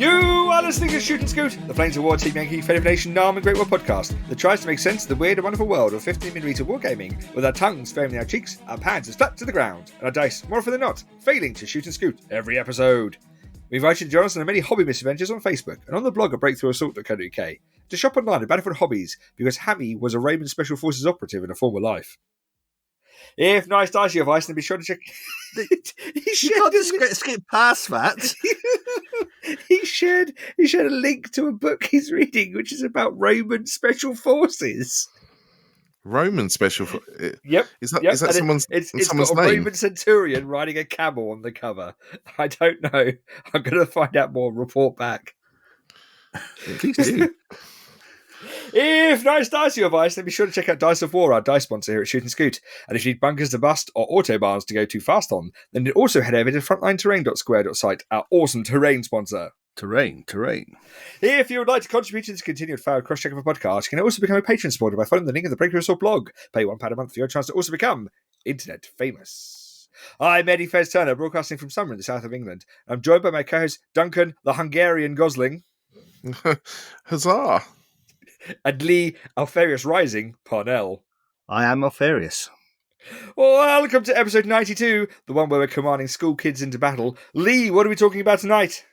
You are listening to Shoot and Scoot, the Flames of War Team Yankee Federation Nation Narm and Great War podcast that tries to make sense of the weird and wonderful world of 15mm wargaming, with our tongues firmly in our cheeks, our pants as flat to the ground, and our dice, more often than not, failing to shoot and scoot every episode. We invite you to join us on the many hobby misadventures on Facebook and on the blog at breakthroughassault.co.uk, to shop online at Battlefield Hobbies, because Hammy was a Roman Special Forces operative in a former life. If nice dice your advice, then be sure to check. You can't just skip past that. he shared a link to a book he's reading, which is about Roman Special Forces. Roman Special Forces? Yep. Is that someone's it's someone's got a name? Roman centurion riding a camel on the cover. I don't know. I'm going to find out more and report back. Please do. If nice dice your advice, then be sure to check out Dice of War, our dice sponsor here at Shoot and Scoot. And if you need bunkers to bust or autobahns to go too fast on, then also head over to frontlineterrain.square.site, our awesome terrain sponsor. Terrain. If you would like to contribute to this continued fair cross-check of a podcast, you can also become a patron supporter by following the link in the Breakthrough Assault blog. Pay £1 a month for your chance to also become internet famous. I'm Eddie Fez Turner, broadcasting from somewhere in the south of England. I'm joined by my co-host Duncan, the Hungarian Gosling. Huzzah! And Lee, Alfarius Rising, Parnell. I am Alfarius. Welcome to episode 92, the one where we're commanding school kids into battle. Lee, what are we talking about tonight?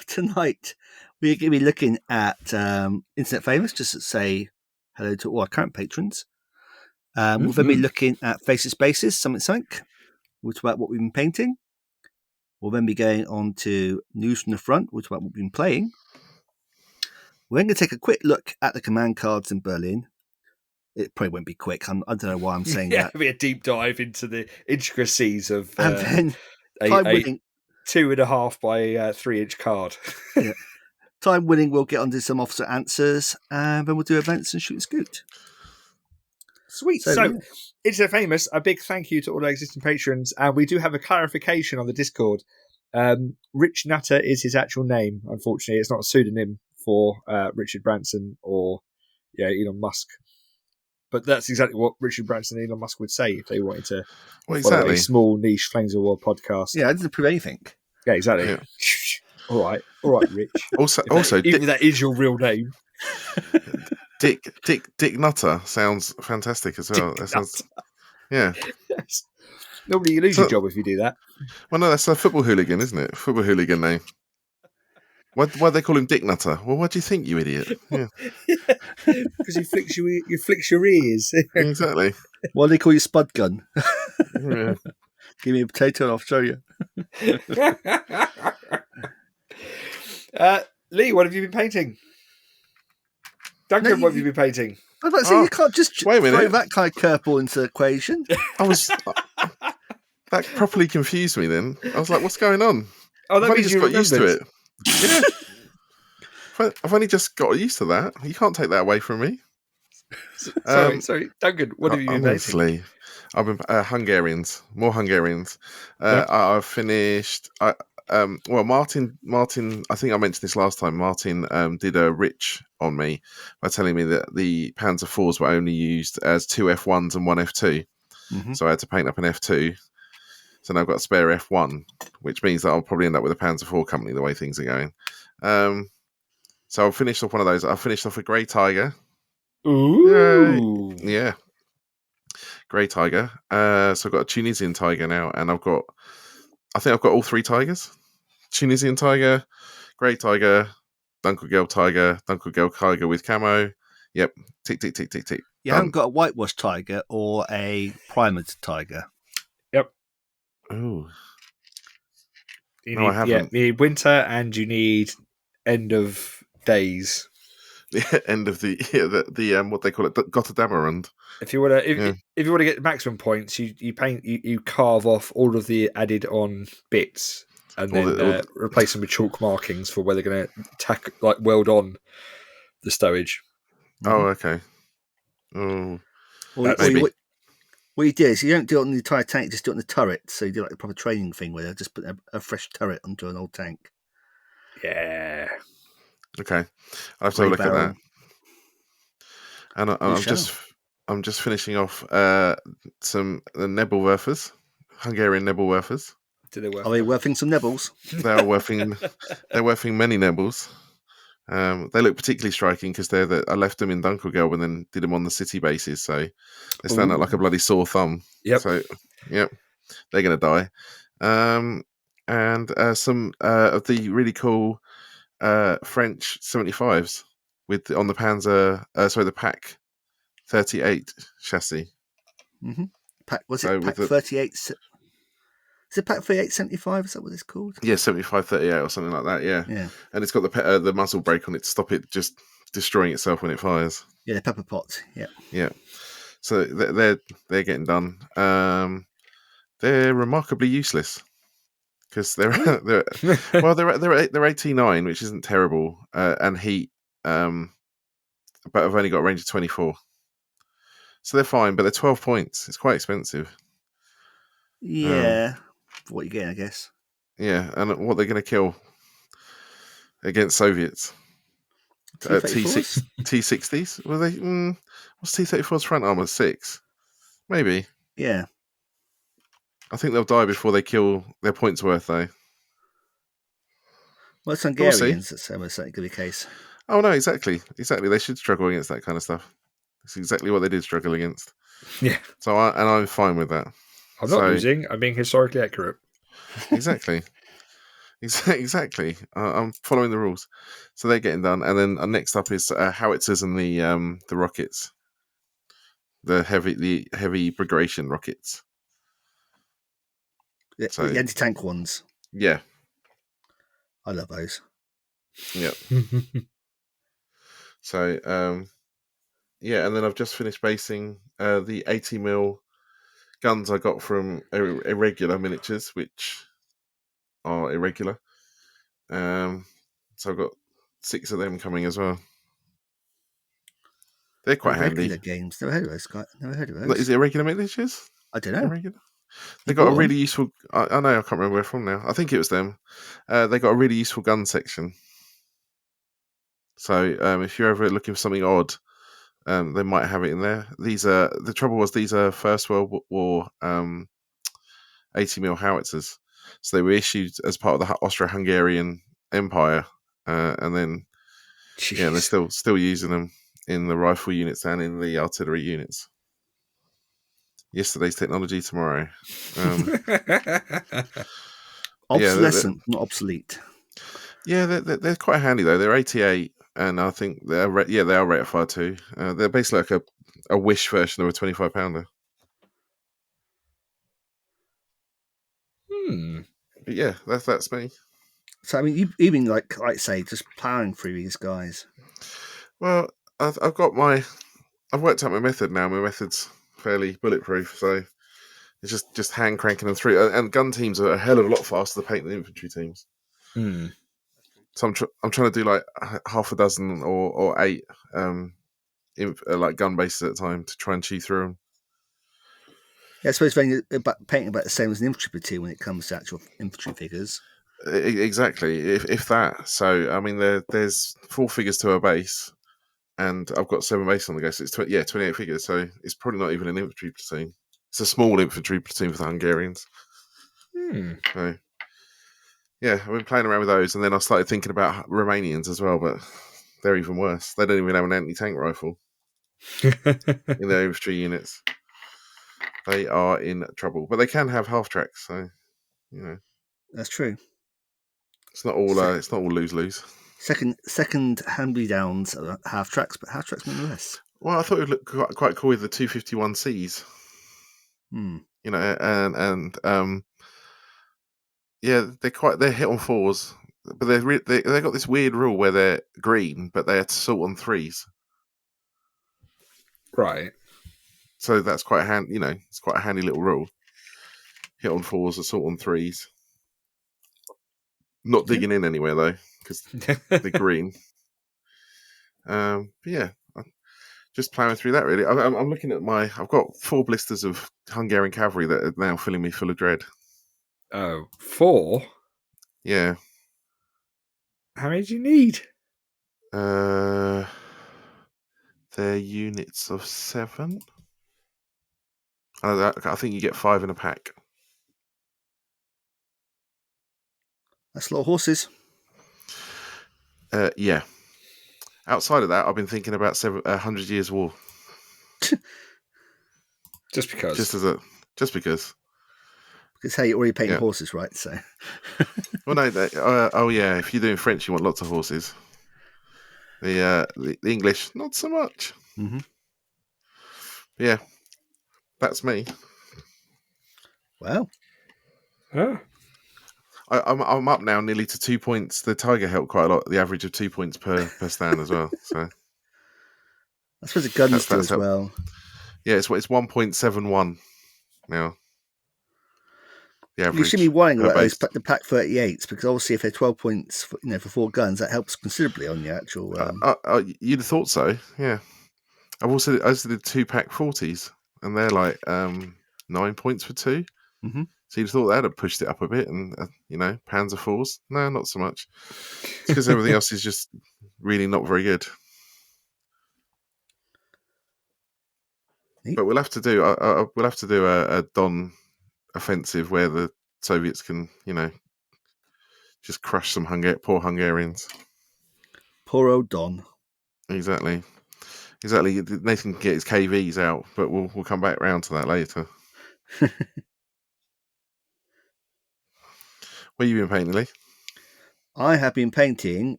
Tonight, we're going to be looking at Internet Famous, just to say hello to all our current patrons. We'll then be looking at Faces Spaces, something. We'll talk about what we've been painting. We'll then be going on to News from the Front, which is about what we've been playing. We're then going to take a quick look at the command cards in Berlin. It probably won't be quick. I don't know why I'm saying that. It'll be a deep dive into the intricacies of and then a 2.5 by 3 inch card. Yeah. Time winning, we'll get onto some officer answers, and then we'll do events and shoot and scoot. Sweet. So it's a famous. A big thank you to all our existing patrons, and we do have a clarification on the Discord. Rich Nutter is his actual name. Unfortunately, it's not a pseudonym for Richard Branson or Elon Musk. But that's exactly what Richard Branson and Elon Musk would say if they wanted to follow a small niche Flames of War podcast. Yeah, I didn't prove anything. Yeah, exactly. Yeah. All right, Rich. Also, even that is your real name. Dick Nutter sounds fantastic as well. That sounds, yeah. Yes. Normally you lose your job if you do that. Well, no, that's a football hooligan, isn't it? Football hooligan name. Why do they call him Dick Nutter? Well, what do you think, you idiot? Yeah. Because you flicks your ears. Exactly. Why do they call you Spud Gun? Yeah. Give me a potato and I'll show you. Lee, what have you been painting? Duncan, what have you been painting? I was about to say, you can't just throw that kind of curveball into the equation. That properly confused me then. I was like, what's going on? Oh, that I've only means just you got used to it. Yeah. I've only just got used to that. You can't take that away from me. Sorry. Duncan, what have you been painting? I've been Hungarians, more Hungarians. I've finished. Martin. I think I mentioned this last time. Martin did a rich on me by telling me that the Panzer IVs were only used as 2 F1s and 1 F2. Mm-hmm. So I had to paint up an F2. So now I've got a spare F1, which means that I'll probably end up with a Panzer IV company the way things are going. So I'll finish off one of those. I finished off a Grey Tiger. Ooh. Yeah. Grey Tiger. So I've got a Tunisian Tiger now, and I think I've got all 3 tigers. Tunisian Tiger, Grey Tiger, Duncan Tiger with camo. Yep. Tick, tick, tick, tick, tick. You haven't got a whitewash tiger or a primed tiger. Yep. Oh. I haven't. You need winter and you need end of days. The end of the what they call it, Gotterdammerund. If you want to get maximum points, you carve off all of the added on bits and then replace them with chalk markings for where they're going to weld on the stowage. Oh, okay. Oh, maybe. What you do is you don't do it on the entire tank, you just do it on the turret. So you do like a proper training thing where they just put a fresh turret onto an old tank. Yeah. Okay, I'll have to have a look at that. And I'm just finishing off some Nebelwerfers, Hungarian Nebelwerfers. Do they worth? Are we worthing some nibbles? They are worthing. They're worthing many nibbles. They look particularly striking because I left them in Duncan and then did them on the city bases, so they stand out like a bloody sore thumb. Yep. So, yep, they're going to die. And some of the really cool French 75s on the Panzer, the Pack 38 chassis. Mm-hmm. Was So it Pack 38? Is it Pack 3875? Is that what it's called? Yeah, 75-38 or something like that. Yeah. Yeah. And it's got the muzzle brake on it to stop it just destroying itself when it fires. Yeah, the pepper pot. Yeah. Yeah. So they're getting done. They're remarkably useless because they're 89, which isn't terrible, and heat, but I've only got a range of 24. So they're fine, but they're 12 points. It's quite expensive. Yeah. For what you're getting, I guess. Yeah, and what they're going to kill against Soviets. T60s? Were they? What's T-34's front armor? 6? Maybe. Yeah. I think they'll die before they kill their points worth, though. Well, it's Hungarians. That's almost certainly going to be the case. Oh, no, exactly. They should struggle against that kind of stuff. It's exactly what they did struggle against. Yeah. So I'm fine with that. I'm not losing. I'm being historically accurate. Exactly. Exactly. I'm following the rules. So they're getting done. And then next up is howitzers and the rockets. The heavy progression rockets. The anti-tank ones. Yeah. I love those. Yep. So, yeah, and then I've just finished basing the 80mm guns I got from Irregular Miniatures, which are irregular. So I've got 6 of them coming as well. They're quite handy. Irregular games. Never heard of those, guys. Never heard of those. Is it Irregular Miniatures? I don't know. Irregular? They got a really useful. I know, I can't remember where from now. I think it was them. They got a really useful gun section. So if you're ever looking for something odd, they might have it in there. The trouble was these are First World War 80mm howitzers, so they were issued as part of the Austro-Hungarian Empire, and then they're still using them in the rifle units and in the artillery units. Yesterday's technology, tomorrow. Obsolescent, not obsolete. Yeah, they're quite handy though. They're 88, and I think they are rate of fire too. They're basically like a Wish version of a 25-pounder. But yeah, that's me. So I mean, you've been like say, just plowing through these guys. Well, I've worked out my method now. My method's fairly bulletproof, so it's just hand cranking them through. And gun teams are a hell of a lot faster to paint than infantry teams. So I'm trying to do like half a dozen or 8 like gun bases at a time to try and chew through them. Yeah, I suppose painting about the same as an infantry platoon when it comes to actual infantry figures. Exactly, if that. So I mean, there's 4 figures to a base, and I've got 7 bases on the go. So it's 28 figures. So it's probably not even an infantry platoon. It's a small infantry platoon for the Hungarians. So yeah, I've been playing around with those, and then I started thinking about Romanians as well, but they're even worse. They don't even have an anti-tank rifle in their infantry units. They are in trouble, but they can have half tracks, so That's true. It's not all lose. Second hand-me-downs are half tracks, but half tracks nonetheless. Well, I thought it would look quite cool with the 251Cs. They're hit on 4s, but they got this weird rule where they're green, but they're assault on 3s. Right. So that's quite it's quite a handy little rule. Hit on 4s, assault on 3s. Not digging in anywhere though, because they're green. But yeah, just plowing through that really. I'm looking at I've got 4 blisters of Hungarian cavalry that are now filling me full of dread. Oh, 4? Yeah. How many do you need? They're units of 7. I think you get 5 in a pack. That's a lot of horses. Yeah. Outside of that, I've been thinking about 100 Years' War. Just because. Just because. Because hey, you're already painting Yeah. horses, right? So. Well, no. Yeah. If you're doing French, you want lots of horses. The English, not so much. Mm-hmm. Yeah. That's me. Wow. Oh. I'm up now nearly to 2 points. The Tiger helped quite a lot. The average of 2 points per stand as well. So I suppose the guns do that's as helped. well. Yeah, it's 1.71 now. The average You should be worrying per about base. the Pack 38s because obviously if they're 12 points for 4 guns, that helps considerably on the actual. You'd have thought so. Yeah. I also did 2-pack 40s, and they're like 9 points for 2. Mm-hmm. So you'd have thought that'd have pushed it up a bit, and Panzer 4s. No, not so much. It's because everything else is just really not very good. Neat. But we'll have to do a Don offensive where the Soviets can just crush some poor Hungarians. Poor old Don. Exactly. Nathan can get his KVs out, but we'll come back round to that later. What have you been painting, Lee? I have been painting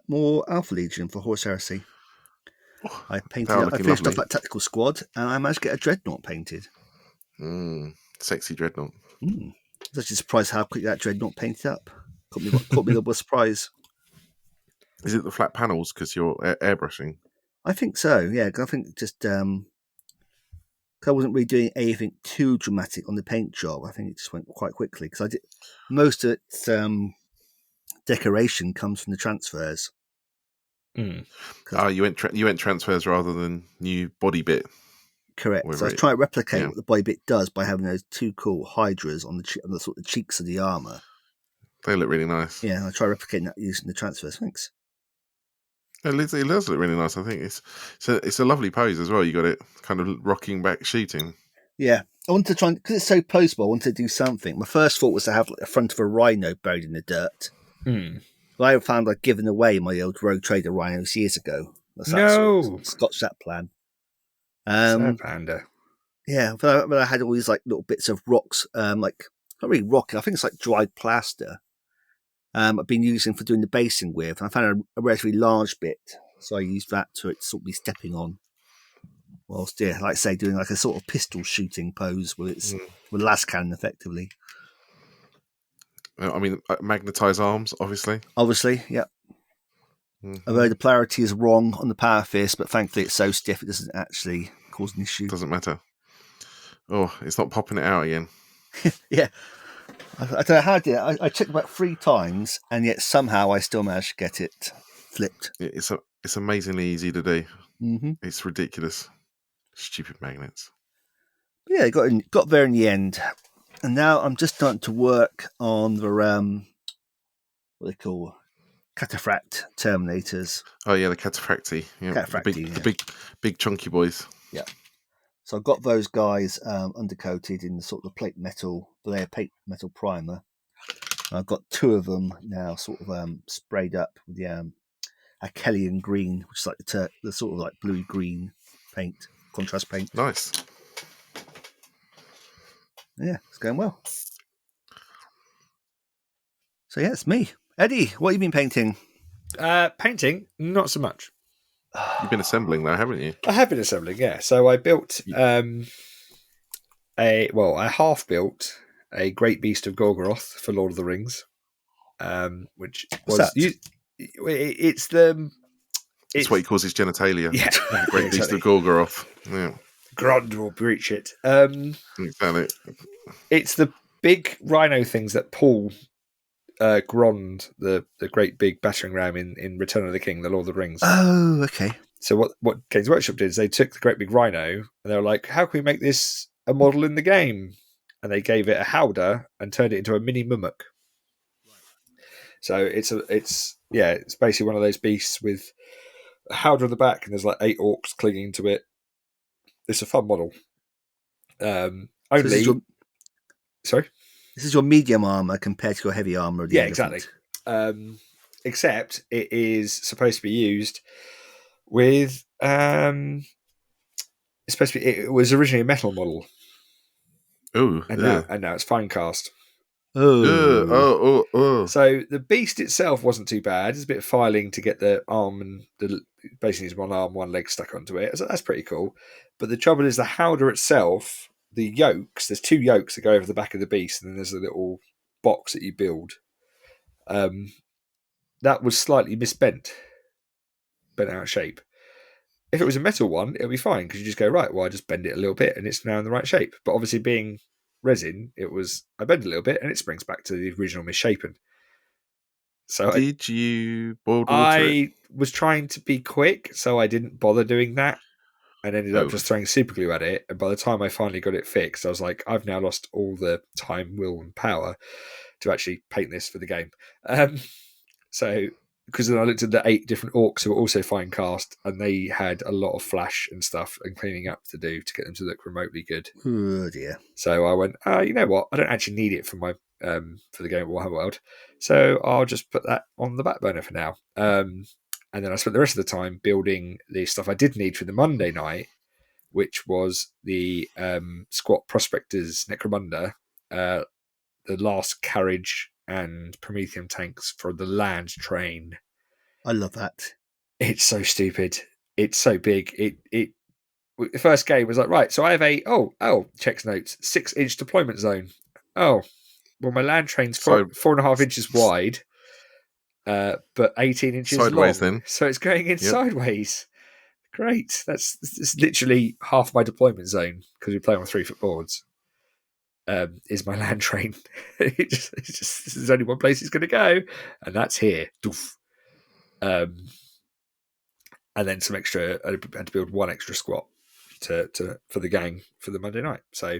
more Alpha Legion for Horse Heresy. I finished lovely. off that tactical squad, and I managed to get a dreadnought painted. Sexy dreadnought. I was actually surprised how quick that dreadnought painted up. Caught me a little bit surprise. Is it the flat panels because you're airbrushing? I think so. Yeah, I think just I wasn't really doing anything too dramatic on the paint job. I think it just went quite quickly because I did most of its decoration comes from the transfers. You went transfers rather than new body bit. Correct. So I was trying to replicate what the body bit does by having those 2 cool hydras on the sort of cheeks of the armor. They look really nice. Yeah, I try replicating that using the transfers. Thanks. It does look really nice. I think it's a lovely pose as well. You got it kind of rocking back shooting. Yeah, I wanted to try because it's so posable. I wanted to do something. My first thought was to have the front of a rhino buried in the dirt. But I found I'd given away my old Rogue Trader rhinos years ago. That's that sort of Scotch that plan. Panda. Yeah, but I had all these like little bits of rocks, like not really rock. I think it's like dried plaster. I've been using for doing the basing with, and I found a relatively large bit, so I used that to sort of be stepping on. Whilst, like I say, doing like a sort of pistol shooting pose with las cannon, effectively. I mean, magnetized arms, obviously. Obviously, yeah. Although the polarity is wrong on the power fist, but thankfully it's so stiff it doesn't actually cause an issue. Doesn't matter. Oh, it's not popping it out again. Yeah. I don't know how I did it. I checked about 3 times, and yet somehow I still managed to get it flipped. It's amazingly easy to do. Mm-hmm. It's ridiculous. Stupid magnets. Yeah, got there in the end. And now I'm just starting to work on the what they call cataphract terminators. Oh yeah, the cataphracti. Yeah, the big chunky boys. Yeah. So I've got those guys undercoated in the sort of plate metal primer. I've got 2 of them now, sort of sprayed up with the Achelian green, which is like the sort of like bluey green paint, contrast paint. Nice. Yeah, it's going well. So yeah, it's me, Eddie. What have you been painting? Painting, not so much. You've been assembling though, haven't you? I have been assembling, yeah. So I built I half built a Great Beast of Gorgoroth for Lord of the Rings, which was it's what he calls his genitalia. Yeah, the Great Beast of Gorgoroth. Yeah, Grond will breach it. Exactly. It's the big rhino things that pull Grond, the great big battering ram in Return of the King, the Lord of the Rings. Oh, okay. So what Games Workshop did is they took the great big rhino and they were like, how can we make this a model in the game? And they gave it a howdah and turned it into a mini Mumuk. So it's basically one of those beasts with a howdah on the back and there's like 8 orcs clinging to it. It's a fun model. Sorry? This is your medium armor compared to your heavy armor of the elephant. Exactly. Except it is supposed to be used with. It's supposed to be. It was originally a metal model, Ooh, and ugh. now it's fine cast. Oh. So the beast itself wasn't too bad. It's a bit of filing to get the arm and basically it's one arm, one leg stuck onto it. So that's pretty cool. But the trouble is the howdah itself, the yokes. There's 2 yokes that go over the back of the beast, and then there's a little box that you build. That was slightly bent out of shape. If it was a metal one, it'll be fine because you just go, right, well, I just bend it a little bit and it's now in the right shape. But obviously being resin, I bend a little bit and it springs back to the original misshapen. So did you boil water I was trying to be quick, so I didn't bother doing that and ended up just throwing super glue at it. And by the time I finally got it fixed, I was like, I've now lost all the time, will, and power to actually paint this for the game. So, because then I looked at the 8 different orcs who were also fine cast, and they had a lot of flash and stuff and cleaning up to do to get them to look remotely good. Oh dear! So I went, you know what? I don't actually need it for my for the game of Warhammer World, so I'll just put that on the back burner for now. And then I spent the rest of the time building the stuff I did need for the Monday night, which was the Squat Prospectors Necromunda, the last carriage and Prometheum tanks for the land train. I love that. It's so stupid. It's so big. The first game was like, right, so I have a checks notes 6-inch deployment zone. Oh, well, my land train's 4.5 inches wide, but 18 inches sideways long. Then, so it's going in sideways. Great. That's literally half my deployment zone because we play on 3-foot boards. Is my land train. It's just there's only one place it's going to go, and that's here. Doof. And then some extra. I had to build 1 extra squat for the gang for the Monday night. So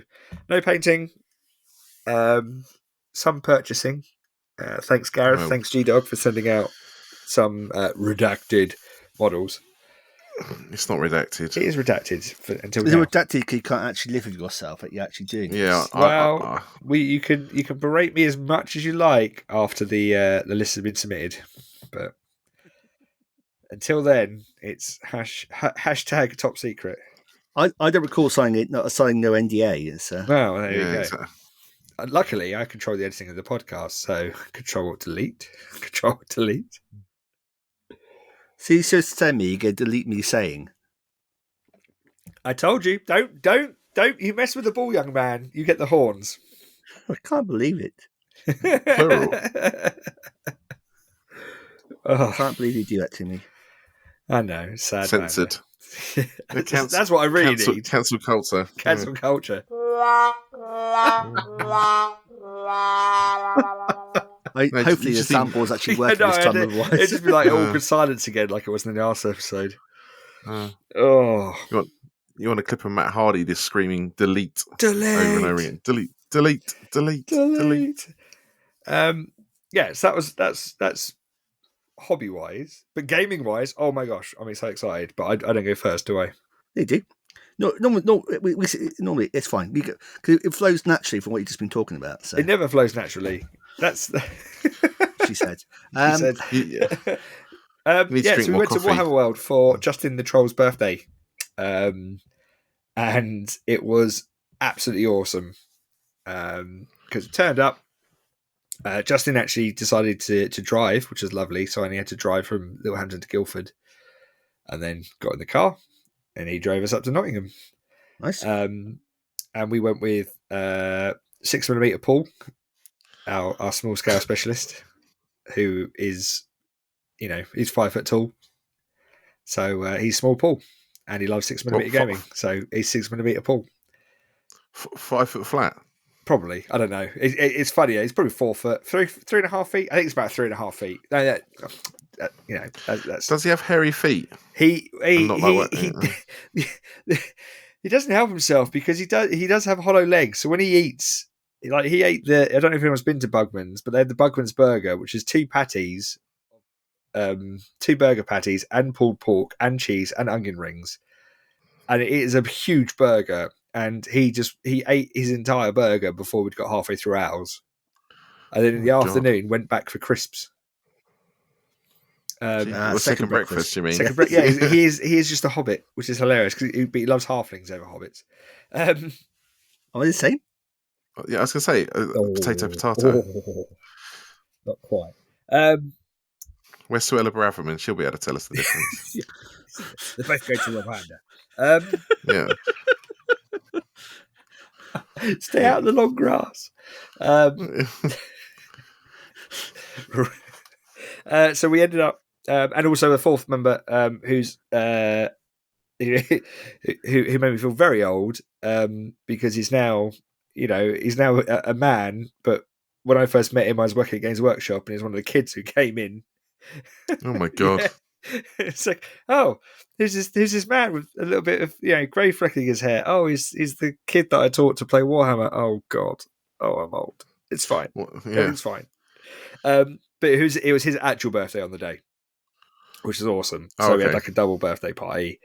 no painting, some purchasing. Thanks, Gareth. Oh. Thanks, G-Dog, for sending out some redacted models. It's not redacted. It is redacted until Is now. it redacted because you can't actually live with yourself that you're actually doing Yeah. this? Well, you can berate me as much as you like after the list has been submitted, but until then, it's hashtag top secret. I don't recall signing no NDA. Well, there you go. Exactly. Luckily, I control the editing of the podcast, so control what to delete. Control what to delete. See, so send me, you go delete me saying. I told you, don't you mess with the ball, young man. You get the horns. I can't believe it. Plural. I can't believe you do that to me. I know, it's sad. Censored. That's what I really need. Cancel culture. Cancel culture. Hopefully the sample's actually working this time. Otherwise, it'd just be like awkward silence again, like it was in the last episode. You want a clip of Matt Hardy just screaming delete over and over again. Delete. So that's hobby wise, but gaming wise, oh my gosh, I'm so excited. But I don't go first, do I? They do. No. Normally it's fine because it flows naturally from what you've just been talking about. So it never flows naturally. That's she said. She said. So we went to Warhammer World for Justin the Troll's birthday, and it was absolutely awesome because it turned up. Justin actually decided to drive, which was lovely. So I only had to drive from Littlehampton to Guildford, and then got in the car, and he drove us up to Nottingham. Nice. And we went with 6mm Paul, our small scale specialist, who is, he's 5 foot tall. So he's small Paul, and he loves 6mm gaming. So he's 6mm Paul. 5 foot flat. Probably, I don't know. It's funny. He's probably 4 foot, 3.5 feet. I think it's about 3.5 feet. Does he have hairy feet? He doesn't help himself because he does have hollow legs. So when he eats, like he ate I don't know if anyone's been to Bugman's, but they had the Bugman's burger, which is 2 patties, 2 burger patties, and pulled pork, and cheese, and onion rings, and it is a huge burger. and he ate his entire burger before we'd got halfway through ours, and then in the God. afternoon went back for crisps. Second breakfast, you mean? Yeah, he is just a hobbit, which is hilarious because he loves halflings over hobbits. Are they the same? Yeah, I was gonna say potato. Not quite. Where's Suella Braverman? She'll be able to tell us the difference. They both go to Rwanda. Yeah. Stay out of the long grass. So we ended up, and also a fourth member who's who made me feel very old because he's now a man. But when I first met him, I was working at Games Workshop, and he was one of the kids who came in. Oh my God. Yeah. It's like, oh, who's this man with a little bit of grey flecking his hair? Oh, he's the kid that I taught to play Warhammer. Oh God, oh I'm old. It's fine. Everything's fine. But it was his actual birthday on the day, which is awesome. So we had like a double birthday party.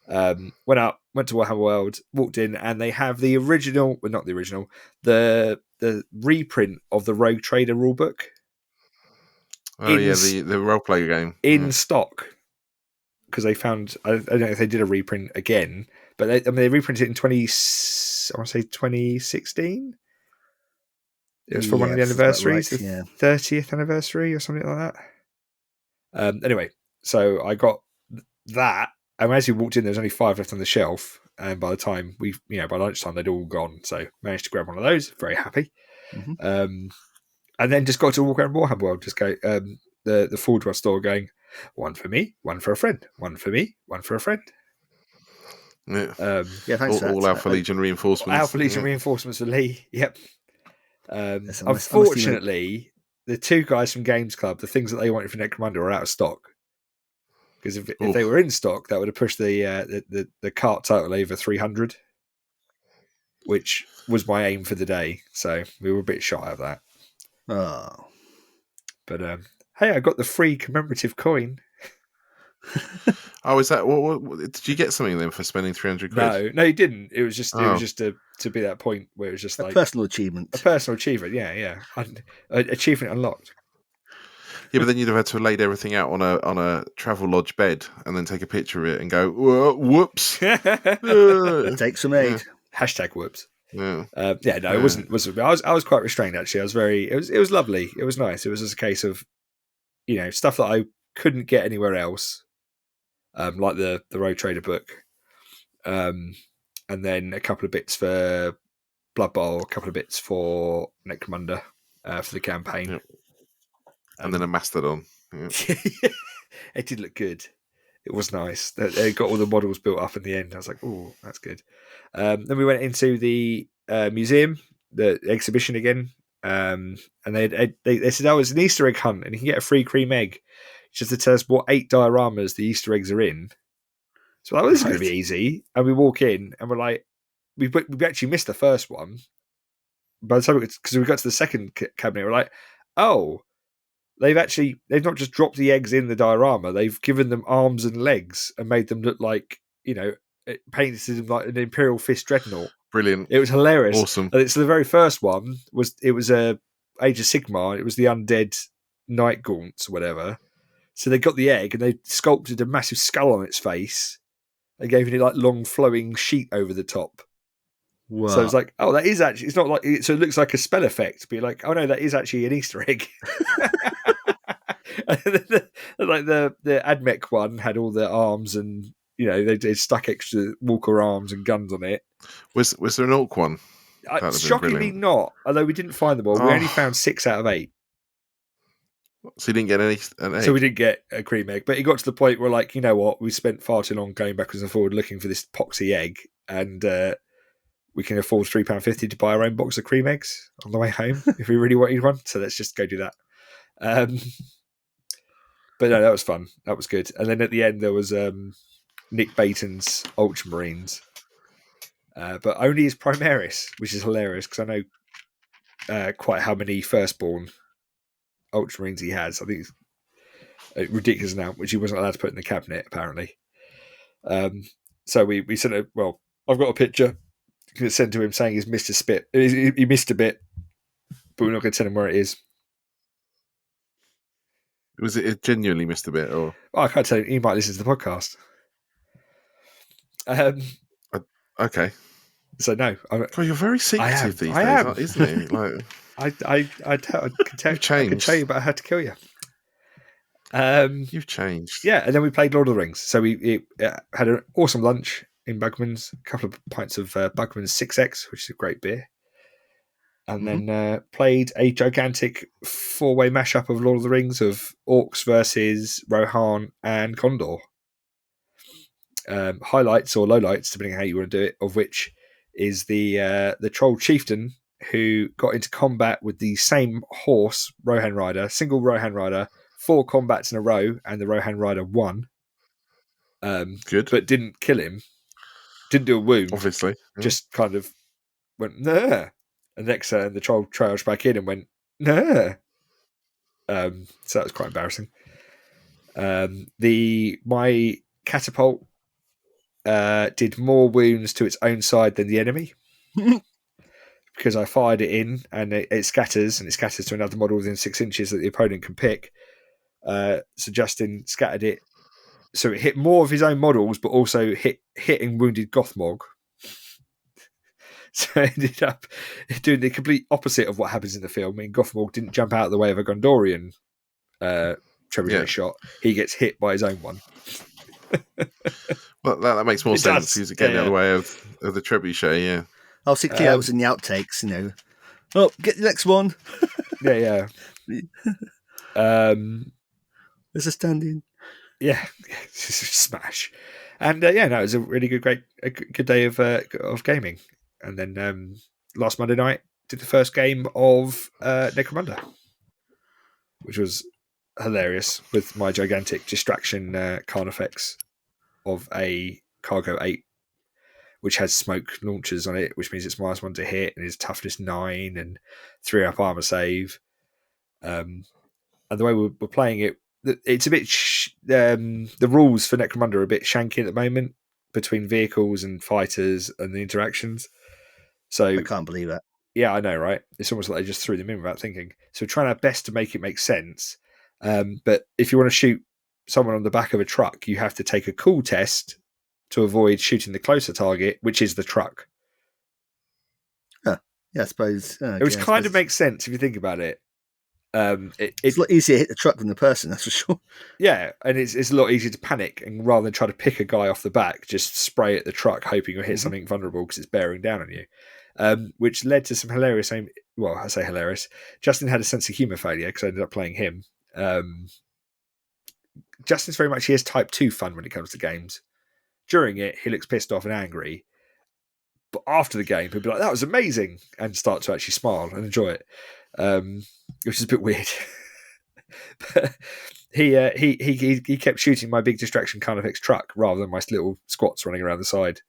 Went to Warhammer World, walked in, and they have the original, well, not the original, the reprint of the Rogue Trader rulebook. Oh the role play game in stock, because they found, I don't know if they did a reprint again, but they reprinted it in 2016. It was for one of the anniversaries, right, the 30th anniversary or something like that. Anyway, so I got that, and as we walked in, there was only 5 left on the shelf, and by the time by lunchtime they'd all gone. So managed to grab one of those. Very happy. Mm-hmm. And then just got to walk around Warhammer World, just go the Full Draw store, going, one for me, one for a friend, one for me, one for a friend. Yeah, thanks all Alpha Legion reinforcements. Alpha Legion reinforcements for Lee. Yep. Unfortunately, the 2 guys from Games Club, the things that they wanted for Necromunda are out of stock. Because if they were in stock, that would have pushed the cart total over 300, which was my aim for the day. So we were a bit shy of that. Oh. But hey, I got the free commemorative coin. Oh, is that what? Did you get something then for spending 300 quid? No, you didn't. It was just to be that point where it was just a like personal achievement. A personal achievement, yeah. Achievement unlocked. Yeah, but then you'd have had to have laid everything out on a travel lodge bed and then take a picture of it and go, whoops. Take some aid. Hashtag whoops. Yeah. It wasn't. I was quite restrained actually. It was lovely. It was nice. It was just a case of, stuff that I couldn't get anywhere else, like the Rogue Trader book, and then a couple of bits for Blood Bowl, a couple of bits for Necromunda for the campaign, and then a Mastodon. Yeah. It did look good. It was nice. They got all the models built up in the end. I was like, oh, that's good. Then we went into the museum, the exhibition again, and they said, oh, it's an Easter egg hunt, and you can get a free cream egg, just to tell us what 8 dioramas the Easter eggs are in. So this is going to be easy. And we walk in, and we're like, we actually missed the first one. By the time because we got to the second cabinet, we're like, oh, they've not just dropped the eggs in the diorama, they've given them arms and legs and made them look like, painted them like an Imperial Fist Dreadnought. Brilliant. It was hilarious. Awesome. And so the very first one was a Age of Sigmar. It was the undead Night Gaunts or whatever. So they got the egg and they sculpted a massive skull on its face. They gave it like long flowing sheet over the top. Wow. So it's like, oh, that is actually, it's not like, so it looks like a spell effect, but you're like, oh no, that is actually an Easter egg. Like the Admech one had all the arms and, they stuck extra Walker arms and guns on it. Was there an Orc one? Shockingly not, although we didn't find them all. We only found 6 out of 8. So you didn't get an egg? So we didn't get a cream egg, but it got to the point where, like, you know what, we spent far too long going backwards and forward looking for this poxy egg, and we can afford £3.50 to buy our own box of cream eggs on the way home if we really wanted one. So let's just go do that. But no, that was fun. That was good. And then at the end there was Nick Baton's Ultramarines, but only his Primaris, which is hilarious because I know quite how many firstborn Ultramarines he has. I think it's a ridiculous amount, which he wasn't allowed to put in the cabinet apparently. So we sent I've got a picture. going to send to him saying he's missed a spit. He missed a bit, but we're not going to tell him where it is. Was it genuinely missed a bit, or? Well, I can't tell him. He might listen to the podcast. Okay. So no, God, you're very secretive these days, isn't it? Like, I can tell. You've changed. I can tell you about how to kill you. You've changed. Yeah, and then we played Lord of the Rings. So we had an awesome lunch in Bugman's, a couple of pints of Bugman's 6X, which is a great beer. And then played a gigantic 4-way mashup of Lord of the Rings of Orcs versus Rohan and Gondor. Highlights or lowlights, depending on how you want to do it, of which is the troll chieftain who got into combat with the same horse, Rohan Rider, single Rohan Rider, 4 combats in a row, and the Rohan Rider won. Good. But didn't kill him. Didn't do a wound. Obviously. Yeah. Just kind of went, nah. And next turn, the troll trailed back in and went, nah. So that was quite embarrassing. My catapult did more wounds to its own side than the enemy. Because I fired it in and it scatters, and it scatters to another model within 6 inches that the opponent can pick. So Justin scattered it. So it hit more of his own models, but also hit and wounded Gothmog. So it ended up doing the complete opposite of what happens in the film. I mean, Gothmog didn't jump out of the way of a Gondorian trebuchet shot. He gets hit by his own one. Well, that makes more sense. He's getting out of the way of the trebuchet, yeah. I'll see Cleo was in the outtakes, Oh, get the next one. Yeah. There's a stand-in. Yeah, smash. And it was a really good day of gaming. And then last Monday night did the first game of Necromunda, which was hilarious with my gigantic distraction Carnifex of a Cargo 8, which has smoke launchers on it, which means it's -1 to hit and is toughness 9 and 3 up armor save. And the way we're playing it, it's a bit the rules for Necromunda are a bit shanky at the moment between vehicles and fighters and the interactions. So I can't believe that. Yeah, I know, right? It's almost like they just threw them in without thinking. So we're trying our best to make it make sense. But if you want to shoot someone on the back of a truck, you have to take a cool test to avoid shooting the closer target, which is the truck. Yeah, I suppose. Which kind of makes sense if you think about it. It's a lot easier to hit the truck than the person, that's for sure. Yeah, and it's a lot easier to panic, and rather than try to pick a guy off the back, just spray at the truck, hoping you'll hit something vulnerable because it's bearing down on you. Which led to some hilarious. Well, I say hilarious. Justin had a sense of humour failure because I ended up playing him. Justin's very much, he has type 2 fun when it comes to games. During it, he looks pissed off and angry. But after the game, he'll be like, that was amazing, and start to actually smile and enjoy it. Which is a bit weird. But he kept shooting my big distraction Carnifex truck rather than my little squats running around the side.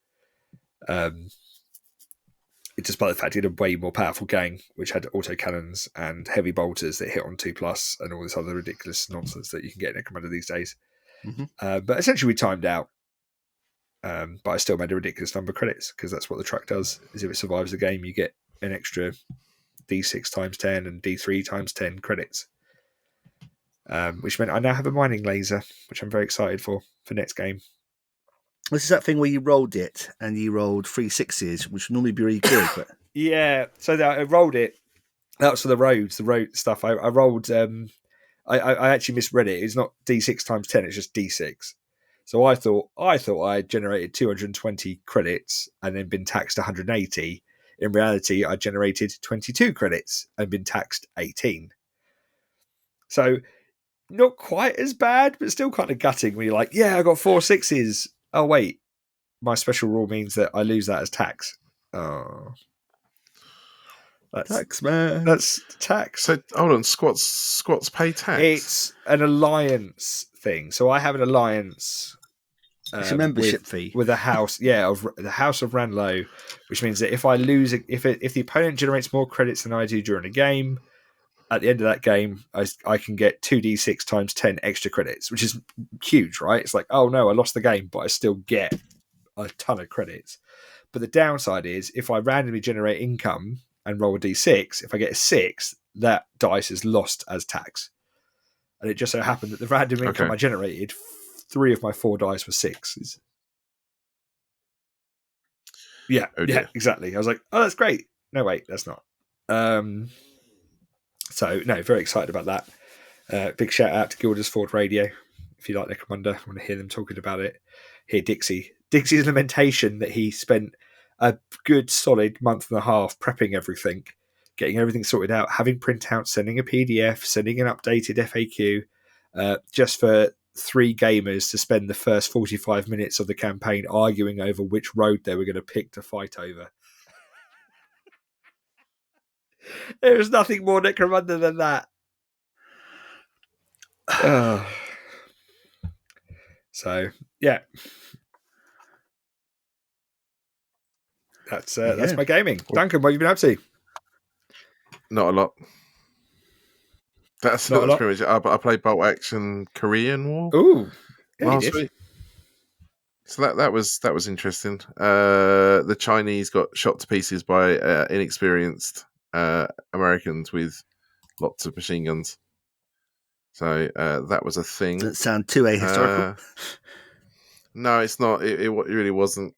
Despite the fact he had a way more powerful gang, which had autocannons and heavy bolters that hit on 2+ and all this other ridiculous nonsense that you can get in Necromunda these days. But essentially we timed out. But I still made a ridiculous number of credits because that's what the truck does, is if it survives the game, you get an extra D6 times 10 and D3 times 10 credits. Which meant I now have a mining laser, which I'm very excited for next game. This is that thing where you rolled it and you rolled 3 6s, which would normally be really good. But yeah, so I rolled it. That was for the road stuff. I rolled. I actually misread it. It's not D6 times 10. It's just D6. So I thought I generated 220 credits and then been taxed 180. In reality, I generated 22 credits and been taxed 18. So not quite as bad, but still kind of gutting when you're like, yeah, I got 4 6s. Oh, wait. My special rule means that I lose that as tax. Oh. Tax, man. That's tax. So, hold on. Squats pay tax? It's an alliance thing. So I have an alliance. It's a membership fee. With a house, of the House of Ranlow, which means that if I lose, if the opponent generates more credits than I do during a game, at the end of that game, I can get 2d6 times 10 extra credits, which is huge, right? It's like, oh no, I lost the game, but I still get a ton of credits. But the downside is if I randomly generate income and roll a d6, if I get a 6, that dice is lost as tax. And it just so happened that the random income I generated, 3 of my 4 dice were 6s. Yeah, exactly. I was like, oh, that's great. No, wait, that's not. So, no, very excited about that. Big shout out to Gildersford Radio. If you like Necromunda, I want to hear them talking about it. Hear Dixie's lamentation that he spent a good solid month and a half prepping everything, getting everything sorted out, having printouts, sending a PDF, sending an updated FAQ, just for 3 gamers to spend the first 45 minutes of the campaign arguing over which road they were going to pick to fight over. There was nothing more Necromunda than that. So, yeah. That's my gaming. Duncan, what have you been up to? Not a lot. That's pretty much it. I played Bolt Action Korean War last week. So that was interesting. The Chinese got shot to pieces by inexperienced Americans with lots of machine guns. So that was a thing. Doesn't sound too ahistorical. No, it's not. It really wasn't.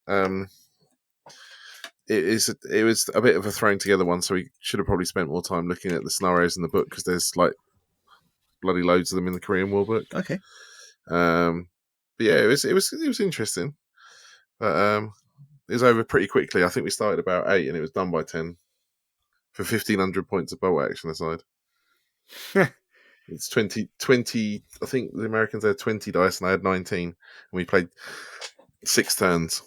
It was a bit of a thrown together one, so we should have probably spent more time looking at the scenarios in the book because there's like bloody loads of them in the Korean War book. Okay. But yeah, it was interesting. But it was over pretty quickly. I think we started about 8 and it was done by 10 for 1,500 points of bolt action aside. It's 20. I think the Americans had 20 dice and I had 19, and we played 6 turns.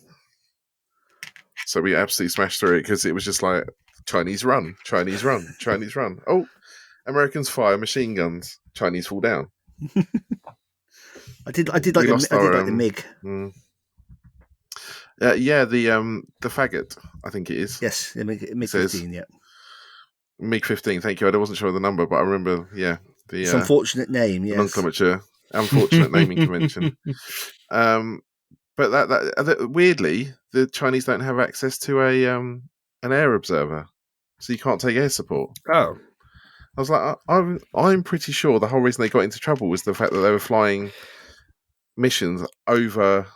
So we absolutely smashed through it because it was just like Chinese run, Chinese run, Chinese run. Oh, Americans fire machine guns. Chinese fall down. I did like the MiG. The faggot. I think it is. Yes, the MiG 15. Yeah, MiG 15. Thank you. I wasn't sure of the number, but I remember. Yeah, it's an unfortunate name. Yes, nomenclature. Unfortunate naming convention. But that weirdly, the Chinese don't have access to an air observer, so you can't take air support. Oh, I was like, I'm pretty sure the whole reason they got into trouble was the fact that they were flying missions over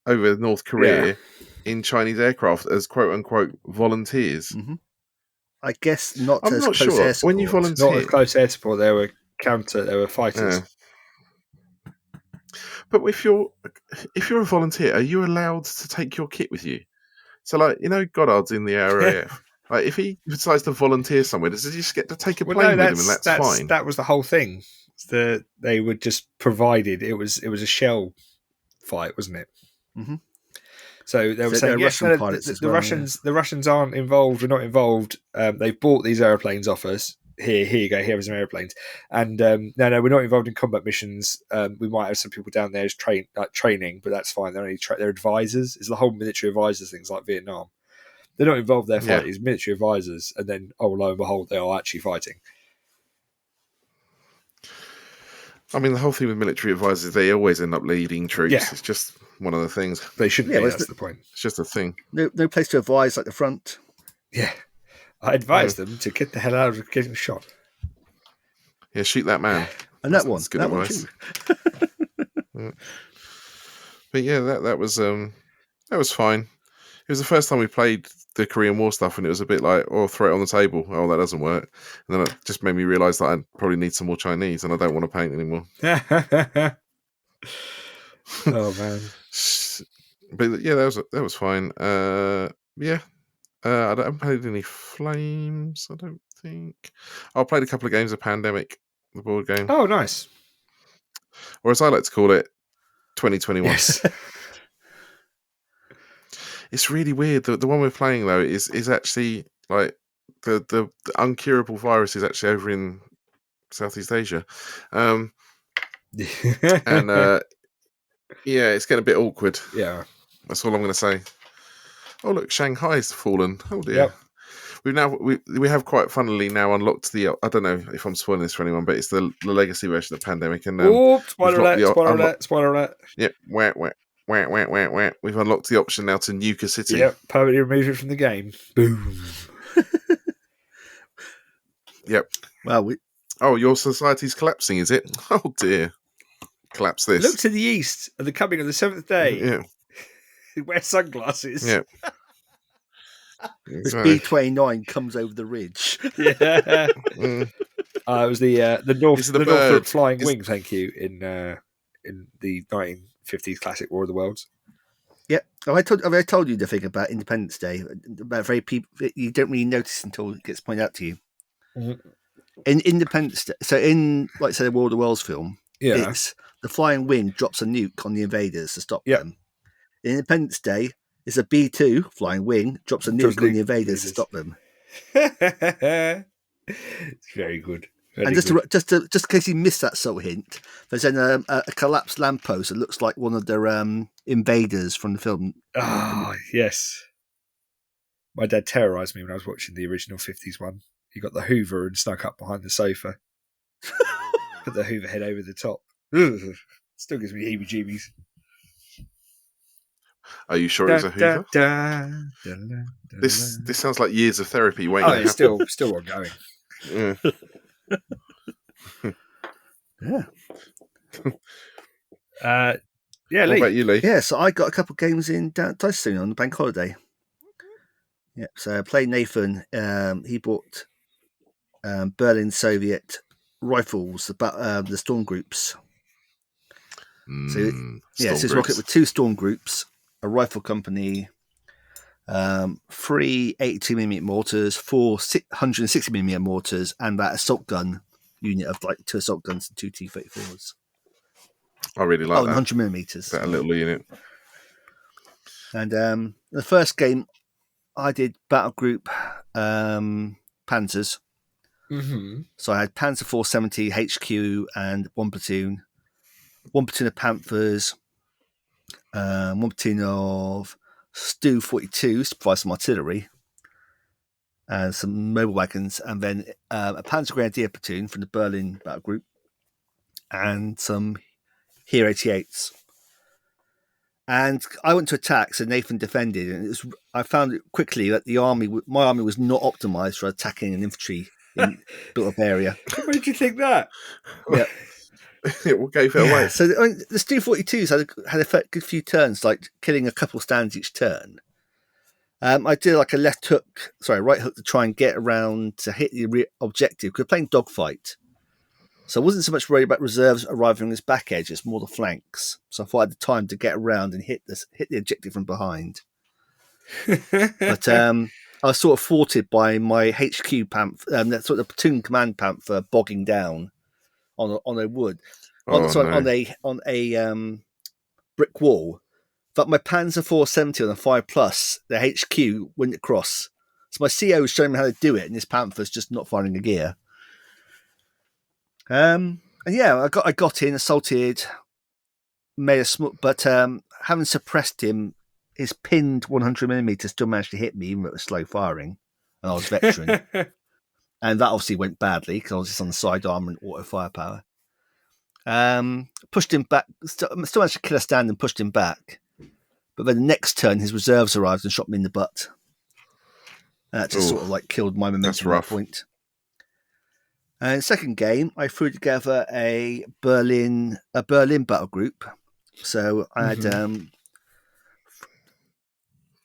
North Korea in Chinese aircraft as quote unquote volunteers. Mm-hmm. I guess not. I'm as not close sure. Air support. When you volunteer, not as close air support. They were fighters. Yeah. But if you're a volunteer, are you allowed to take your kit with you? So, like, Goddard's in the RAF. Like, if he decides to volunteer somewhere, does he just get to take a plane with him, and that's fine? That was the whole thing. They were just provided. It was a shell fight, wasn't it? Mm-hmm. So they were saying, yes, the Russians aren't involved. We're not involved. They've bought these airplanes off us. Here you go. Here are some airplanes. And no, we're not involved in combat missions. We might have some people down there as training, but that's fine. They're only they're advisors. It's the whole military advisors things like Vietnam. They're not involved there fighting. It's military advisors, and then lo and behold, they are actually fighting. I mean, the whole thing with military advisors, they always end up leading troops. Yeah. It's just one of the things. They shouldn't be. That's the point. It's just a thing. No place to advise like the front. Yeah. I advise them to get the hell out of getting shot. Yeah, shoot that man. And that's good advice. Yeah. But yeah, that was fine. It was the first time we played the Korean War stuff, and it was a bit like, throw it on the table. Oh, that doesn't work. And then it just made me realise that I probably need some more Chinese, and I don't want to paint anymore. Oh man! But yeah, that was fine. Yeah. I haven't played any Flames, I don't think. I played a couple of games of Pandemic, the board game. Oh, nice. Or as I like to call it, 2021. Yes. It's really weird. The one we're playing, though, is actually, like, the uncurable virus is actually over in Southeast Asia. And, yeah, it's getting a bit awkward. Yeah. That's all I'm going to say. Oh look, Shanghai's fallen. Oh dear. Yep. We have quite funnily now unlocked the. I don't know if I'm spoiling this for anyone, but it's the legacy version of Pandemic. And spoiler alert! Spoiler alert! Yeah, where. wah. We've unlocked the option now to nuke a city. Yep, permanently remove it from the game. Boom. Yep. Well, your society's collapsing, is it? Oh dear. Collapse this. Look to the east at the coming of the seventh day. Yeah. Wear sunglasses. Yeah. this B-29 comes over the ridge. Yeah. Mm. It was the North Is it the the Northrop bird? Flying Wing. Thank you in the 1950s classic War of the Worlds. Yep. Have I told you the thing about Independence Day? About very people you don't really notice until it gets pointed out to you. Mm-hmm. In Independence Day, so in like say the War of the Worlds film, Yeah. it's the Flying Wing drops a nuke on the invaders to stop Yep. them. In Independence Day, it's a B-2 Flying Wing drops a nuke on the invaders to stop them. It's very good. And just in case you missed that sort of hint, there's then a collapsed lamppost that looks like one of their invaders from the film. Ah, yes. My dad terrorised me when I was watching the original 50s one. He got the Hoover and snuck up behind the sofa. Put the Hoover head over the top. Ugh. Still gives me heebie-jeebies. Are you sure it was a Hoover? This sounds like years of therapy waiting. Oh, it's still ongoing. Yeah. Yeah. Yeah, What Lee. about you, Lee? Yeah, so I got a couple of games in Dice soon on the bank holiday. Yep. So I played Nathan. He bought Berlin Soviet rifles, the storm groups. So it's rocket with 2 storm groups, a rifle company, 3 82mm mortars, 4 160mm mortars, and that assault gun unit of like 2 assault guns and 2 T-34s. I really like that. 100mm. That little unit. And the first game, I did battle group Panzers. Mm-hmm. So I had Panzer 470 HQ and 1 platoon. 1 platoon of Panthers. 1 platoon of Stu 42s to provide some artillery. And some mobile wagons. And then a Panzer Grenadier platoon from the Berlin battle group. And some Heer 88s. And I went to attack, so Nathan defended, and I found it quickly that my army was not optimized for attacking an infantry in built-up area. What did you think that? Yeah, What gave it away? So the Stu 42s had a good few turns, like killing a couple stands each turn. I did like a right hook to try and get around to hit the objective. Because we're playing dogfight. So I wasn't so much worried about reserves arriving on this back edge, it's more the flanks. So I thought I had the time to get around and hit the objective from behind. But I was sort of thwarted by my HQ panther, that sort of platoon command panther bogging down on a wood. On a brick wall. But my Panzer 470 on a 5+, the HQ wouldn't across. So my CO was showing me how to do it, and this panther's just not firing a gear. And yeah, I got in, assaulted, made a small, but having suppressed him, his pinned 100mm still managed to hit me, even though it was slow firing, and I was veteran. And that obviously went badly because I was just on the sidearm and auto firepower. Pushed him back, still managed to kill a stand and pushed him back. But then the next turn, his reserves arrived and shot me in the butt. And that just sort of like killed my momentum at that point. And second game, I threw together a Berlin battle group. So I had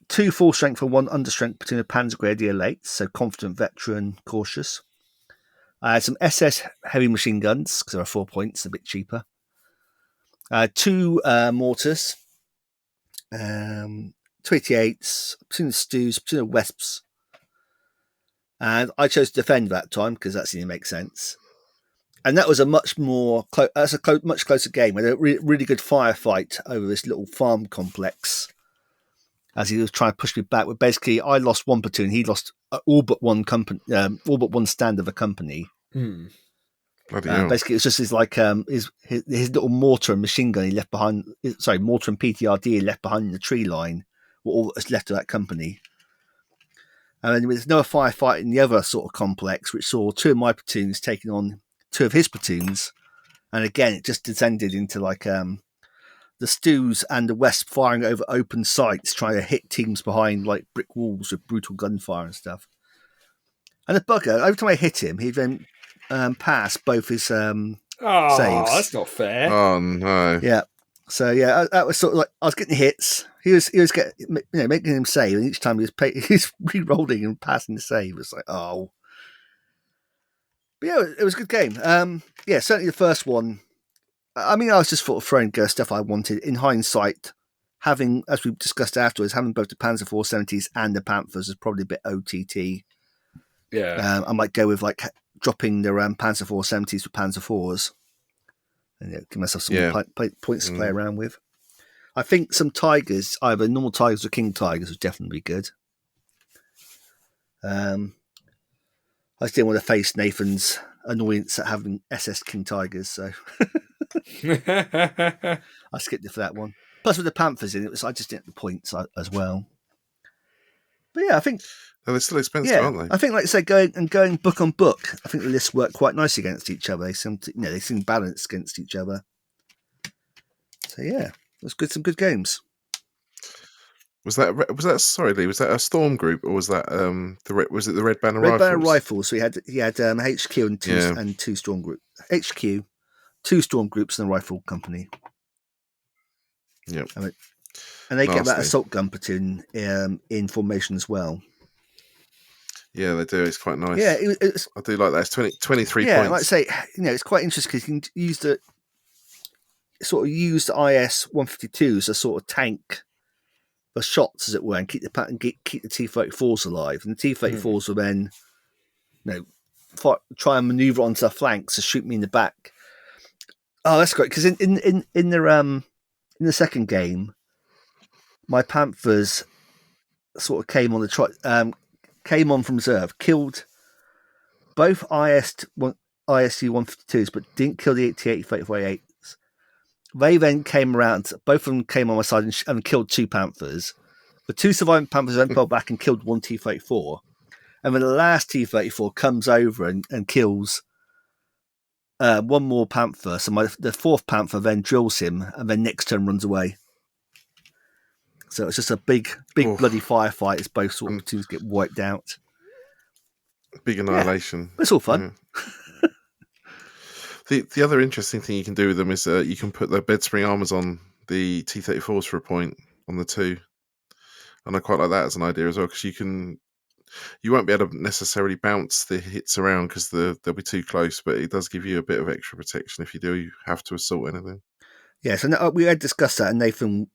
2 full strength and 1 understrength platoon of Panzer Grenadier Lates, so confident, veteran, cautious. I had some SS heavy machine guns because there are 4 points, a bit cheaper. I had 2 mortars, 288s, platoon of Stews, platoon of Wesps. And I chose to defend that time because that seemed to make sense. And that was a much much closer game. We had a really good firefight over this little farm complex as he was trying to push me back. But basically, I lost 1 platoon. He lost all but 1 company, all but 1 stand of a company. Basically, it was just his little mortar and machine gun he left behind. Sorry, mortar and PTRD he left behind in the tree line were all that's left of that company. And then there was another firefight in the other sort of complex, which saw 2 of my platoons taking on 2 of his platoons. And again, it just descended into like the the Stews and the West firing over open sights, trying to hit teams behind like brick walls with brutal gunfire and stuff. And the bugger, every time I hit him, he'd then pass both his saves. That's not fair. Oh no! Yeah. So yeah, that was sort of like I was getting hits. He was getting, making him save, and each time he was re-rolling and passing the save. It was like, oh. But yeah, it was a good game. Yeah, certainly the first one. I mean, I was just sort of throwing stuff I wanted. In hindsight, having, as we discussed afterwards, having both the Panzer 470s and the Panthers is probably a bit OTT. Yeah. I might go with like dropping the Panzer 470s for Panzer 4s. And give myself some more points to play around with. I think some Tigers, either normal Tigers or King Tigers, would definitely be good. I just didn't want to face Nathan's annoyance at having SS King Tigers, so I skipped it for that one. Plus, with the Panthers in it, I just didn't have the points as well. But yeah, I think they're still expensive, aren't they? I think, like I say, going book on book, I think the lists work quite nicely against each other. They seem balanced against each other. So yeah, it was good. Some good games. Was that sorry, Lee? Was that a Storm group or was that was it the Red Banner Red Rifles? Banner Rifles. So he had HQ and two Storm group. HQ, 2 Storm groups and a rifle company. Yep. And they get that assault gun platoon in formation as well. Yeah, they do. It's quite nice. Yeah, I do like that. It's 23 points. Yeah, like I say, it's quite interesting because you can use the IS 152 as a sort of tank for shots, as it were, and keep the T-34s alive. And the T-34s will then, try and maneuver onto the flanks to shoot me in the back. Oh, that's great because in the second game, my Panthers sort of came on from reserve, killed both ISU 152s, but didn't kill the T-34A8s. They then came around, both of them came on my side and killed 2 Panthers. The 2 surviving Panthers then fell back and killed 1 T-34. And then the last T-34 comes over and kills 1 more Panther. So the 4th Panther then drills him and then next turn runs away. So it's just a big bloody firefight as both sort of teams get wiped out. Big annihilation. Yeah, it's all fun. Yeah. The other interesting thing you can do with them is you can put the bed spring armors on the T-34s for a point on the 2. And I quite like that as an idea as well, because you won't be able to necessarily bounce the hits around because they'll be too close, but it does give you a bit of extra protection if you do have to assault anything. Yeah, so we had discussed that, and Nathan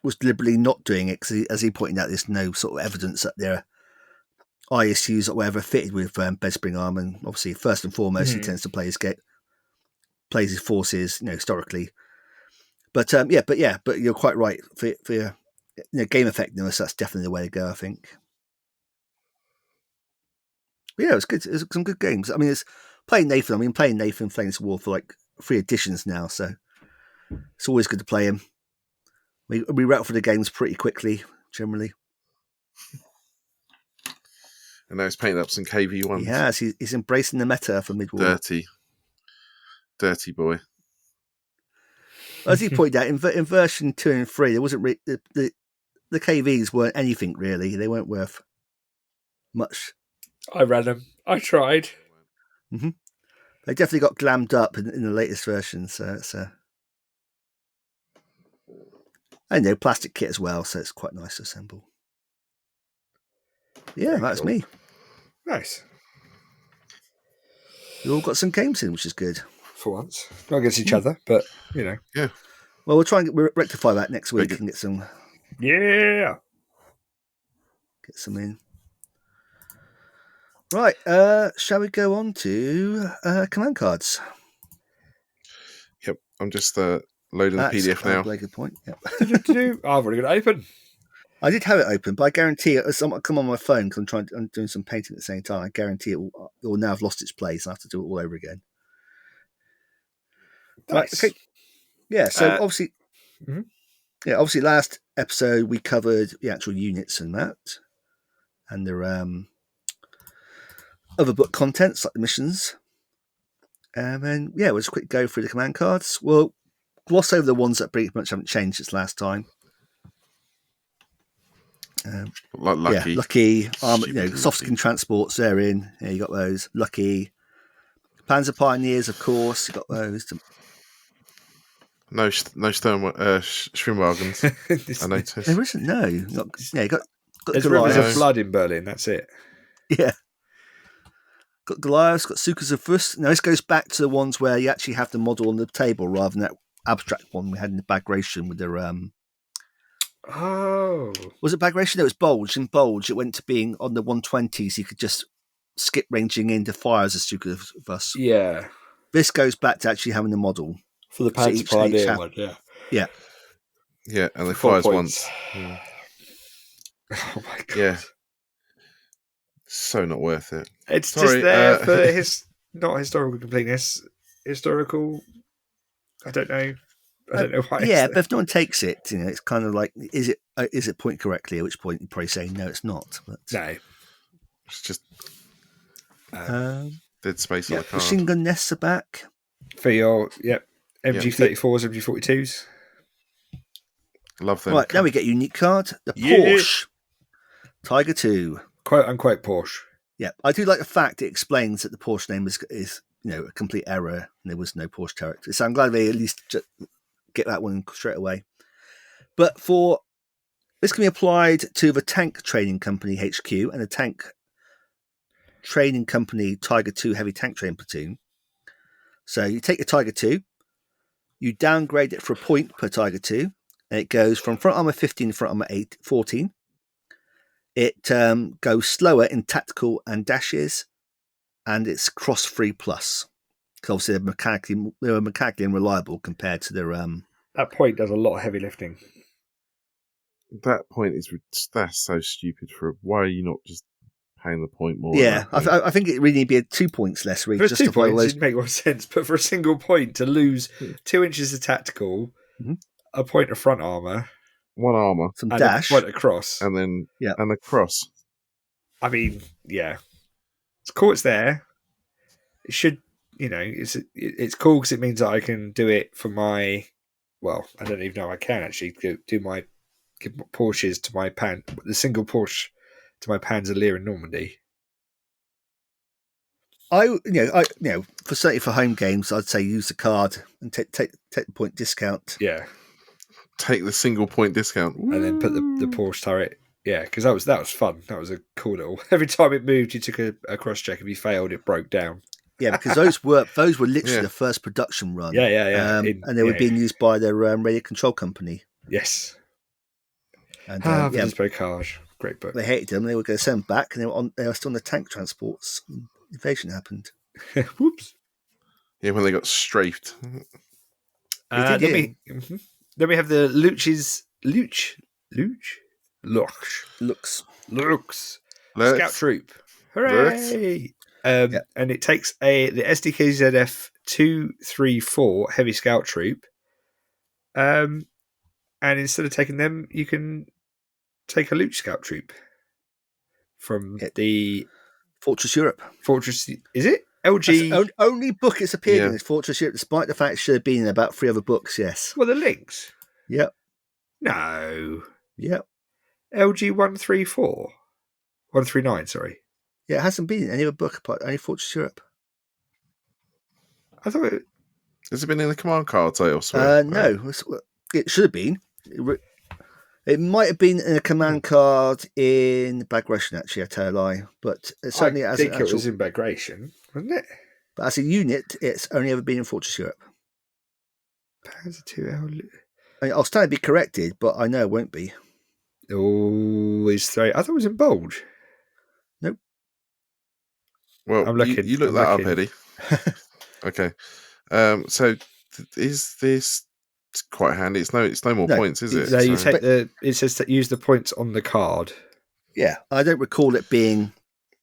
was deliberately not doing it because, as he pointed out, there's no sort of evidence that their ISUs or whatever fitted with bed spring armor. And obviously, first and foremost, he tends to plays his forces, historically. But but you're quite right for game effectiveness. That's definitely the way to go, I think. But yeah, it was good. It was some good games. I mean, it's playing Nathan. I mean, playing Nathan Flames of War for like 3 editions now, so it's always good to play him. We route for the games pretty quickly, generally. And now he's painted up some KV1s. He has. He's embracing the meta for mid-war. Dirty boy. As he pointed out, in version 2 and 3, there wasn't the KVs weren't anything really. They weren't worth much. I ran them. I tried. Mm-hmm. They definitely got glammed up in the latest version. So it's and plastic kit as well, so it's quite nice to assemble. Yeah, very that's cool. Me. Nice. We all got some games in, which is good. For once. Not against each other, but, Yeah. Well, we'll try and rectify that next week and get some... Yeah! Get some in. Right, shall we go on to command cards? Yep, I'm just loading the PDF now. That's a good point, yep. I've already got it open. I did have it open, but I guarantee it. I'll come on my phone because I'm doing some painting at the same time. I guarantee it will now have lost its place. I have to do it all over again. Nice. Right, okay. Yeah, so obviously, obviously, last episode we covered the actual units and that, and their other book contents like the missions, and then it was a quick go through the command cards. Well, gloss over the ones that pretty much haven't changed since last time. Like Lucky. Yeah, Lucky. Stupid Soft Lucky. skin transports they're in. Yeah, you got those. Lucky. Panzer Pioneers, of course. You got those. No Schwimmwagens. I noticed. There isn't. No. You got There's rivers Goliaths. of blood in Berlin. That's it. Yeah. Got Goliaths, got Sukas of Rust. Now, this goes back to the ones where you actually have the model on the table rather than that abstract one we had in the Bagration with their. Oh. Was it Bagration? No, it was Bulge. In Bulge, it went to being on the 120s. You could just skip ranging in to fire as a Suka of Rust. Yeah. This goes back to actually having the model. For the So Panzer each Pioneer have- one, yeah. Yeah. Yeah, and they 4 fires points. once. Yeah. Oh my god. Yeah. So not worth it. It's Sorry, just there for not historical completeness. Historical, I don't know. I don't know why. Yeah, it's but if no one takes it, it's kind of like, is it point correctly? At which point you probably say, no, it's not. But, no. It's just um, dead space yeah, on the card. machine gun nests are back. For your, MG34s, MG42s. Love them. Right, now we get a unique card. The Yeah. Porsche Tiger 2. Quote unquote Porsche. Yeah, I do like the fact it explains that the Porsche name is a complete error and there was no Porsche character. So I'm glad they at least get that one straight away. But this can be applied to the Tank Training Company HQ and the Tank Training Company Tiger 2 Heavy Tank Training Platoon. So you take the Tiger 2, you downgrade it for a point per Tiger 2, and it goes from front armor 15 to front armor 14. It goes slower in tactical and dashes, and it's cross 3+. Because obviously they're mechanically unreliable compared to their. That point does a lot of heavy lifting. That point that's so stupid. Why are you not just paying the point more? Yeah, I think it really need to be 2 points less. Really, For just 2 points, those... it'd make more sense. But for a single point, to lose 2 inches of tactical, a point of front armor, 1 armor, some and dash, a point across, and then and a cross. I mean, yeah, it's cool. It's there. It should, it's cool because it means that I can do it for my. Well, I don't even know. I can actually give Porsches to my the single Porsche to my Panzer in Normandy. for certainly for home games, I'd say use the card and take the point discount. Yeah, take the single point discount, and then put the Porsche turret. Yeah, because that was fun. That was a cool little. Every time it moved, you took a cross check. If you failed, it broke down. Yeah, because those were literally the first production run. Yeah. And they were being used by their radio control company. Yes. And Bocage. Great book. They hated them. They were going to send them back, and they were still on the tank transports. Invasion happened. Whoops. Yeah, when they got strafed. Then we have the Lux Scout Troop. Hooray! And it takes the SDKZF 234 Heavy Scout Troop. And instead of taking them, you can take a Luch Scout Troop from the Fortress Europe. Is it? LG. Only book it's appeared in is Fortress Europe, despite the fact it should have been in about 3 other books, yes. Well, the links? Yep. No. Yep. LG 134. 139, sorry. Yeah, it hasn't been in any other book apart only Fortress Europe. I thought Has it been in the command cards elsewhere? No. It should have been. It might have been in a command card in Bagration, actually, I tell a lie. But it certainly I think it was in Bagration, wasn't it? But as a unit, it's only ever been in Fortress Europe. Panzer 2L. I'll stand to be corrected, but I know it won't be. Always three. I thought it was in Bulge. Nope. Well, I'm looking. You look that up, Eddie. Okay. So is this quite handy? It's no more points, is it? No, you take it says to use the points on the card. Yeah, I don't recall it being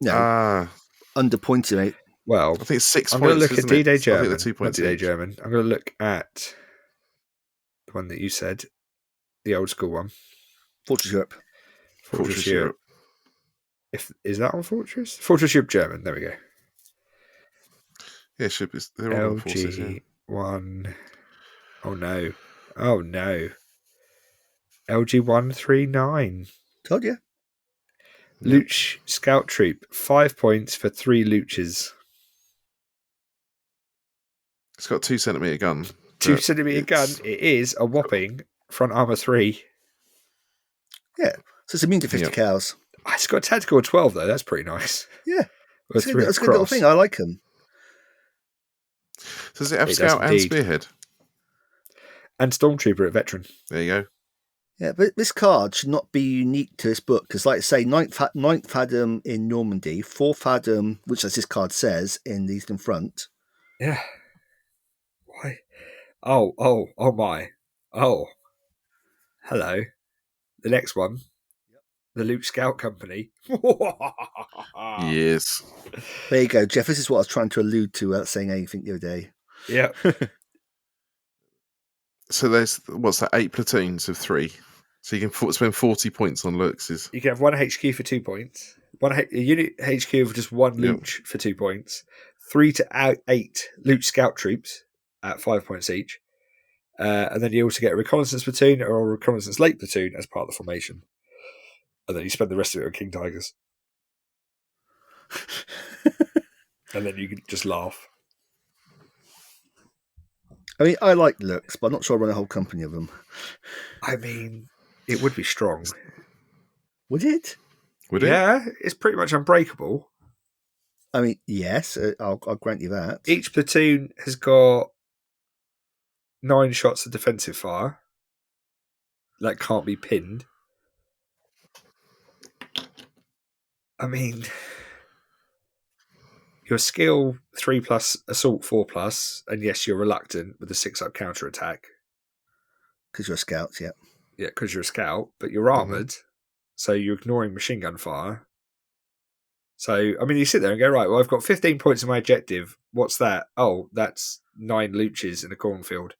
underpointed. I Well, think it's 6 I'm points. going to look at D-Day German. I think 2 points. D-Day German. I'm going to look at the one that you said, the old school one. Fortress Europe. Fortress Europe. Is that on Fortress? Fortress Europe German. There we go. Yeah, it should be. They're all on LG forces. Yeah. 1. Oh no. Oh no. LG139. Told you. Yep. Looch Scout Troop. 5 points for 3 Looches. It's got 2 centimeter gun. 2 but centimeter gun. It is a whopping front armor 3. Yeah. So it's immune to 50 Yep. cows. It's got a tactical 12 though. That's pretty nice. Yeah. With That's a 3 good little across. thing. I like them. So does it have It does Scout and indeed. Spearhead? And Stormtrooper at Veteran. There you go. Yeah, but this card should not be unique to this book because, like I say, ninth Fathom in Normandy, 4th Fathom, which as this card says, in the Eastern Front. Yeah. Why? Oh my. Oh. Hello. The next one. The Luke Scout Company. Yes. There you go, Jeff. This is what I was trying to allude to without saying anything the other day. Yeah. So there's, what's that, 8 platoons of 3. So you can spend 40 points on Luxes. You can have 1 HQ for 2 points. A unit HQ of just 1 Luch for 2 points. 3 to 8 Luch Scout Troops at 5 points each. And then you also get a reconnaissance platoon or a reconnaissance late platoon as part of the formation. And then you spend the rest of it on King Tigers. And then you can just laugh. I mean, I like looks, but I'm not sure I run a whole company of them. I mean, it would be strong. Would it? Would it? Yeah, it's pretty much unbreakable. I mean, yes, I'll grant you that. Each platoon has got 9 shots of defensive fire that can't be pinned. I mean, your skill 3+, assault 4+, and yes, you're reluctant with a 6-up counter attack. Because you're a scout, yeah. Yeah, because you're a scout, but you're armoured, so you're ignoring machine gun fire. So, I mean, you sit there and go, right, well, I've got 15 points in my objective. What's that? Oh, that's 9 Luches in a cornfield.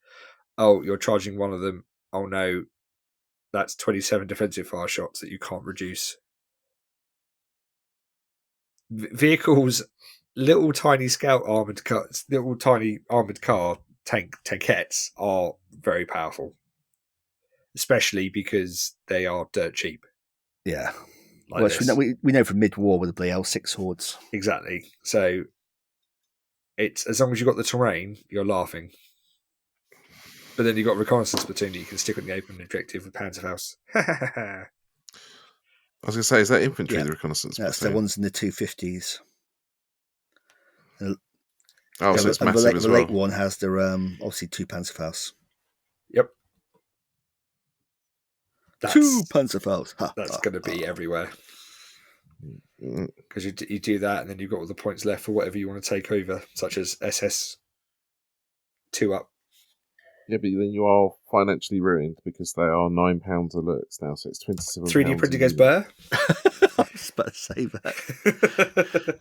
Oh, you're charging one of them. Oh, no, that's 27 defensive fire shots that you can't reduce. Vehicles, little tiny scout armoured cars, little tiny armoured car tankettes are very powerful. Especially because they are dirt cheap. Yeah. Like we know from mid-war with the L6 hordes. Exactly. So it's as long as you've got the terrain, you're laughing. But then you've got a reconnaissance platoon that you can stick on the open objective with Panzerfaust. I was going to say, is that infantry, the reconnaissance That's platoon? the ones in the 250s. So it's and massive as the well. late one has their obviously 2 Panzerfaust. Yep. 2 Panzerfaust. That's going to be everywhere. Because you do that, and then you've got all the points left for whatever you want to take over, such as SS 2-up. Yeah, but then you are financially ruined because they are £9 alerts now, so it's £27. 3D printing goes burr. I was about to say that.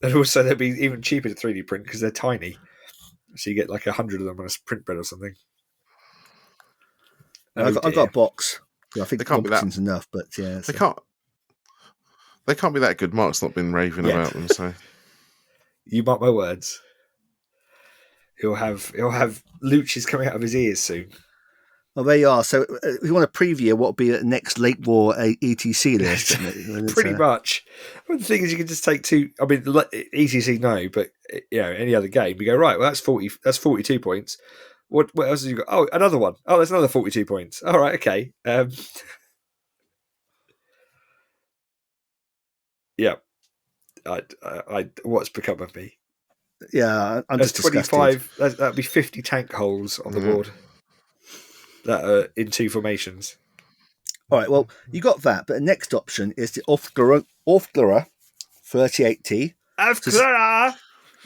And also, they'll be even cheaper to 3D print because they're tiny. So you get like 100 of them on a print bed or something. I've got a box. I think They can't be boxing's enough, but yeah. They can't be that good. Mark's not been raving about them, so you mark my words. He'll have Luches coming out of his ears soon. Well, there you are. So, if you want to preview what will be the next late war ETC list, pretty much. Well, the thing is, you can just take 2. I mean, ETC no, but any other game, you go right. Well, that's 40. That's 42 points. What else have you got? Oh, another one. Oh, there's another 42 points. All right, okay. Yeah. I what's become of me? Yeah, I'm That's just 25. That'd be 50 tank holes on the board that are in 2 formations. All right, well, you got that, but the next option is the Aufklärer 38T. Aufklärer!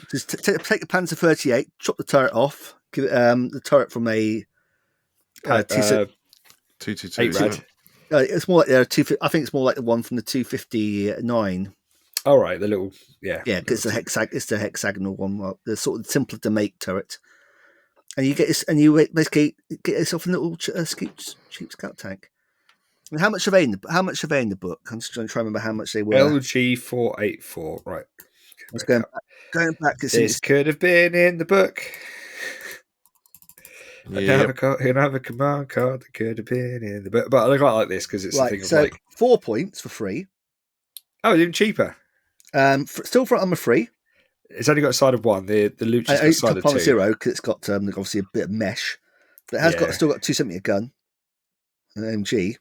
Just take the Panzer 38, chop the turret off, give it the turret from a 222. 8 red. It's more like I think it's more like the one from the 259. All right, the little because it's the hexagonal one, the sort of simpler to make turret, and you basically get yourself a little cheap scout tank. And how much are they in the book? I'm just trying to remember how much they were. LG 484. Right, I was going back. This could have been in the book. Another command card that could have been in the book. But I quite like this because it's a thing of so like 4 points for free. oh, even cheaper. Still for armor free. It's only got a side of 1. The Luch has got a side of 2. 0 because it's got obviously a bit of mesh, but it has still got 270 a gun, an MG.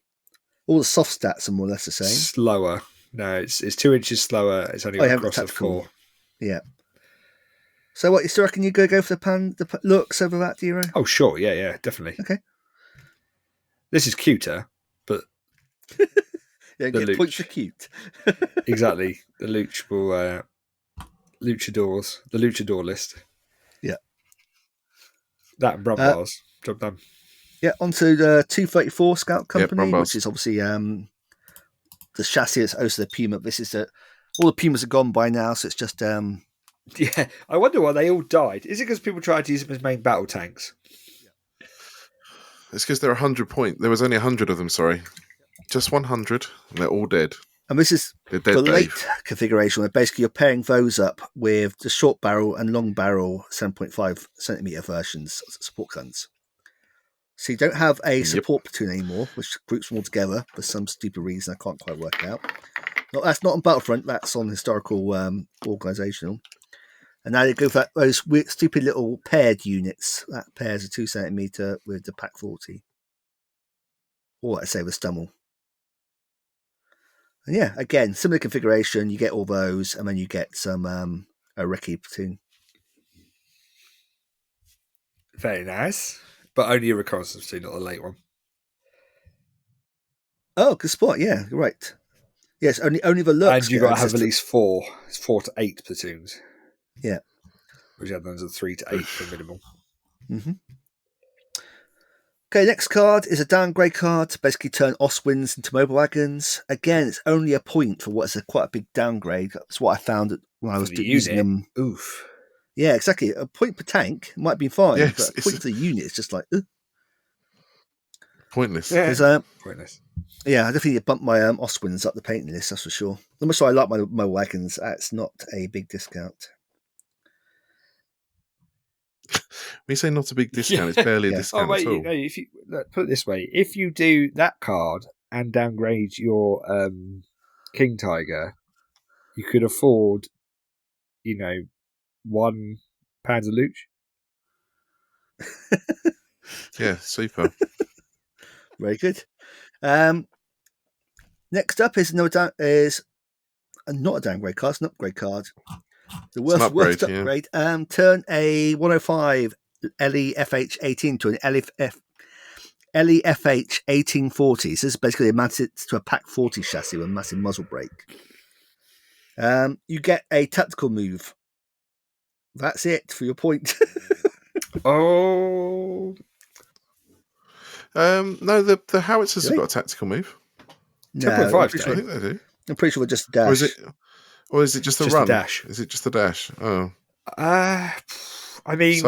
All the soft stats are more or less the same. Slower. No, it's 2 inches slower. It's only got a cross of 4. Yeah. So what, you still reckon you go for the looks over that, Dero? Oh, sure. Yeah, definitely. Okay. This is cuter, but yeah, get points for cute. Exactly. The Luch will luchadors, the luchador list. Yeah. That and Brumbars. Job done. Yeah, onto the 234 Scout Company, Brumbars. which is obviously the chassis is also the Puma. This is all the Pumas are gone by now, so it's just yeah. I wonder why they all died. Is it because people tried to use them as main battle tanks? It's because they're 100 point. There was only 100 of them. Sorry, just 100, and they're all dead. And this is the late configuration where basically you're pairing those up with the short barrel and long barrel 7.5 centimeter versions of support guns. So you don't have a support platoon anymore, which groups them all together for some stupid reason I can't quite work out. No, that's not on Battlefront, that's on historical organisational. And now they go for those weird, stupid little paired units. That pairs a 2 centimeter with the Pack 40. Or let's say with Stummel. And yeah, again, similar configuration. You get all those, and then you get some a recce platoon. Very nice. But only a reconnaissance platoon, not the late one. Oh, good spot. Yeah, you're right. Yes, only the looks. And you've got to have at least 4. It's 4 to 8 platoons. Yeah. Which have those are 3 to 8 for minimal. Mm-hmm. Okay, next card is a downgrade card to basically turn Oswins into mobile wagons. Again, it's only a point for what's quite a big downgrade. That's what I found when I was using them. Oof. Yeah, exactly. A point per tank might be fine, but a point for the unit is just like... Pointless. Yeah, pointless. Yeah, I definitely bumped my Oswins up the painting list, that's for sure. How much I like my wagons, that's not a big discount. We say not a big discount, it's barely a discount at all. If you put it this way, if you do that card and downgrade your King Tiger, you could afford, 1 Panzer Luch. Yeah, super. Very good. Next up is not a downgrade card, it's an upgrade card. The worst upgrade. Yeah. Turn a 105 LEFH-18 to an LEFH 1840. So this is basically mounted to a Pack 40 chassis with a massive muzzle brake. You get a tactical move. That's it for your point. Oh. No, the howitzers have got a tactical move. 10.5. I think they do. I'm pretty sure we're just a dash. Or is it just a just run? A dash. Is it just a dash? Oh. I mean,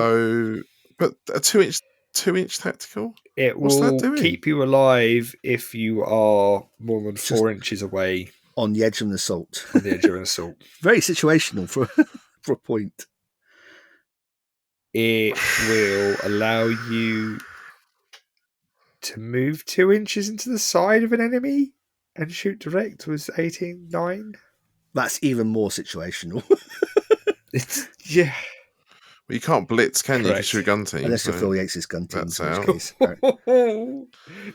but a 2-inch tactical. It will keep you alive if you are more than 4 inches away on the edge of an assault. On the edge of an assault. Very situational for a point. It will allow you to move 2 inches into the side of an enemy and shoot direct with 18-9. That's even more situational. Yeah. Well, you can't blitz, can you? Because you're a gun team. Unless you're Phil Yates' gun team. That's out.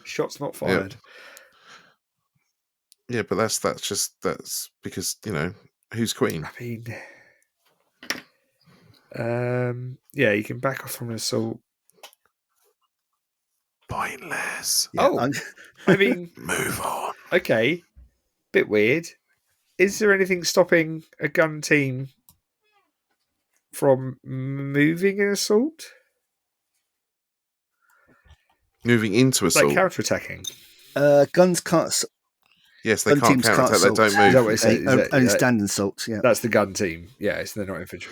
Shots not fired. Yeah, but that's because, who's queen? I mean, you can back off from an assault. Pointless. Yeah, I mean, move on. Okay, bit weird. Is there anything stopping a gun team from moving an assault? Moving into assault? Like counter-attacking? Guns can't... Yes, they can't counter-attack, they don't move. Only stand assaults, yeah. That's the gun team. Yeah, they're not infantry.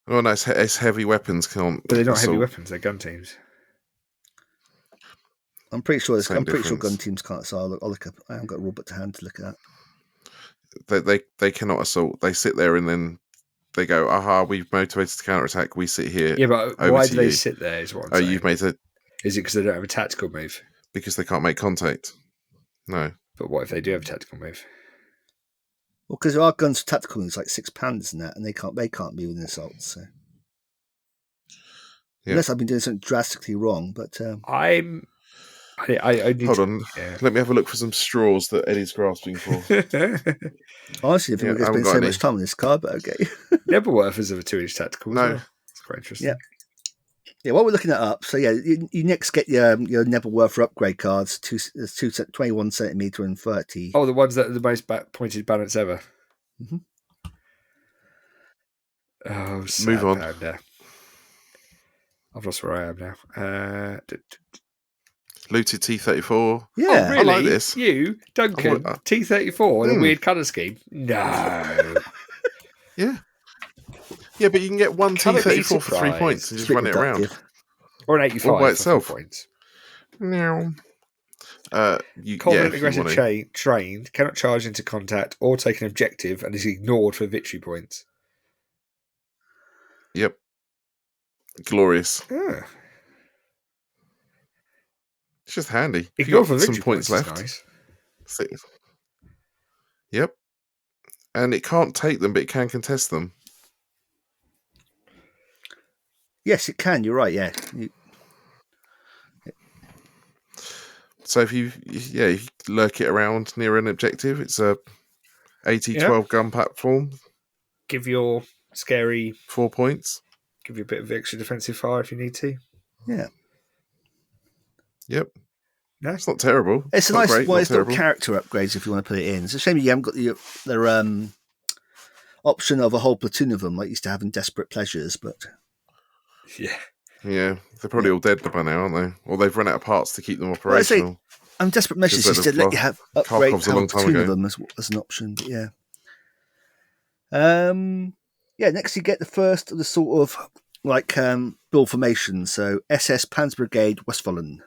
Oh, no, it's heavy weapons can't... But they're not heavy weapons, they're gun teams. I'm pretty sure gun teams can't, so I'll look up. I haven't got a rule book to hand to look at. They cannot assault. They sit there and then they go, aha, we've motivated to counterattack. We sit here. Yeah, but over why to do they you. sit there? Is what I'm Oh, saying. you've made it Is it because they don't have a tactical move? because they can't make contact. No. But what if they do have a tactical move? Well, because our guns for tactical moves like 6 pounds and that, and they can't move with assaults. So. Yeah. Unless I've been doing something drastically wrong, but I need Hold to, on. Yeah. Let me have a look for some straws that Eddie's grasping for. honestly, I think we're going to spend so much time on this card, but okay. Nebelworth is of a 2-inch tactical. No. As well. It's quite interesting. Yeah. Yeah, while we're looking that up, so yeah, you next get your Nebelworth for upgrade cards, 21 centimeter and 30. Oh, the ones that are the most pointed balance ever. Mm-hmm. Oh, sad Move on. Panda. I've lost where I am now. Looted T34. Yeah, Oh, really? I like this. You, Duncan, T34 and a weird colour scheme? No. Yeah. Yeah, but you can get one Can it be T34 for 3 points and just run it around. Or an 85 All by for itself. 4 points. No. Confident if aggressive trained, cannot charge into contact or take an objective and is ignored for victory points. Yep. Glorious. Ah. It's just handy. If Ignore you've for got some victory points is left. nice. Yep. And it can't take them, but it can contest them. yes, it can. You're right. Yeah, So if you lurk it around near an objective, it's a 80-12 gun platform. Give your scary 4 points. Give you a bit of extra defensive fire if you need to. Yeah. Yep. No, it's not terrible. It's a not nice great, one. It's terrible. little character upgrades if you want to put it in. It's a shame you haven't got the option of a whole platoon of them like you used to have in Desperate Pleasures, but yeah, they're probably all dead by now, aren't they? Or they've run out of parts to keep them operational. Desperate Measures used to let you have upgrade Kharkov's a long time platoon ago. of them as an option, but yeah. Next you get the first of the sort of like build formation. So SS Panzer Brigade Westfalen.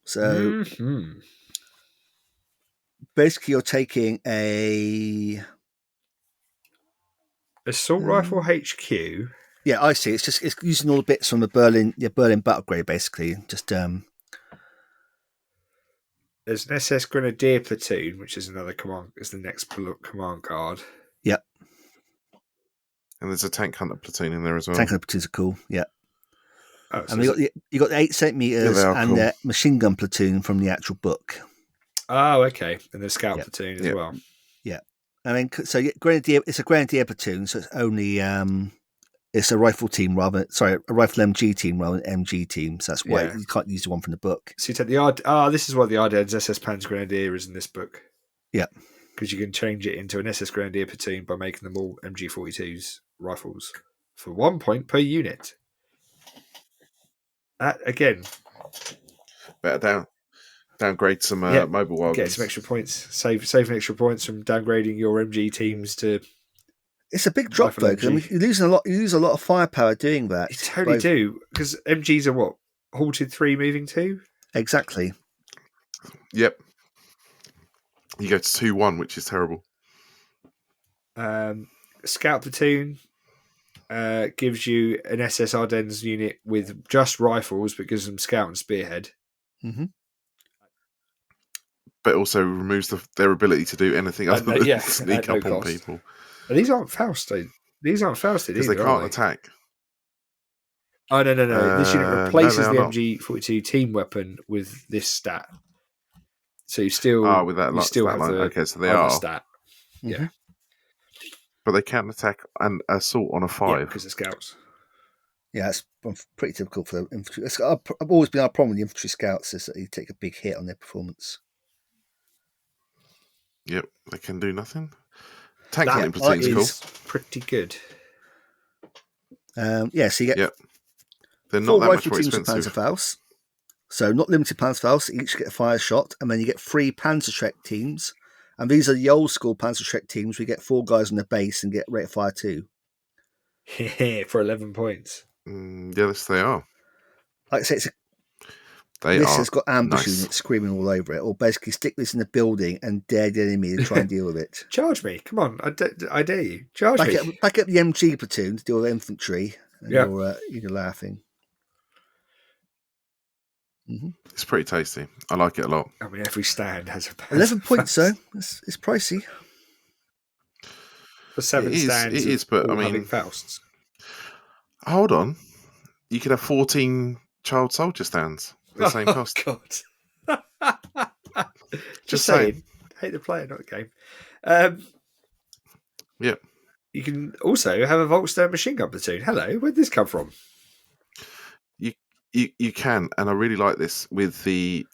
So basically you're taking a assault rifle HQ. Yeah, I see. It's using all the bits from the Berlin battle grade, basically. Just There's an SS Grenadier platoon, which is another command. Is the next command card. Yep. And there's a tank hunter platoon in there as well. Tank hunter platoons are cool. Yeah. Oh, so and you got the 8 centimeters and the machine gun platoon from the actual book. Oh, okay. And the scout platoon as well. Yeah. I mean, so Grenadier. It's a Grenadier platoon, so it's only it's a rifle team a rifle MG team rather than MG team. So that's why you can't use the one from the book. So you take the this is why the Ardennes SS Panzer Grenadier is in this book. Yeah. Because you can change it into an SS Grenadier platoon by making them all MG42s rifles for 1 point per unit. That, again. Better downgrade some mobile wagons. Get some extra points. Save extra points from downgrading your MG teams to... It's a big drop, though, because I mean, you lose a lot of firepower doing that. You totally do, because MGs are what? Halted 3, moving 2? Exactly. Yep. You go to 2-1, which is terrible. Scout platoon gives you an SS Ardennes unit with just rifles, but gives them scout and spearhead. Mm-hmm. But also removes their ability to do anything other than sneak up on people. And these aren't Fausted. These aren't Fausted because they can't attack. Oh, no. This unit replaces the MG42 team weapon with this stat. So you still, with that you still have line. the okay, so they are stat. Mm-hmm. Yeah. But they can't attack and assault on a 5. Because of scouts. Yeah, it's pretty typical for infantry. I've always been our problem with the infantry scouts is that you take a big hit on their performance. Yep, they can do nothing. Tank hunting platoon's cool. Pretty good. So you get they're not 4 that much rifle more teams of expensive. Panzerfaust. So not limited Panzerfaust, each get a fire shot, and then you get 3 Panzerschreck teams. And these are the old school Panzerschreck teams. We get 4 guys on the base and get rate of fire 2. For 11 points. Yes, they are. Like I say, This has got ambush nice. units screaming all over it, or basically stick this in a building and dare the enemy to try and deal with it. Charge me. Come on. I dare you. Charge me. Back up the MG platoon to deal with infantry, and you're laughing. Mm-hmm. It's pretty tasty. I like it a lot. I mean, every stand has a 11 points, though. It's pricey. For 7 stands. It is, but I mean, Fausts. Hold on. You could have 14 child soldier stands for the same cost. God. Just saying. Hate the player, not the game. Yep. You can also have a Volkstern machine gun platoon. Hello, where did this come from? You can, and I really like this with the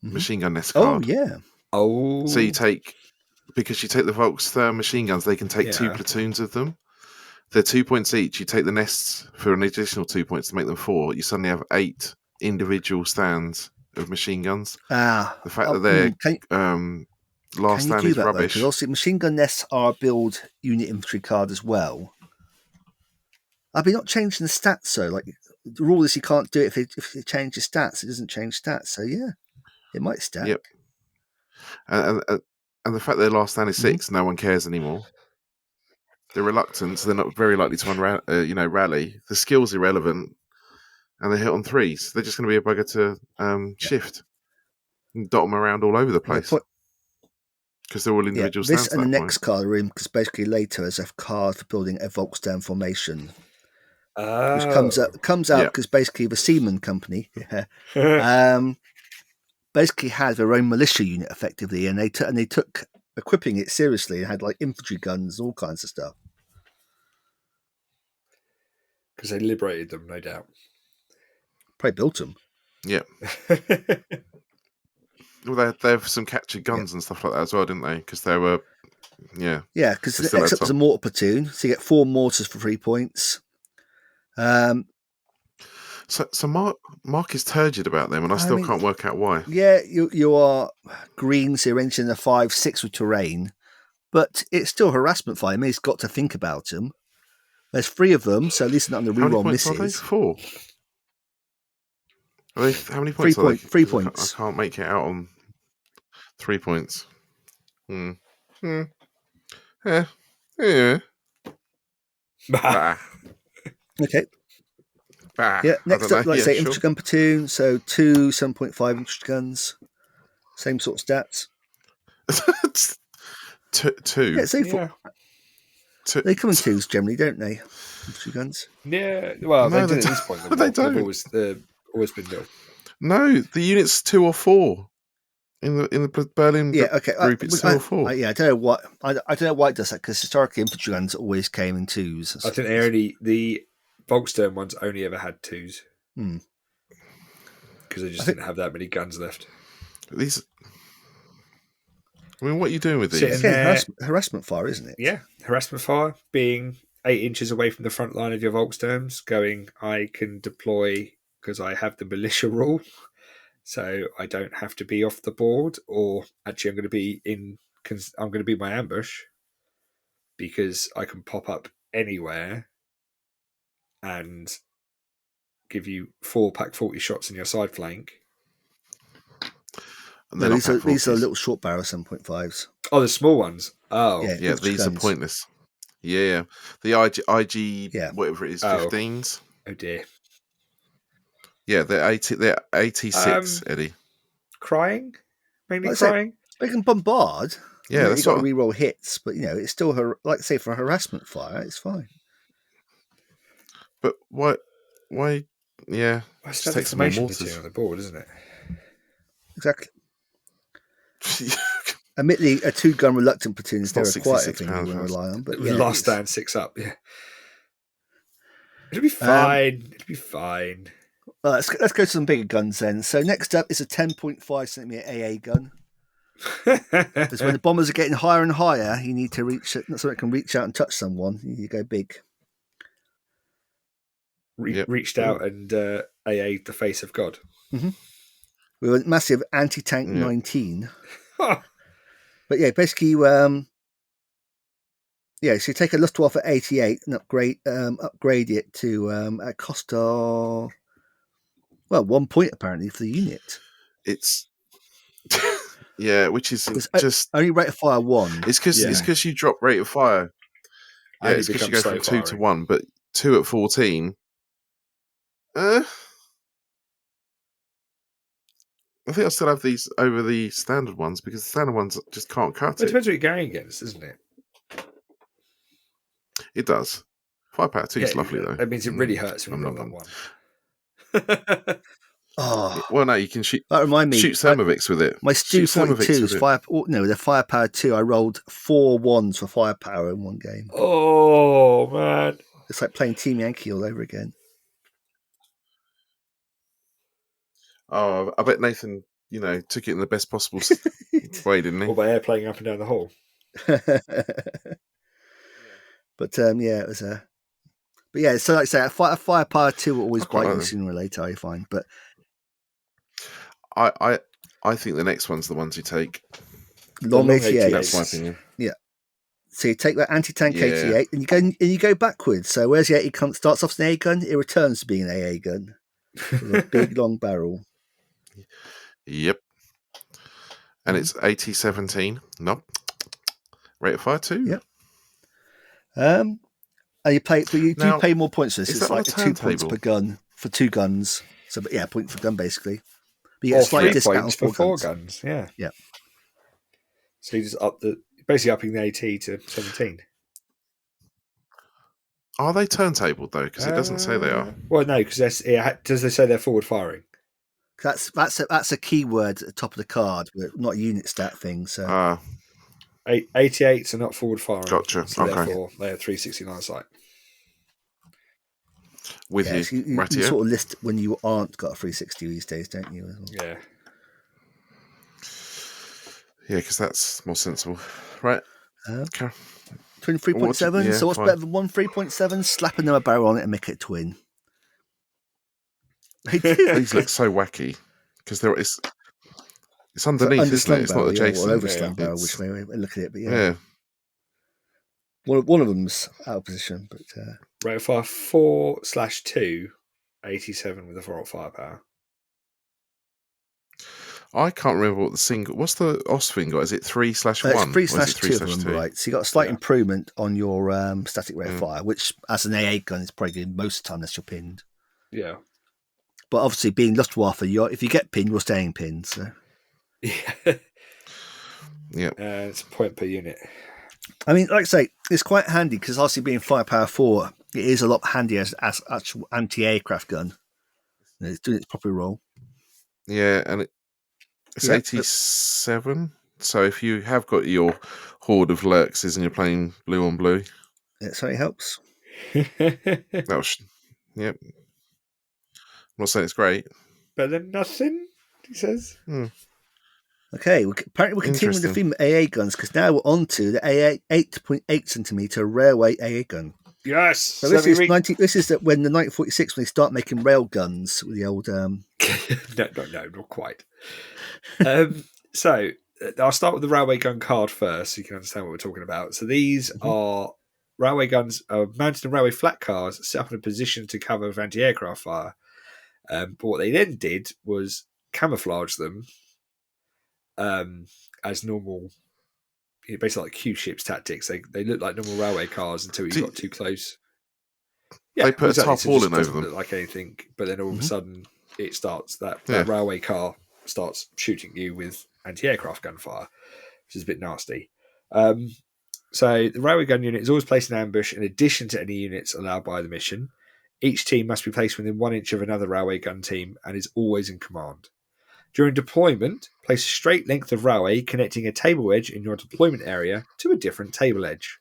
machine gun nest card. Oh, yeah. Oh. So because you take the Volkstern machine guns, they can take 2 platoons of them. They're 2 points each. You take the nests for an additional 2 points to make them 4. You suddenly have 8 individual stands of machine guns. The fact that they're last stand is rubbish. Because obviously machine gun nests are a build unit infantry card as well. I've been not changing the stats, so like the rule is you can't do it if it changes stats. It doesn't change stats. So yeah, it might stack. Yep. And the fact their last stand is 6, no one cares anymore. They're reluctant, so they're not very likely to rally. The skill's irrelevant, and they hit on 3s. They're just going to be a bugger to shift and dot them around all over the place because they're all individual stands. This and the next card are in because basically later as a card for building a Volkstern formation, which comes out because basically the Seaman Company basically had their own militia unit effectively, and they took equipping it seriously and had like infantry guns, all kinds of stuff. Because they liberated them, no doubt. Probably built them. Yeah. Well, they have some captured guns and stuff like that as well, didn't they? Because they were, Yeah, because the next up was a mortar platoon, so you get 4 mortars for 3 points. So Mark is turgid about them, and I still can't work out why. Yeah, you are green, so you're entering a 5-6 with terrain, but it's still harassment fire. I mean, he's got to think about them. There's 3 of them, so at least not on the reroll misses. Are they? 4. How many 3 points are they? 3 points. I can't make it out on 3 points. Yeah. Okay. Next up, like I say, infantry gun platoon. So 2 7.5 infantry guns. Same sort of stats. 2. Yeah, so 4. They come in 2s generally, don't they? Infantry guns. Yeah, well, no, they did at this point. They don't. They've always been built. No, the unit's 2 or 4. In the Berlin group, it's 2 or 4. I don't know what I don't know why it does that, because historically infantry guns always came in 2s. I think the Volkstern ones only ever had 2s because they just didn't have that many guns left. These, I mean, what are you doing with these? Harassment fire, isn't it? Yeah, harassment fire, being 8 inches away from the front line of your Volksterns, going, I can deploy because I have the militia rule. So I don't have to be off the board, or actually I'm going to be my ambush because I can pop up anywhere and give you 4 pack 40 shots in your side flank. And these are little short barrel 7.5s. Oh, the small ones. Oh, yeah, these are pointless. Yeah, the IG whatever it is, 15s. Oh dear. Yeah, they're 86, Eddie. Crying? Mainly crying? They can bombard. Yeah, you've got to reroll hits, but it's still, like say, for harassment fire, it's fine. But what? Why? Yeah, it's just take some more mortars on the board, isn't it? Exactly. Admittedly, a 2-gun reluctant platoon is never quite a thing you want to rely on. But last stand 6 up. Yeah, it'll be fine. It'll be fine. Well, let's go to some bigger guns then. So next up is a 10.5 centimeter AA gun. Because when the bombers are getting higher and higher, you need to reach it so it can reach out and touch someone. You need to go big. Reached out and AA'd the face of God. Mm-hmm. With a massive anti-tank 19. But yeah, basically, so you take a Luftwaffe 88 and upgrade it to a cost of Well, 1 point apparently for the unit. It's yeah, which is It's just only rate of fire 1. it's because you drop rate of fire. Yeah, And it's it because you go becomes from 2 to slow-firing. 1, but 2 at 14. I think I still have these over the standard ones because the standard ones just can't cut Well, it it. depends what you're going against, isn't it? It does. Firepower 2 is lovely though. That means it really hurts when I'm you not roll gonna. one. Oh, Well, no, you can shoot that reminds me. Thermomix with it. My Stu Shoot Thermomix 42s, the firepower 2, I rolled 4 1s for firepower in one game. Oh, man. It's like playing Team Yankee all over again. Oh, I bet Nathan, took it in the best possible way, didn't he? Or by airplaning up and down the hole. But yeah, it was a. But yeah, so like I say, a firepower 2 will always I quite bite like you them. sooner or later, I find. But I think the next one's the ones you take. long 88. That's my opinion. Yeah. So you take that anti-tank Yeah. 88 and you go backwards. So whereas the 80 starts off as an AA gun, it returns to being an AA gun with a big long barrel. Yep. And it's 80-17. Nope. Rate of fire 2. Yep. And you pay, but you do Now, pay more points for this. is It's that on like a 2 points turntable? per gun for 2 guns. So, but yeah, point for gun basically. But you get Or a slight 3 discount on points 4 for 4 guns. guns. Yeah. Yeah. So you just basically upping the AT to 17. Are they turntabled though? Because it doesn't say they are. Well, no, because does they say they're forward firing? That's a keyword at the top of the card, but not a unit stat thing. So 88s are not forward firing. Gotcha. So Okay. therefore, they have 369 sight. With yeah, you, so you right here. sort of list when you aren't got a 360 these days, don't you? Yeah. Yeah, because that's more sensible, right? Okay. 23.7. Yeah, so what's fine. better than 3.7? Slap another barrel on it and make it a twin. These look so wacky because it's underneath, isn't it? It's not adjacent. Or overslung barrel, which way we look at it. But yeah. One of them's out of position. But Rate of fire 4/2, 87 with a 4 firepower. I can't remember what the single. What's the Osfin got? Is it 3/1? It's 3/2 of them, 3/2? right? So you got a slight improvement on your static rate of fire, which as an AA gun is probably good most of the time unless you're pinned. Yeah. But obviously, being Luftwaffe, if you get pinned, you're staying pinned. So Yeah. Yeah. It's a point per unit. I mean, like I say, it's quite handy because obviously being firepower 4, it is a lot handier as actual anti-aircraft gun. It's doing its proper role. Yeah, and it's 87. So if you have got your horde of Lurkses and you're playing blue on blue, it certainly helps. that was, yep. I'm not saying it's great. Better than nothing, he says. Okay, apparently we're continuing with the theme of AA guns because now we're on to the AA 8.8 centimeter railway AA gun. Yes. So this is when the 1946 when they start making rail guns with the old. No, not quite. So I'll start with the railway gun card first, so you can understand what we're talking about. So these are railway guns mounted on railway flat cars, set up in a position to cover with anti-aircraft fire. But what they then did was camouflage them as normal, basically like Q-ships tactics. They look like normal railway cars until you got too close. Yeah, they put exactly. a tarpaulin over them. Look like anything, but then all of a sudden it starts that Yeah. railway car starts shooting you with anti-aircraft gunfire, which is a bit nasty. So the railway gun unit is always placed in ambush in addition to any units allowed by the mission. Each team must be placed within 1 inch of another railway gun team and is always in command. During deployment, place a straight length of railway connecting a table edge in your deployment area to a different table edge.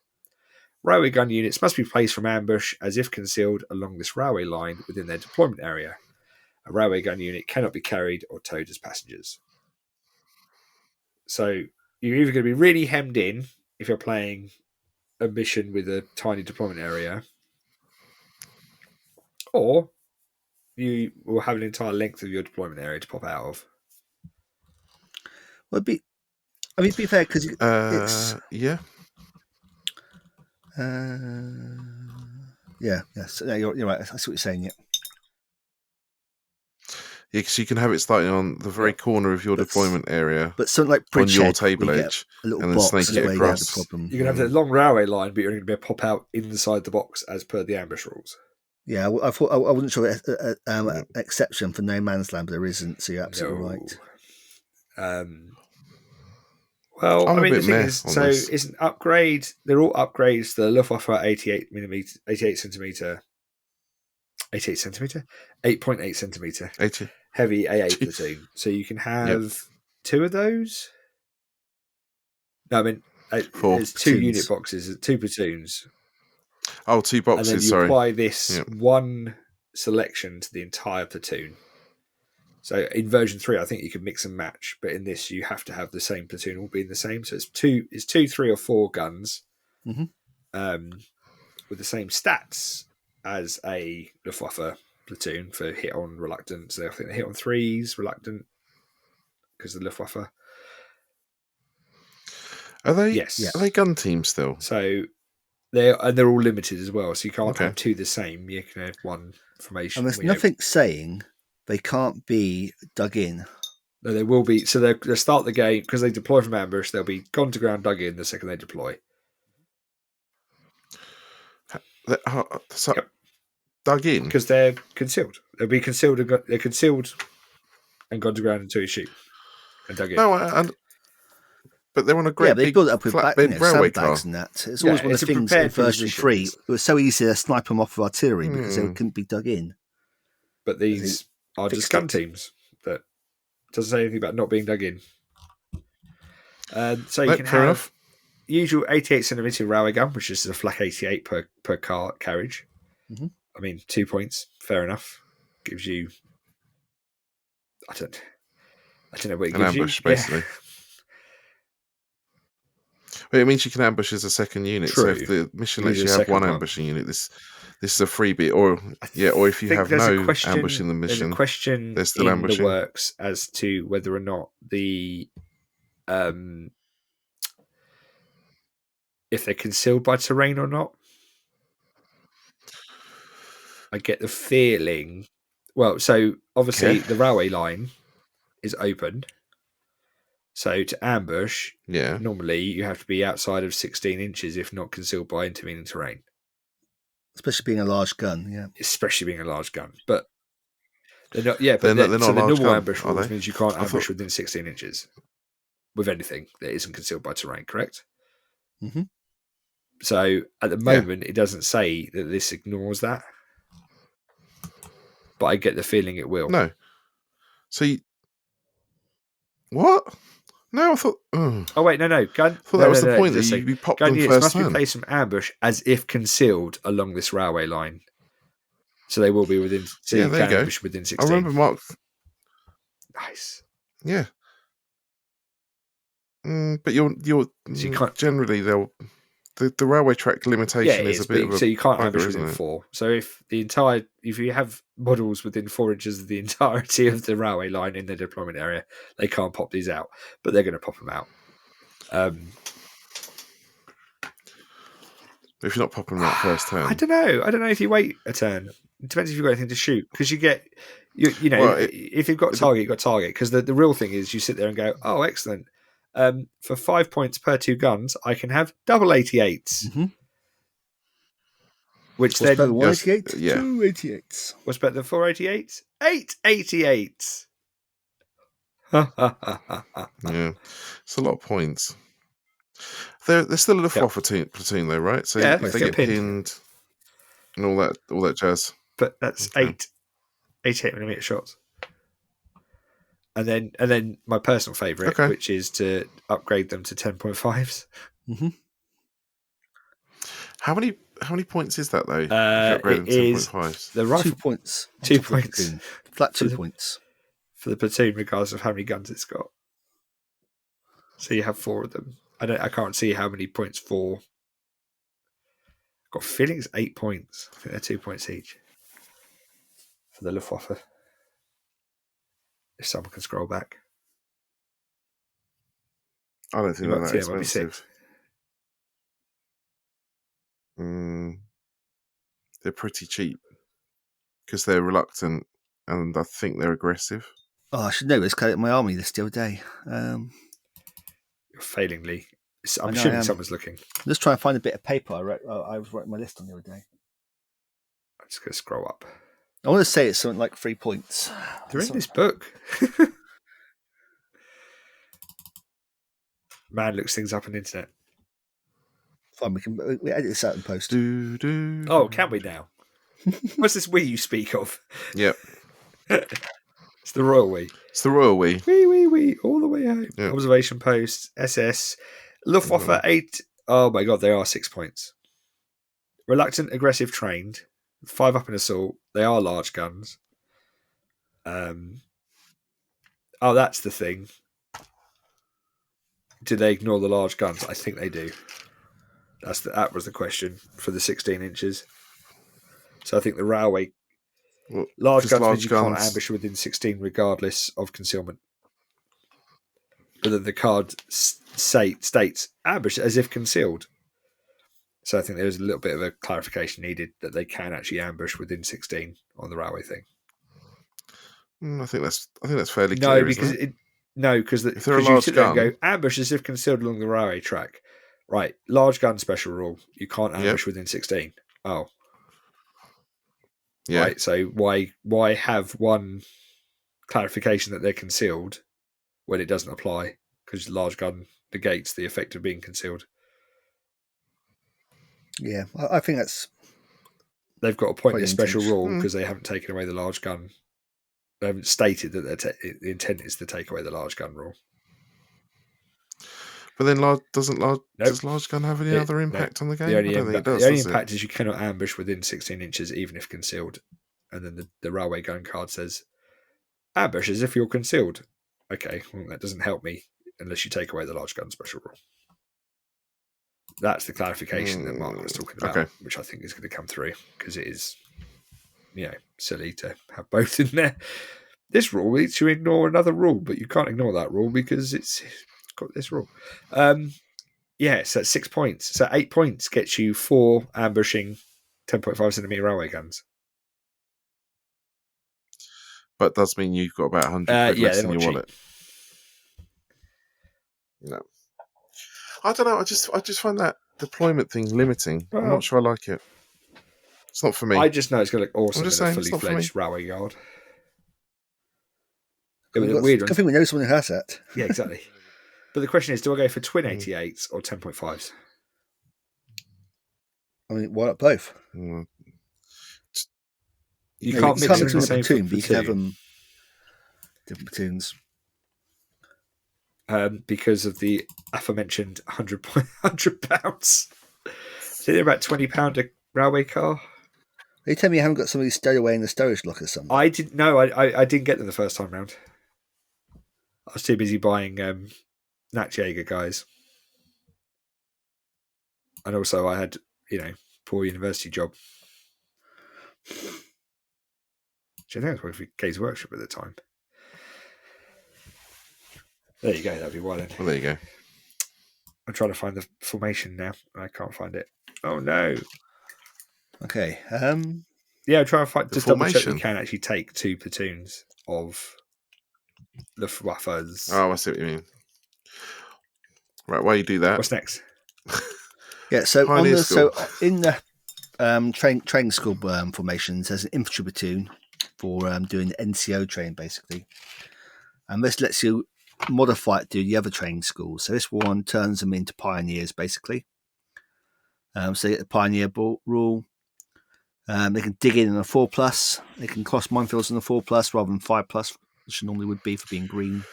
Railway gun units must be placed from ambush as if concealed along this railway line within their deployment area. A railway gun unit cannot be carried or towed as passengers. So you're either going to be really hemmed in if you're playing a mission with a tiny deployment area, or you will have an entire length of your deployment area to pop out of. Well, to be fair, because it's yeah. Yes, you're right. I see what you're saying. Yeah. Yeah, because you can have it starting on the very corner of your deployment area, But something like on your Bridgehead, table we get edge, a little and then box snake is it where you have across. the problem. You can have the long railway line, but you're only going to be able to pop out inside the box as per the ambush rules. Yeah, I thought I wasn't sure exception for no man's land, but there isn't. So you're absolutely right. Well, I'm I a mean, the bit thing meh is, on so this. it's an upgrade. They're all upgrades to the Luftwaffe 88 centimeter, 8.8 centimeter 80. heavy AA platoon. So you can have 2 of those. No, I mean, 4 there's 2 platoons. unit boxes, 2 platoons, Oh, 2 boxes. and then you sorry. apply this one selection to the entire platoon. So in version 3, I think you can mix and match, but in this, you have to have the same platoon all being the same. So it's 2, 3, or 4 guns, with the same stats as a Luftwaffe platoon for hit on reluctant. So I think they hit on 3s reluctant because of the Luftwaffe. Are they? Yes. Are they gun teams still? So they're all limited as well. So you can't Okay. have 2 the same. You can have one formation. And there's nothing saying they can't be dug in. No, they will be. So they'll start the game because they deploy from ambush. They'll be gone to ground, dug in the second they deploy. Dug in because they're concealed. They'll be concealed. They're concealed and gone to ground until you shoot and dug in. No, but they're on a great they big build it up with flatbed railway car. sandbags and that. It's always one of the things in version 3. It was so easy to snipe them off with artillery because they couldn't be dug in. But these are just gun teams. That doesn't say anything about not being dug in. So you can have usual 88 centimeter railway gun, which is a flak 88 per car carriage. Mm-hmm. I mean, 2 points, fair enough. Gives you, I don't know what it gives ambush, you. basically. Well, it means you can ambush as a second unit. True. So if the mission lets you have one ambushing unit, this is a freebie. Or if you have no ambush in the mission, there's a question they're still in ambushing. the works as to whether or not the if they're concealed by terrain or not. I get the feeling. Well, so obviously the railway line is open. So to ambush, normally you have to be outside of 16 inches, if not concealed by intervening terrain. Especially being a large gun, yeah. Especially being a large gun, but they're not. Yeah, but they're not so the normal gun, ambush rules means you can't ambush within 16 inches with anything that isn't concealed by terrain. Correct. Mm-hmm. So at the moment, it doesn't say that this ignores that, but I get the feeling it will. No. So what? No, I thought. Oh wait, no. Gun. I thought that was the point that you popped gun them units first must be placed from ambush as if concealed along this railway line. So they will be within. So you can ambush within 16. I remember Mark. Nice. Yeah. But you're so you can't, generally they'll. The railway track limitation is a bit of a... So you can't ambush within 4. So if you have models within 4 inches of the entirety of the railway line in the deployment area, they can't pop these out. But they're going to pop them out. If you're not popping them out first turn. I don't know if you wait a turn. It depends if you've got anything to shoot. Because you get... if you've got target, you've got target. Because the real thing is you sit there and go, oh, excellent. For 5 points per 2 guns, I can have double 88s. Mm-hmm. Which then... better, 188? Yeah. 2 88s. What's better than 4 88s? 8 88s! Yeah. It's a lot of points. They're still a Luftwaffe platoon though, right? So if they get pinned and all that jazz. But that's 8 88mm shots. And then my personal favourite, which is to upgrade them to 10.5s. Mm-hmm. How many points is that though? It is the rifle 2 points. 2 points. Flat 2 points. For the platoon, regardless of how many guns it's got. So you have 4 of them. I can't see how many points 4. I've got a feeling it's 8 points. I think they're 2 points each. For the Luftwaffe. If someone can scroll back. I don't think that expensive. They're pretty cheap because they're reluctant. and I think they're aggressive. Oh, I should know this. 'Cause I looked at my army list the other day. You're failing, Lee. I'm I know I assuming am. someone's looking. I'm just trying to find a bit of paper I was writing my list on the other day. I'm just going to scroll up. I want to say it's something like 3 points. They're in this book. Man looks things up on the internet. Fine, we edit this out in post. Oh, can we now? What's this we you speak of? Yep. It's the royal we. It's the royal we. We, all the way home. Yep. Observation post, SS. Luftwaffe 8. Oh my god, they are 6 points. Reluctant, aggressive, trained. 5 up in assault. They are large guns. Oh, that's the thing. Do they ignore the large guns? I think they do. That was the question for the 16 inches. So I think the railway large guns means you can't ambush within 16 regardless of concealment. But then the card states ambush as if concealed. So I think there's a little bit of a clarification needed that they can actually ambush within 16 on the railway thing. I think that's fairly clear. Because if they're a large gun, go ambush as if concealed along the railway track. Right, large gun special rule. You can't ambush within 16. Oh, yeah. Right. So why have one clarification that they're concealed when it doesn't apply? Because large gun negates the effect of being concealed. Yeah, I think that's. They've got a point in a special rule because they haven't taken away the large gun. They haven't stated that the intent is to take away the large gun rule. But then, does large gun have any other impact on the game? The only impact is you cannot ambush within 16 inches, even if concealed. And then the railway gun card says, ambush as if you're concealed. Okay, well, that doesn't help me unless you take away the large gun special rule. That's the clarification that Mark was talking about, which I think is going to come through because it is, silly to have both in there. This rule lets you ignore another rule, but you can't ignore that rule because it's got this rule. So that's 6 points. So 8 points gets you 4 ambushing 10.5 centimeter railway guns. But does mean you've got about 100 less in your wallet. No, I don't know. I just find that deployment thing limiting. I'm not sure I like it. It's not for me. I just know it's going to look awesome in a fully fledged railway yard. I think we know someone who has that. Yeah, exactly. But the question is, do I go for twin 88s or 10.5s? I mean, why not both? You can't mix them in the same platoon, but you can have them different platoons. Because of the aforementioned £100. So they're about £20 a railway car. They tell me you haven't got somebody stowed away in the storage locker somewhere. I didn't know. I didn't get them the first time round. I was too busy buying Natjager guys. And also I had, poor university job. Which I think I was working for Games Workshop at the time. There you go, that'd be why then. Well, there you go. I'm trying to find the formation now, and I can't find it. Oh no. Okay. I'm trying to find just double check you can actually take 2 platoons of Luftwaffes. Oh, I see what you mean. Right, while you do that. What's next? So in the training school formations, there's an infantry platoon for doing the NCO training, basically. And this lets you modify it to the other training schools. So this one turns them into pioneers, basically. So you get the pioneer rule. They can dig in a 4+. They can cross minefields in a 4+ rather than 5+, which normally would be for being green.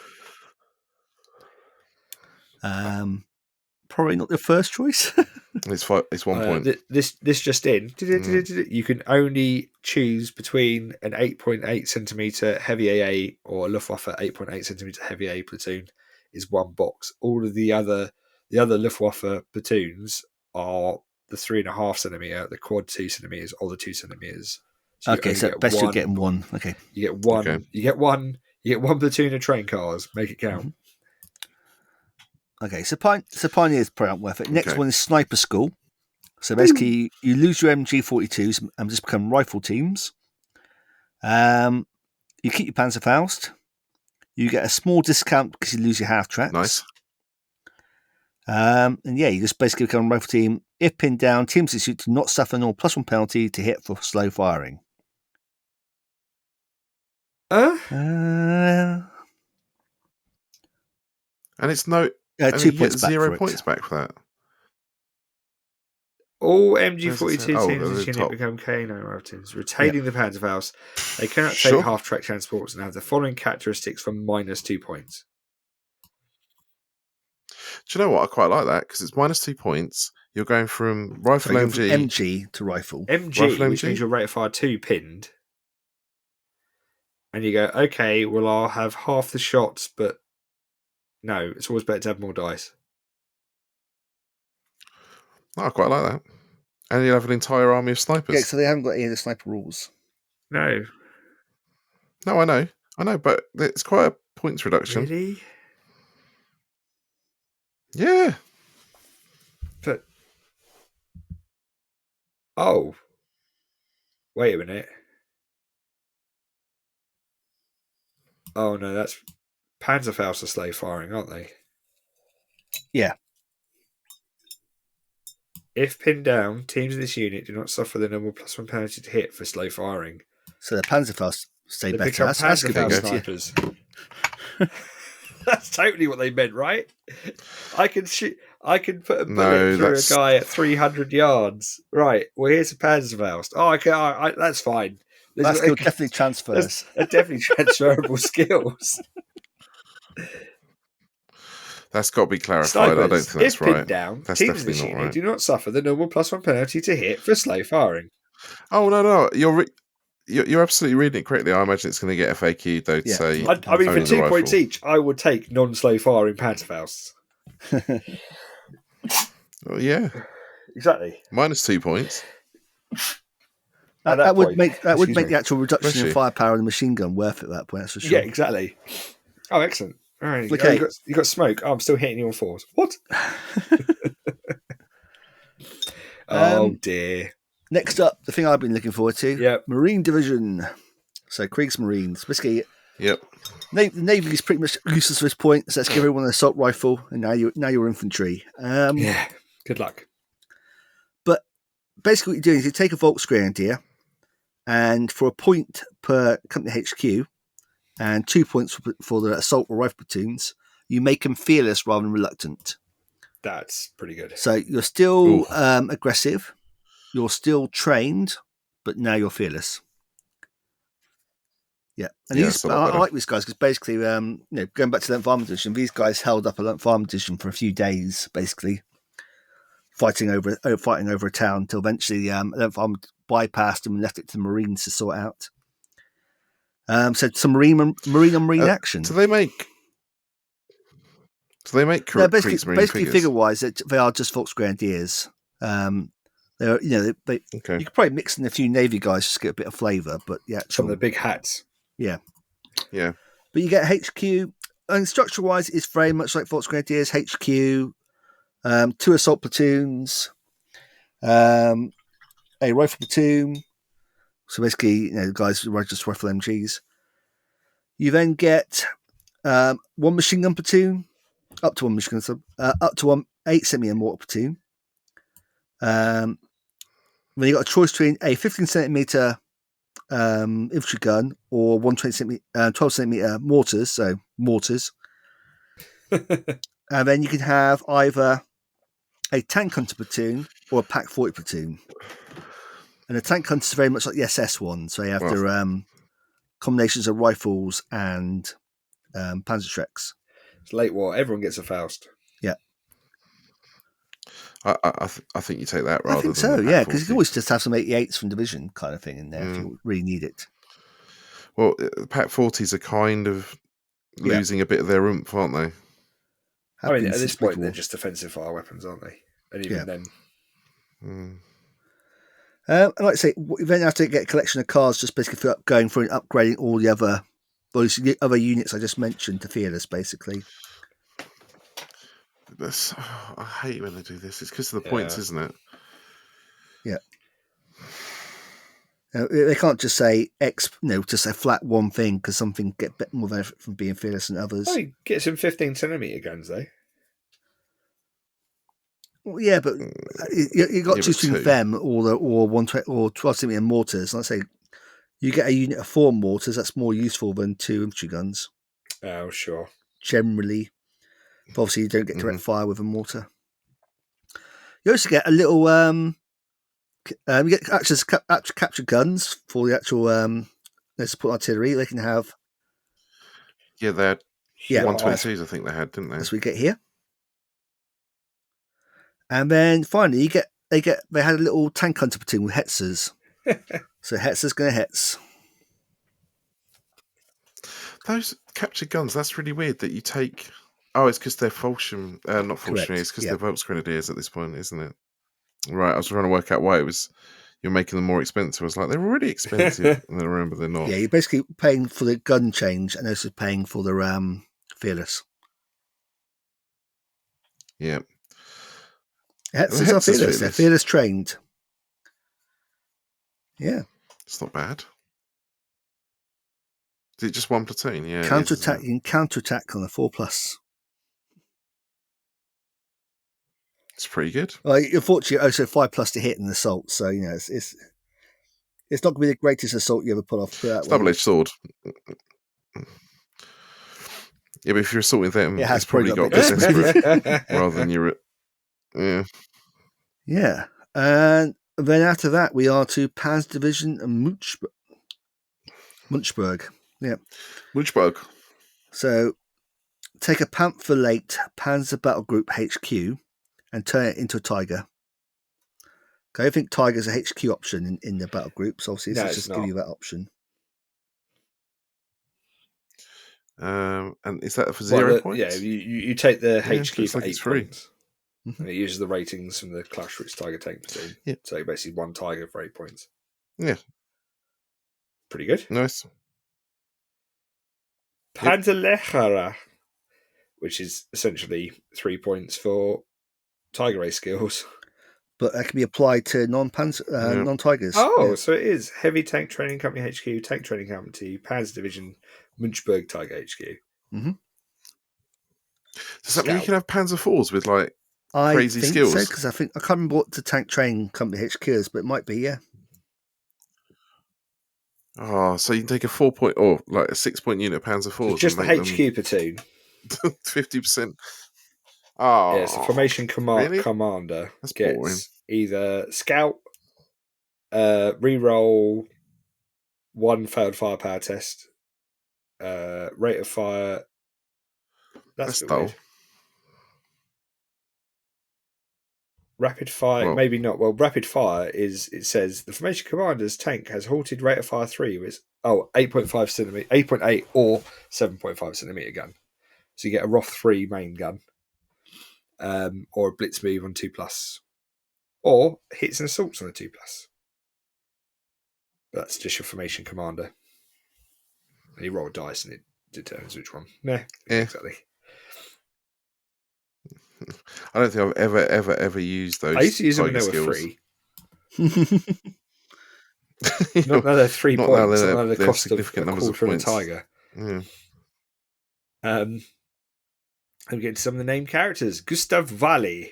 Probably not the first choice. It's 1 point. This just in. You can only choose between an 8.8 centimeter heavy AA or a Luftwaffe 8.8 centimeter heavy AA platoon is 1 box. All of the other Luftwaffe platoons are the 3.5 centimeter, the quad 2 centimeters, or the 2 centimeters. So best you're getting 1. Okay, you get 1. Okay. You get 1 platoon of train cars. Make it count. Mm-hmm. Okay, so Pioneers probably aren't worth it. Next one is Sniper School. So basically, you lose your MG42s and just become rifle teams. You keep your Panzerfaust. You get a small discount because you lose your half tracks. Nice. And yeah, you just basically become a rifle team. If pinned down, teams in suit do not suffer an +1 penalty to hit for slow firing. And it's no. And 2 you points get back 0 for points it. back for that. All MG42 Oh, teams in the this unit top. become K9 rifle teams, retaining the Panzerfaust. They cannot Sure. take half-track transports and have the following characteristics for -2 points. Do you know what? I quite like that because it's -2 points. You're going from rifle So you go from MG. MG to rifle. MG, Rifle which MG? means your rate of fire 2 pinned. And you go, okay, well, I'll have half the shots, but no, it's always better to have more dice. Oh, I quite like that. And you'll have an entire army of snipers. Yeah, so they haven't got any of the sniper rules. No. No, I know, but it's quite a points reduction. Really? Yeah. But... Oh. Wait a minute. Oh, no, that's... Panzerfaust are slow firing, aren't they? Yeah. If pinned down, teams in this unit do not suffer the normal +1 penalty to hit for slow firing. So the Panzerfaust stay They better. become That's good. Panzerfaust There you go. snipers. That's totally what they meant, right? I can put a bullet through a guy at 300 yards. Right. Well, here's a Panzerfaust. Oh, okay. That's fine. That skill definitely transfers. They're definitely transferable skills. That's got to be clarified. Snipers, I don't think that's if pinned right. down, That's teams in definitely this not unit right. do not suffer the normal +1 penalty to hit for slow firing. Oh, no. You're absolutely reading it correctly. I imagine it's going to get FAQ though to Yeah. say. I mean, for only the 2 points rifle. each, I would take non-slow firing Panzerfausts. Oh, yeah. Exactly. -2 points. That would make Excuse the me. actual reduction Bless in you. firepower of the machine gun worth it at that point. That's for sure. Yeah, exactly. Oh, excellent. All right. Okay. You got smoke. Oh, I'm still hitting you on 4s. What? Oh, dear. Next up, the thing I've been looking forward to. Yep. Marine Division. So Kriegsmarines. Basically, Yep. the Navy is pretty much useless at this point. So let's give everyone an assault rifle, and now you're infantry. Yeah. Good luck. But basically, what you're doing is you take a Volksgrenadier, and for a point per company HQ, and 2 points for the assault or rifle platoons, you make them fearless rather than reluctant. That's pretty good. So you're still aggressive, you're still trained, but now you're fearless. Yeah, and that's a lot I better. like these guys because basically, going back to the Farm Edition, these guys held up a Farm Edition for a few days, basically fighting over a town until eventually Farm bypassed them and left it to the Marines to sort out. So some marine on marine action. Do they make basically figures? figure-wise, they are just Volksgrenadiers. They're you could probably mix in a few Navy guys just to get a bit of flavour, but yeah, Some of the big hats. Yeah. Yeah. But you get HQ, and structure-wise, it's very much like Volksgrenadiers. HQ, 2 assault platoons, a rifle platoon. So basically, the guys who ride just rifle MGs. You then get 1 machine gun platoon, up to 1 machine gun, up to 1 8cm and mortar platoon. Then you got a choice between a 15cm infantry gun or 12cm mortars, so mortars. And then you can have either a tank hunter platoon or a Pack 40 platoon. And the tank hunters are very much like the SS one, so they have their combinations of rifles and Panzerschrecks. It's late war. Everyone gets a Faust. Yeah. I think you take that rather. I think than so, the yeah, Pack because you 40. can always just have some 88s from division kind of thing in there if you really need it. Well, Pack 40s are kind of losing a bit of their oomph, aren't they? I mean, at this point, they're just defensive fire weapons, aren't they? And even then. And like I say, you then have to get a collection of cars just basically for going through and upgrading all the other units I just mentioned to fearless, basically. I hate when they do this. It's because of the points, isn't it? Yeah. They can't just say X, just a flat one thing because something get a bit more benefit from being fearless than others. Oh, you get some 15cm guns though. Well, yeah, but you got to choose between two. them or 12cm mortars. Let's say you get a unit of 4 mortars. That's more useful than 2 infantry guns. Oh, sure. Generally, but obviously you don't get direct fire with a mortar. You also get a little. You get capture guns for the actual support artillery. They can have. Yeah, they had Yeah, 122s. I think they had, didn't they? As we get here. And then finally, they had a little tank hunter platoon with Hetzers. So Hetzer's going to Hetz. Those captured guns, that's really weird that you take. Oh, it's because they're Fulsham, not Fulsham, it's because they're Volksgrenadiers at this point, isn't it? Right, I was trying to work out why you're making them more expensive. I was like, they're already expensive. And then I remember they're not. Yeah, you're basically paying for the gun change and also paying for the fearless. Yeah. Hetzers are fearless. They're fearless trained. Yeah. It's not bad. Is it just one platoon? Yeah. Counterattack. You can counterattack on a 4+. It's pretty good. Well, unfortunately, also 5+ to hit in assault. So it's not going to be the greatest assault you ever put off. It's double-edged sword. Yeah, but if you're assaulting them, it's probably got a bit desperate rather than you're. Yeah. Yeah, and then after that, we are to Panzer Division and Munchberg. Yeah. Munchberg. So, take a Panther Late Panzer Battle Group HQ and turn it into a Tiger. Okay, I think Tiger's a HQ option in the battle groups. Obviously, let's just give you that option. And is that for 0 points? Yeah, you take the HQ for 8 free. points. And it uses the ratings from the Clausewitz Tiger tank platoon. Yeah. So basically 1 Tiger for 8 points. Yeah. Pretty good. Nice. Panzerlecherer, which is essentially 3 points for Tiger Race skills. But that can be applied to non-Tigers. Oh, so it is Heavy Tank Training Company HQ, Tank Training Company, Panzer Division, Munchberg Tiger HQ. Mm-hmm. Does that mean you can have Panzer IVs with crazy skills? I think so, because I can't remember what the Tank Training Company HQ is, but it might be, yeah. Oh, so you can take a 4-point or a 6-point unit of Panzer IVs. Just the HQ platoon. 50%. Oh, yeah, so Formation Commander gets boring. Either Scout, reroll 1 failed firepower test, rate of fire. That's dull. Rapid fire, maybe not. Well, rapid fire is, it says the Formation Commander's tank has halted rate of fire 3 with 8.5 centimeter, 8.8 or 7.5 centimeter gun. So you get a Roth 3 main gun, or a Blitz move on 2+, or hits and assaults on a 2+. But that's just your Formation Commander. And you roll a dice and it determines which one. Yeah. Exactly. I don't think I've ever used those. I used to use them when they were free. Not now they're 3 points. Not now the cost of a quarter of a Tiger. Yeah. I'm getting some of the named characters. Gustav Valle.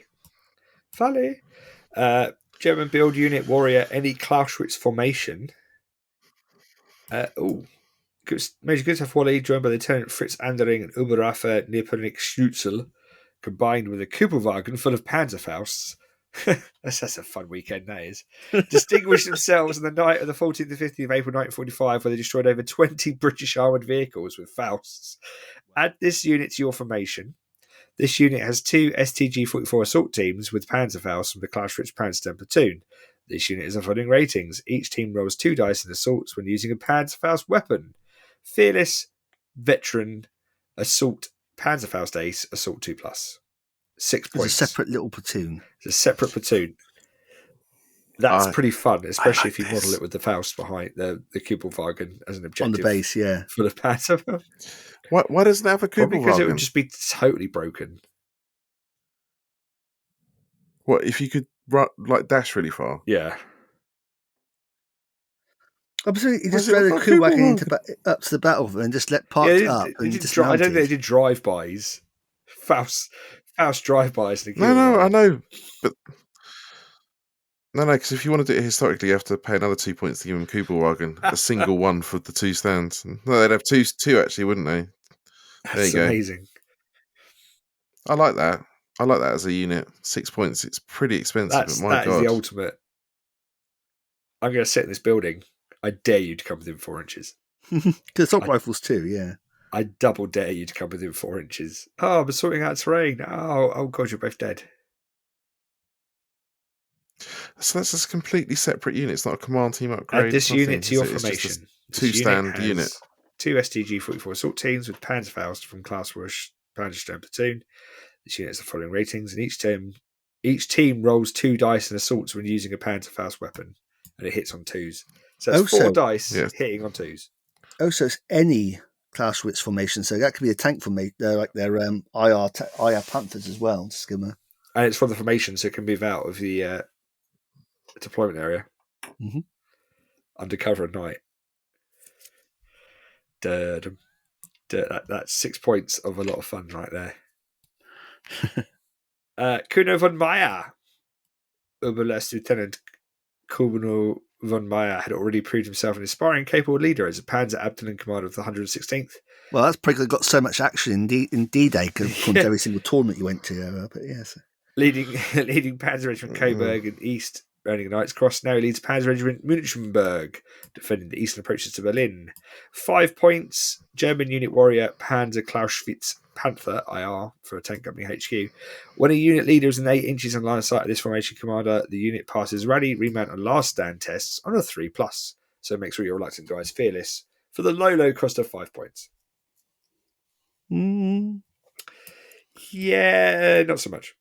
German build unit warrior, any Clausewitz formation. Major Gustav Valle, joined by Lieutenant Fritz Andering and Oberwaffe Niepernik Stutzel, combined with a Kuppelwagen full of Panzerfausts. That's a fun weekend, that is. Distinguished themselves on the night of the 14th to 15th of April 1945, where they destroyed over 20 British armoured vehicles with Fausts. Add this unit to your formation. This unit has 2 STG-44 assault teams with Panzerfausts from the Clausewitz Panzer platoon. This unit has the following ratings. Each team rolls 2 dice in assaults when using a Panzerfaust weapon. Fearless, Veteran, Assault, Panzerfaust Ace, Assault 2+. 6 points. It's a separate little platoon. It's a separate platoon. That's pretty fun, especially if you model it with the Faust behind the Kuppelwagen as an objective. On the base, yeah. Full of Panzerfaust. Why doesn't it have a Kuppelwagen? Because it would just be totally broken. What, if you could dash really far? Yeah. Absolutely, he Why just does it drove look a like crew Cooper wagon Wagon? up to the battlefield and just Yeah, parked it up they and didn't I don't think they dismounted. did drive-bys. Faust drive-bys to kill No, I Wagon. know, but no, because if you want to do it historically, you have to pay another 2 points to give him Cooper Wagon, a single one for the 2 stands. No, they'd have two actually, wouldn't they? There That's you go. amazing. I like that. I like that as a unit. 6 points. It's pretty expensive, but my That is God. the ultimate. I'm going to sit in this building. I dare you to come within 4 inches. The assault rifles too, yeah. I double dare you to come within 4 inches. Oh, I'm sorting out terrain. Oh God, you're both dead. So that's just a completely separate unit. It's not a command team upgrade. Add this nothing, unit to is your it? It's just formation. a 2-stand unit. 2 STG-44 assault teams with Panzerfaust from Class Rush Panzerstern platoon. This unit has the following ratings, and each team rolls 2 dice in assaults when using a Panzerfaust weapon, and it hits on 2s. So that's 4 dice hitting on 2s. Oh, so it's any Clausewitz formation. So that could be a tank formation, like their IR Panthers as well. Just give them and it's from the formation, so it can move out of the deployment area under cover at night. That's 6 points of a lot of fun right there. Kuno von Meyer, Oberst Lieutenant Kuno von Meyer, had already proved himself an inspiring, capable leader as a Panzer Abteilung commander of the 116th. Well, that's probably got so much action in D-Day because every single tournament you went to. But yes, leading Panzer Regiment Coburg in East, earning a Knight's Cross. Now he leads Panzer Regiment Münchenberg, defending the eastern approaches to Berlin. 5 points. German unit warrior Panzer Clausewitz Panther IR for a tank company HQ. When a unit leader is in 8 inches in line of sight of this formation commander, the unit passes rally, remount, and last stand tests on a 3+. So it makes all your reluctant guys fearless for the low cost of 5 points. Yeah, not so much.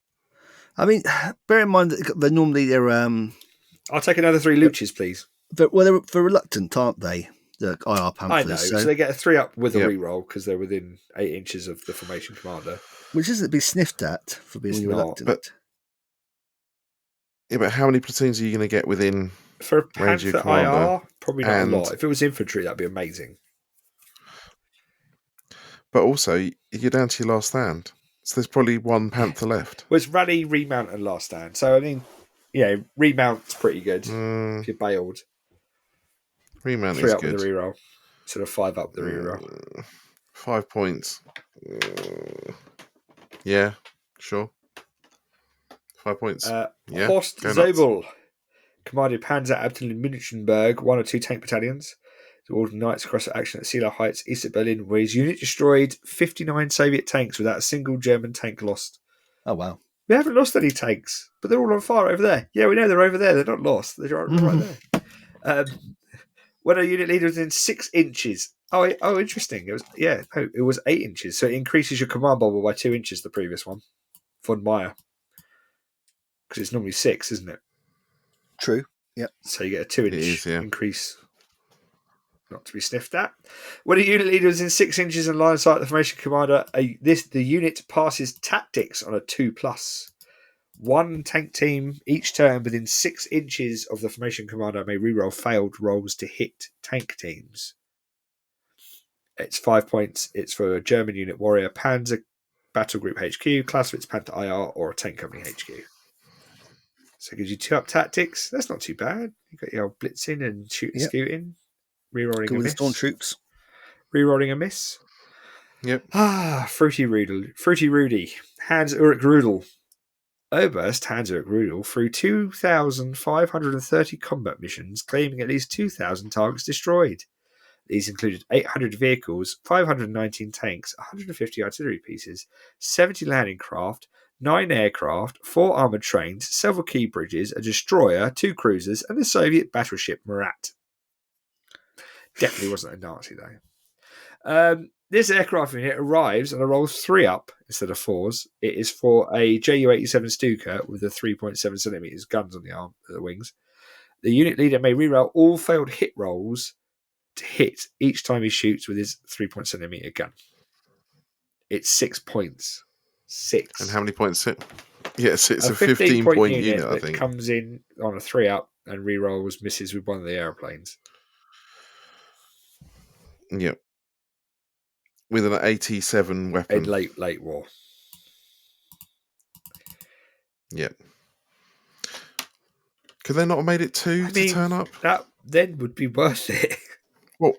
I mean, bear in mind that they're normally I'll take another 3 Luches, please. They're reluctant, aren't they? The IR Panthers. I know. So they get a 3-up with a reroll because they're within 8 inches of the formation commander, which isn't to be sniffed at for being reluctant. But how many platoons are you going to get within for a range Panther of your commander? IR? Probably not a lot. If it was infantry, that'd be amazing. But also, you're down to your last stand. So there's probably 1 Panther left. Well, it's rally, remount, and last stand. So, I mean, remount's pretty good if you're bailed. Remount 3 is up good. with the reroll. Sort of 5 up with the reroll. 5 points. Yeah, sure. 5 points. Yeah, Horst Zobel commanded Panzer Abteilung Münchenberg, 1 or 2 tank battalions. The Order Knights across action at Seelau Heights, east of Berlin, where his unit destroyed 59 Soviet tanks without a single German tank lost. Oh, wow. We haven't lost any tanks, but they're all on fire over there. Yeah, we know they're over there. They're not lost. They're right there. When a unit leader is in 6 inches. Oh, interesting. It was 8 inches. So it increases your command bubble by 2 inches, the previous one. Von Meyer. Because it's normally 6, isn't it? True. Yep. So you get a 2-inch increase. Not to be sniffed at. When a unit leader is in 6 inches in line of sight of the formation commander, the unit passes tactics on a 2+. 1 tank team each turn within 6 inches of the formation commander may reroll failed rolls to hit tank teams. It's 5 points. It's for a German unit warrior, Panzer Battle Group HQ, Clausewitz Panther IR, or a tank company HQ. So it gives you 2-up tactics. That's not too bad. You've got your old blitzing and shooting, scooting. Rerolling a miss. Stormtroops. Rerolling a miss. Yep. Fruity Rudy. Hans-Ulrich Rudel. Oberst Hans-Ulrich Rudel flew 2,530 combat missions, claiming at least 2,000 targets destroyed. These included 800 vehicles, 519 tanks, 150 artillery pieces, 70 landing craft, 9 aircraft, 4 armoured trains, several key bridges, a destroyer, 2 cruisers, and the Soviet battleship Murat. Definitely wasn't a Nazi, though. This aircraft unit arrives and rolls 3-up instead of 4s. It is for a Ju-87 Stuka with a 3.7 centimeters guns on the wings. The unit leader may reroll all failed hit rolls to hit each time he shoots with his 3.7 centimeter gun. It's 6 points. 6. And how many points? Yes, it's a 15-point unit, I think. That comes in on a 3-up and rerolls misses with one of the airplanes. Yep. With an 87 weapon. In late war. Yep. Could they not have made it 2 to turn up? That then would be worth it. Well,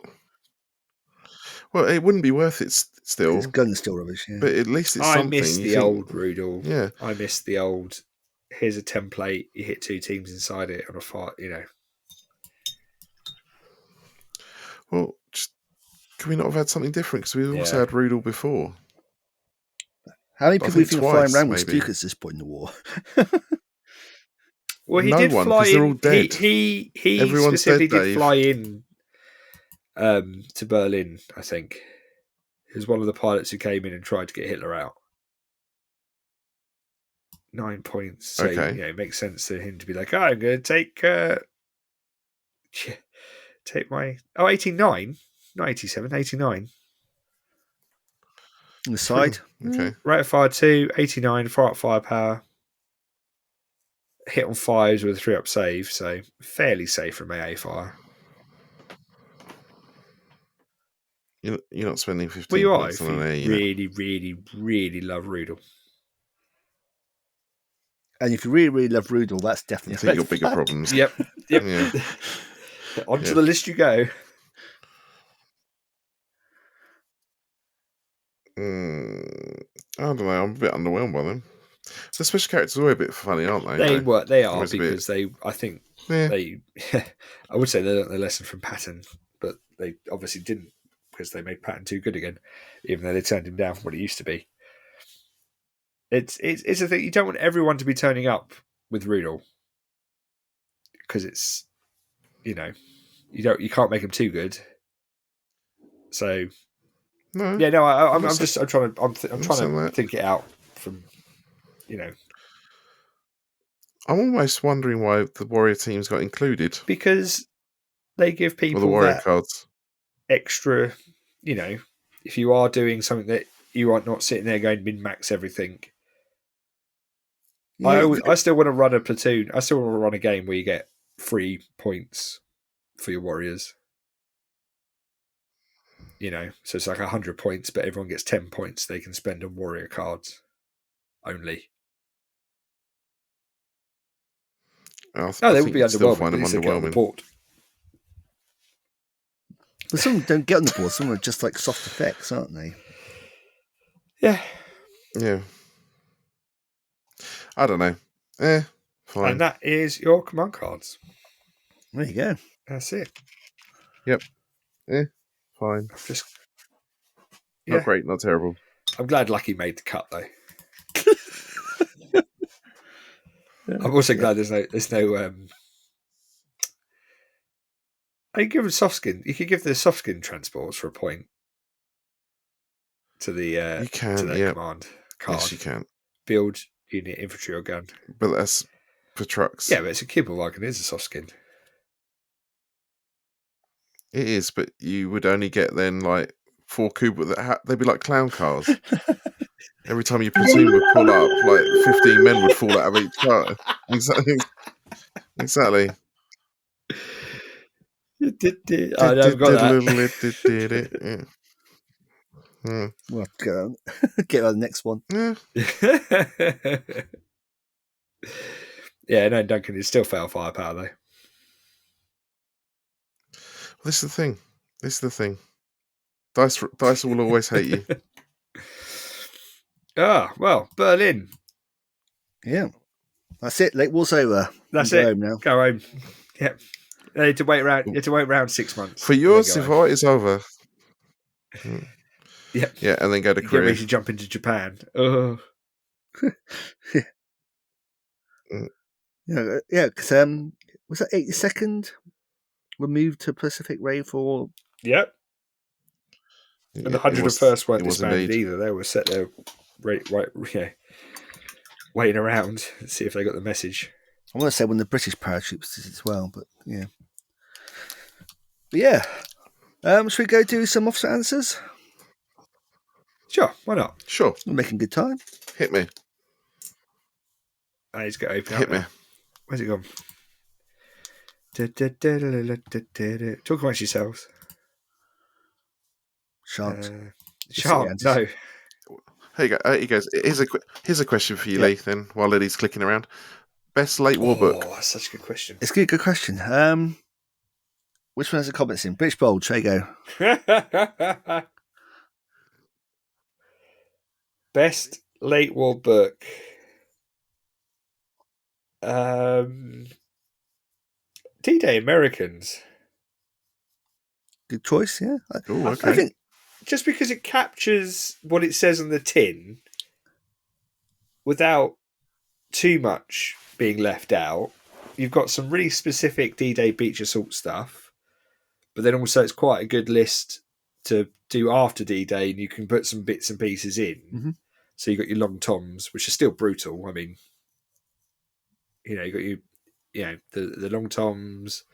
it wouldn't be worth it still. His gun's still rubbish, yeah. But at least it's I something. miss the old Rudel. Yeah. I miss the old, here's a template, you hit 2 teams inside it on a fight, Well, could we not have had something different? Because we also had Rudel before. How many people do you think are flying around with maybe. Stukas at this point in the war? Well, he did fly in. They're all dead. He Everyone's specifically dead, did Dave. fly in to Berlin, I think. He was one of the pilots who came in and tried to get Hitler out. 9 points. So, Okay. it makes sense to him to be like, I'm going to take my... 89? Not 87, 89. On the side. Okay. Rate of fire 2, 89, firepower. Hit on 5s with a 3-up save, so fairly safe from AA fire. You're not spending 15 Well, you are points if on you an A. really, really, really love Rudel. And if you really, really love Rudel, that's definitely... I think you've got bigger problems. Yep. Yeah. Onto the list you go. I don't know. I'm a bit underwhelmed by them. The special characters are always a bit funny, aren't they? They are Always a bit- because I think Yeah. they. I would say they learned their lesson from Patton, but they obviously didn't because they made Patton too good again, even though they turned him down from what he used to be. It's a thing. You don't want everyone to be turning up with Rudel because it's you can't make him too good. So No. yeah, no, I'm not trying to think it out from I'm almost wondering why the Warrior teams got included. because they give Or people the Warrior that cards. extra, if you are doing something that you are not sitting there going min-max everything. Yeah, I still want to run a platoon. I still want to run a game where you get 3 points for your warriors. So it's like 100 points, but everyone gets 10 points they can spend on warrior cards only. They would be underwhelming. At least they get on the board. But some don't get on the board. Some are just like soft effects, aren't they? Yeah. Yeah. I don't know. Fine. And that is your command cards. There you go. That's it. Yep. Fine. Just Not great, not terrible. I'm glad Lucky made the cut though. I'm also glad there's no I give them soft skin. You could give the soft skin transports for a point to the you can, to their command card. Yes, you can. Build unit infantry or gun. But that's for trucks. Yeah, but it's a Kibble-Wagen. It is a soft skin. It is, but you would only get then like 4 Kuba. They'd be like clown cars. Every time your platoon would pull up, like 15 men would fall out of each car. Exactly. I've got that. Yeah. Well, get on the next one. Yeah. Yeah, no, Duncan is still fail firepower though. Well, this is the thing. Dice will always hate you. Well, Berlin. Yeah. That's it. Lake War's over. That's it. it. Home now. Go home. Yep. You had to wait around 6 months. For yours, if it's over. Yeah. Yeah, and then go to Korea. Get ready to jump into Japan. Oh. Yeah, because was that 82nd? We moved to Pacific Ray for... Yep. And the 101st weren't disbanded indeed. either. They were set there waiting around to see if they got the message. I want to say when the British paratroops did as well, but yeah. But yeah. Should we go do some officer answers? Sure, why not? Sure. We're making good time. Hit me. He's got to open Hit up me. now. Where's it gone? Talk amongst yourselves. Shan't. Shan't. No. Here you go. He goes. Here's a question for you, Yeah. Lee. Then while Liddy's clicking around, best late war book. Oh, that's such a good question. It's a good question. Which one has the comments in? British Bold. There you go. Best late war book. D-Day Americans. Good choice. Yeah. Ooh, okay. I think just because it captures what it says on the tin without too much being left out. You've got some really specific D-Day beach assault stuff, but then also it's quite a good list to do after D-Day, and you can put some bits and pieces in. Mm-hmm. So you've got your long toms, which are still brutal. I mean, you know, you got the long toms,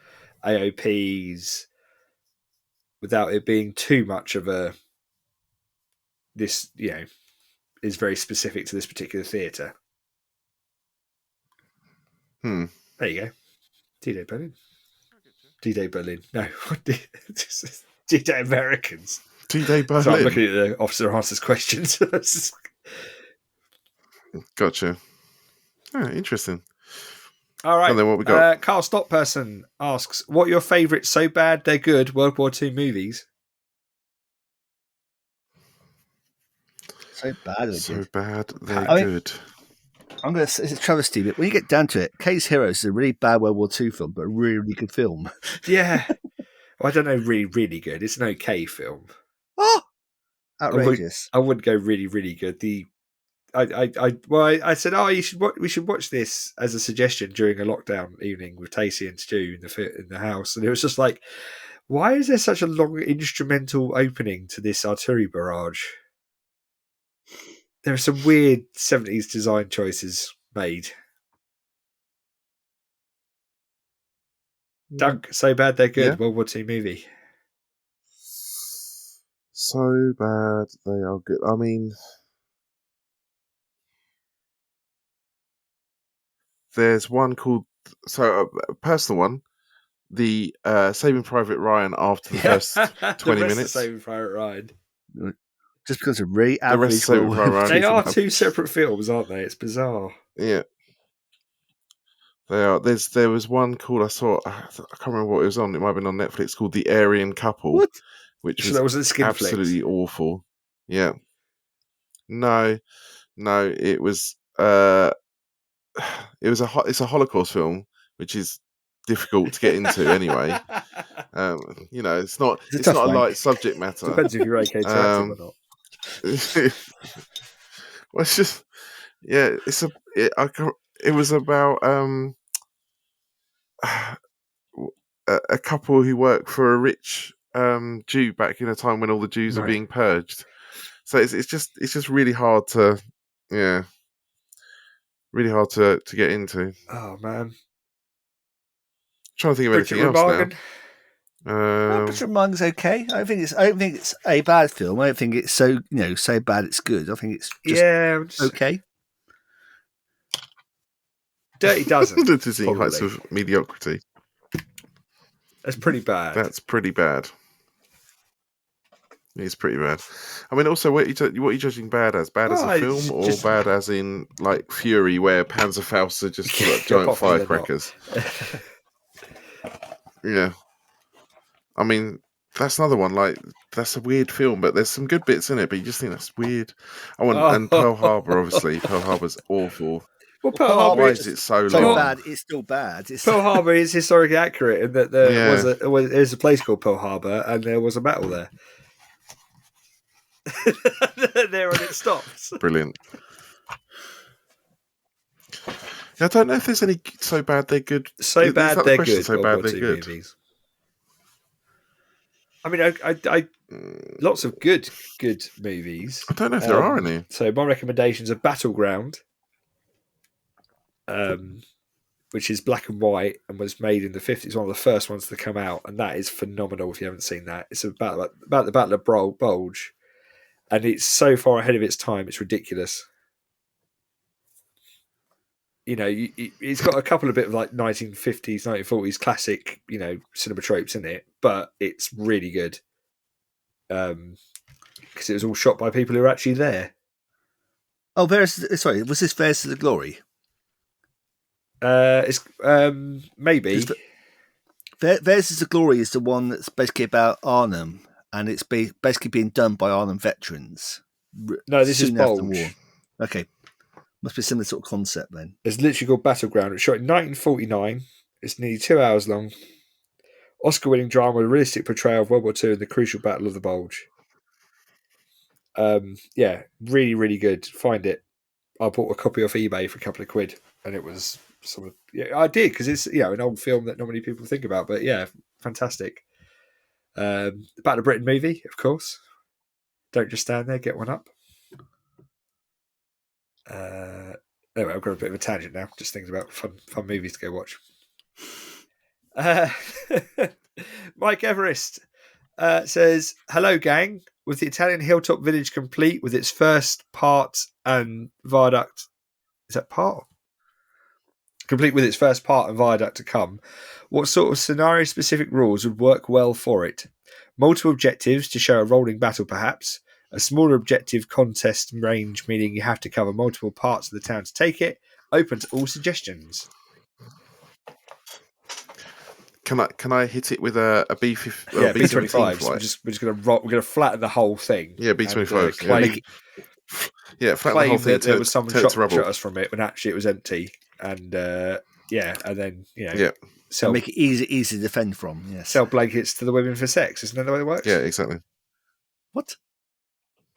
AOPs, without it being too much of this, is very specific to this particular theatre. There you go. D-Day Berlin. D-Day Berlin. No, D-Day Americans. D-Day Berlin. So I'm looking at the officer answers questions. Gotcha. Oh, interesting. All right. And then what we got? Carl Stockperson asks, what are your favourite so bad they're good World War II movies? so bad. So bad they're good. I'm going to say it's a travesty, but when you get down to it, Case Heroes is a really bad World War II film, but a really, really good film. Yeah. Well, I don't know, really, really good. It's an okay film. Oh, outrageous! I wouldn't go really, really good. I said, we should watch this as a suggestion during a lockdown evening with Tacey and Stu in the house, and it was just like, why is there such a long instrumental opening to this artillery barrage? There are some weird 70s design choices made. Dunk, so bad they're good. Yeah. World War II movie. So bad they are good. I mean, there's one called, a personal one, the Saving Private Ryan after the first 20 minutes. Saving Private Ryan. Just because of really average. They are two separate films, aren't they? It's bizarre. Yeah. They are. There was one called, I can't remember what it was on. It might have been on Netflix, called The Aryan Couple, which was absolutely awful. Yeah. No, it was. It's a Holocaust film, which is difficult to get into anyway. It's not a light subject matter. Depends if you're okay to acting or not. Well, it's just, yeah. It was about a couple who work for a rich Jew back in a time when all the Jews are being purged. So it's just really hard to really hard to get into. Oh man, I'm trying to think of anything else now. Richard Mung's okay. I don't think it's a bad film. I don't think it's so bad it's good. I think it's just okay. Dirty Dozen. The Dizzying Heights of Mediocrity. That's pretty bad. That's pretty bad. It's pretty bad. I mean, also, what are you judging bad as? Bad as a film, or bad as in like Fury, where Panzerfaust are just like giant firecrackers? Yeah. I mean, that's another one. Like, that's a weird film, but there's some good bits in it. But you just think that's weird. And Pearl Harbor, obviously. Pearl Harbor's awful. Well, Pearl Harbor, why is it so long? Bad, it's still bad. Pearl Harbor is historically accurate in that there's a place called Pearl Harbor and there was a battle there. There and it stops. Brilliant. I don't know if there's any so bad they're good. So bad they're good. So bad they're good. Movies. I mean, I lots of good movies. I don't know if there are any. So my recommendations are Battleground, which is black and white and was made in the 50s. It's one of the first ones to come out, and that is phenomenal if you haven't seen that. It's about the Battle of Bulge, and it's so far ahead of its time, it's ridiculous. It's got a couple of bit of like 1950s, 1940s classic, cinema tropes in it, but it's really good. because it was all shot by people who were actually there. Oh, was this Theirs to the Glory? It's maybe. Theirs is the Glory is the one that's basically about Arnhem, and it's basically being done by Arnhem veterans. No, this is soon after the Bulge. war. Okay, must be a similar sort of concept then. It's literally called Battleground. It was shot in 1949. It's nearly 2 hours long. Oscar-winning drama with a realistic portrayal of World War II and the crucial Battle of the Bulge. Yeah, really, really good. Find it. I bought a copy off eBay for a couple of quid, and it was I did because it's an old film that not many people think about, but yeah, fantastic. The Battle of Britain movie, of course. Don't just stand there, get one up. Anyway, I've got a bit of a tangent now. Just thinking about fun movies to go watch. Mike Everest says, "Hello, gang. With the Italian hilltop village complete with its first part and viaduct, is that part? Complete with its first part and viaduct to come, what sort of scenario-specific rules would work well for it? Multiple objectives to show a rolling battle, perhaps. A smaller objective contest range, meaning you have to cover multiple parts of the town to take it. Open to all suggestions." Can I hit it with a B-25? Yeah, B-25. So we're just going to rock. We're going to flatten the whole thing. Yeah, B-25. Flatten the whole thing. That there was someone shot us from it when actually it was empty. And and then So make it easy to defend from. Yes. Sell blankets to the women for sex. Isn't that the way it works? Yeah, exactly. What?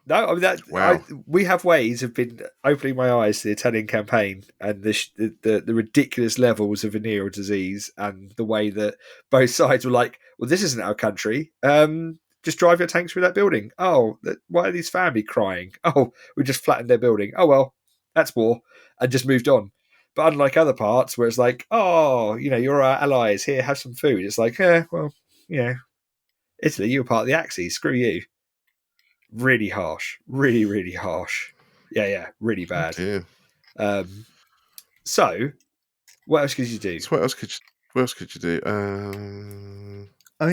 No, I mean wow. We have ways of been opening my eyes to the Italian campaign and the ridiculous levels of venereal disease and the way that both sides were like, "Well, this isn't our country. Just drive your tanks through that building. Oh, why are these family crying? Oh, we just flattened their building. Oh well, that's war," and just moved on. But unlike other parts where it's like, "Oh, you're our allies. Here, have some food." It's like, Italy, you're part of the Axis. Screw you. Really harsh. Really, really harsh. Yeah, really bad. Yeah. So, what else could you do? So what else could you do? I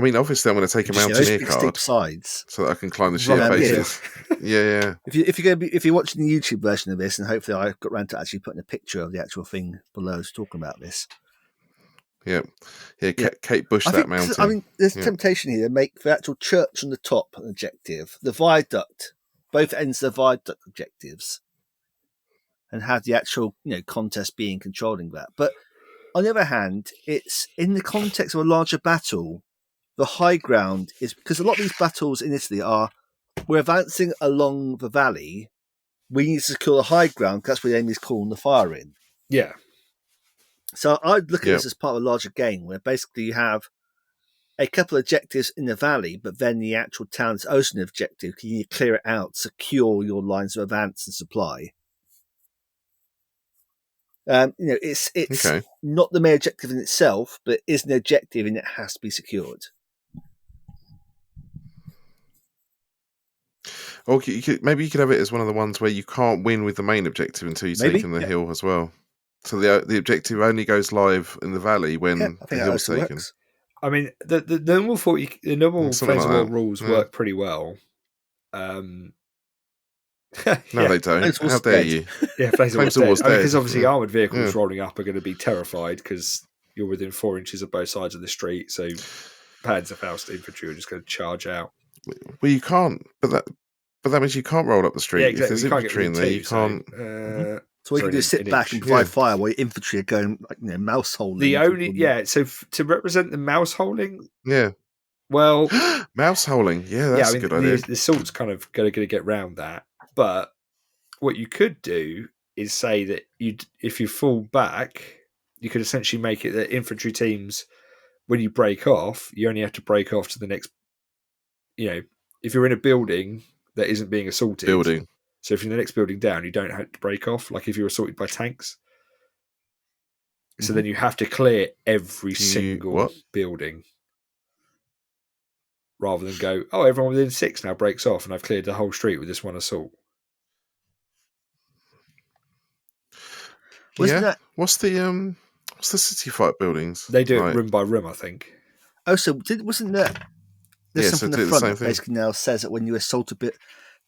mean, obviously, I'm going to take a mountaineer card sides so that I can climb the sheer faces. Yeah. If you're watching the YouTube version of this, and hopefully I got around to actually putting a picture of the actual thing below us talking about this. Yeah. Kate Bush that mountain. I mean, there's temptation here to make the actual church on the top an objective, the viaduct, both ends of the viaduct objectives, and have the actual contest being controlling that. But on the other hand, it's in the context of a larger battle. The high ground is because a lot of these battles in Italy we're advancing along the valley. We need to secure the high ground because that's where the enemy's calling the fire in. Yeah. So I'd look at this as part of a larger game where basically you have a couple of objectives in the valley, but then the actual town's ocean objective, you need to clear it out, secure your lines of advance and supply. It's not the main objective in itself, but it is an objective and it has to be secured. Or maybe you could have it as one of the ones where you can't win with the main objective until you've taken the hill as well. So the objective only goes live in the valley when the hill's taken. Works. I mean, the normal Flames of War rules work pretty well. No, they don't. How dare you? Yeah, Flames of War's dead. Because obviously armoured vehicles rolling up are going to be terrified because you're within 4 inches of both sides of the street. So Panzerfaust infantry are just going to charge out. Well, you can't. But that means you can't roll up the street. Yeah, exactly. If there's infantry in there, you can't. So what you can do is sit back and provide fire while your infantry are going mouse holing. So to represent the mouse holing. Yeah. Well, mouse holing. Yeah, that's a good idea. The assault's kind of going to get round that. But what you could do is say that if you fall back, you could essentially make it that infantry teams, when you break off, you only have to break off to the next. If you're in a building that isn't being assaulted. So if you're in the next building down, you don't have to break off, like if you're assaulted by tanks. So then you have to clear every single building. Rather than go, everyone within 6 now breaks off and I've cleared the whole street with this one assault. What's the city fight buildings? They do it room by room, I think. Oh, so wasn't that There's Yeah, something so in do the the front same that thing. basically now says that when you assault a bit,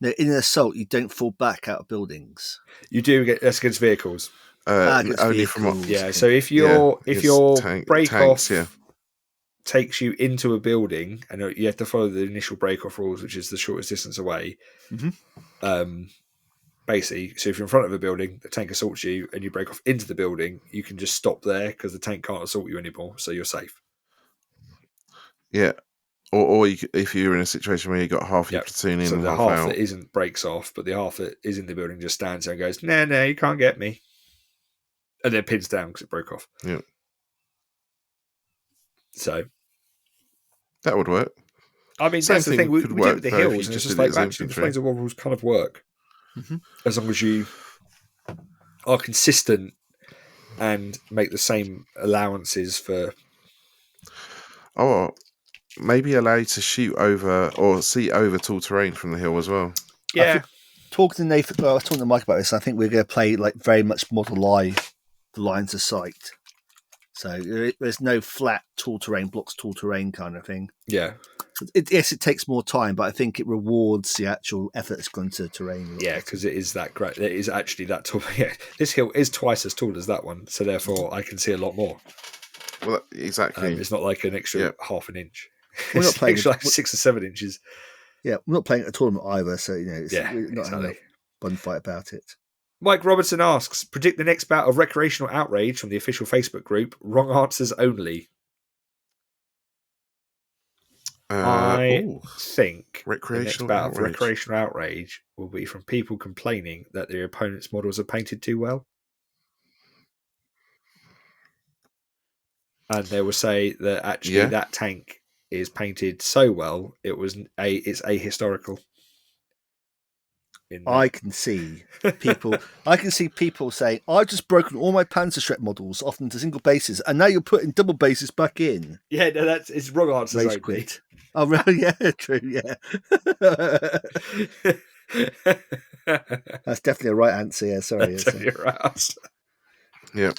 no, in an assault you don't fall back out of buildings. You do get that's against vehicles. Against Only from vehicles. Yeah. okay. So if it's your break tanks, off yeah. takes you into a building, and you have to follow the initial break off rules, which is the shortest distance away. Mhm. Basically, so if you're in front of a building, the tank assaults you, and you break off into the building, you can just stop there because the tank can't assault you anymore, so you're safe. Yeah. Or if you're in a situation where you got half your platoon in So and the half half out. that isn't breaks off, but the half that is in the building just stands there and goes, no, you can't get me. And then pins down because it broke off. Yeah. So That would work. I mean, Same that's the thing thing. We could did it work, with the though, if hills, you and it's just just did it like, as actually, the infantry. Flames of War rules kind of work. Mhm. As long as you are consistent and make the same allowances for... Oh, maybe allow you to shoot over or see over tall terrain from the hill as well. I think, talking to Nathan, well, I was talking to Mike about this. I think we're going to play like very much model live the lines of sight. So there's no flat tall terrain blocks tall terrain kind of thing. Yeah. Yes, it takes more time, but I think it rewards the actual effort that's gone to terrain. Yeah, because it is that great. It is actually that tall. Yeah, this hill is twice as tall as that one, so therefore I can see a lot more. Well, exactly. It's not like an extra half an inch. We're not It's playing extra like 6 or 7 inches. Yeah, we're not playing at a tournament either, so we're not exactly. having a fun fight about it. Mike Robertson asks, predict the next bout of recreational outrage from the official Facebook group. Wrong answers only. I think the next bout of recreational outrage will be from people complaining that their opponent's models are painted too well. And they will say that actually that tank is painted so well, it's ahistorical. I can see people saying, I've just broken all my Panzerschreck models off into single bases, and now you're putting double bases back in. Yeah, no, it's wrong answers only. Quit. Oh, really? Yeah, true, yeah. That's definitely a right answer, yeah, sorry. That's definitely a right answer. Yep.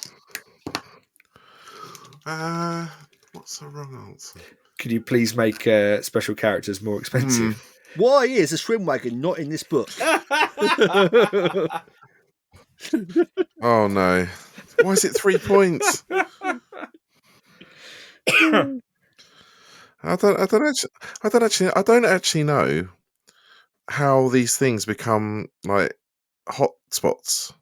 What's the wrong answer? Could you please make special characters more expensive? Why is a swim wagon not in this book? Oh no! Why is it 3 points? I don't actually know how these things become like hot spots.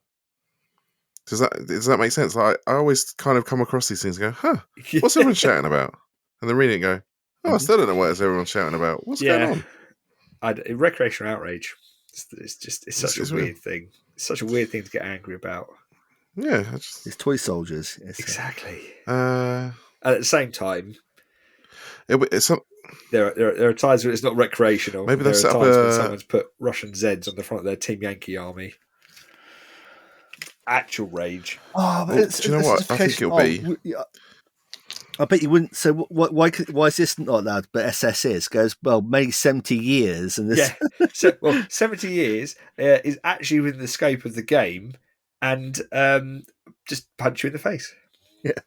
Does that make sense? Like, I always kind of come across these things and go, huh, what's everyone shouting about? And then read it and go, I still don't know what everyone's shouting about. What's going on? Recreational outrage. It's such a weird thing. It's such a weird thing to get angry about. Yeah. It's toy soldiers. Exactly. And at the same time, there are times when it's not recreational. Maybe there are times when someone's put Russian Zeds on the front of their Team Yankee army. Actual rage. Oh, but do you know what? I think it'll be. I bet you wouldn't. So why is this not allowed? But SS is goes well, maybe 70 years, and this. Yeah, 70 years is actually within the scope of the game, and just punch you in the face. Yeah.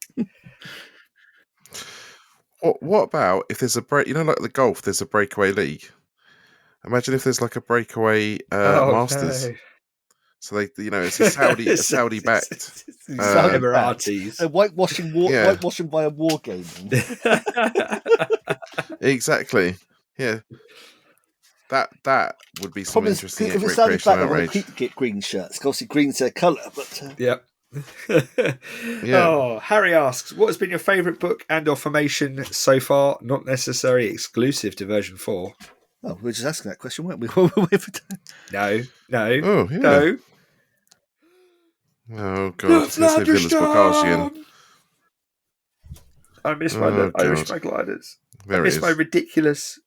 What about if there's a break? You know, like the golf, there's a breakaway league. Imagine if there's like a breakaway Masters. No. So it's a Saudi backed Emiratis. Whitewashing by a war game. Exactly. Yeah. That would be some interesting if it's Saudi backed, they get green shirts. Obviously, green's their colour, but yeah. Oh, Harry asks, what has been your favourite book and/or formation so far? Not necessarily exclusive to version 4. Oh, we were just asking that question, weren't we? No. Oh, yeah. No. Oh god, Villa's Book. I miss my gliders. I miss my ridiculous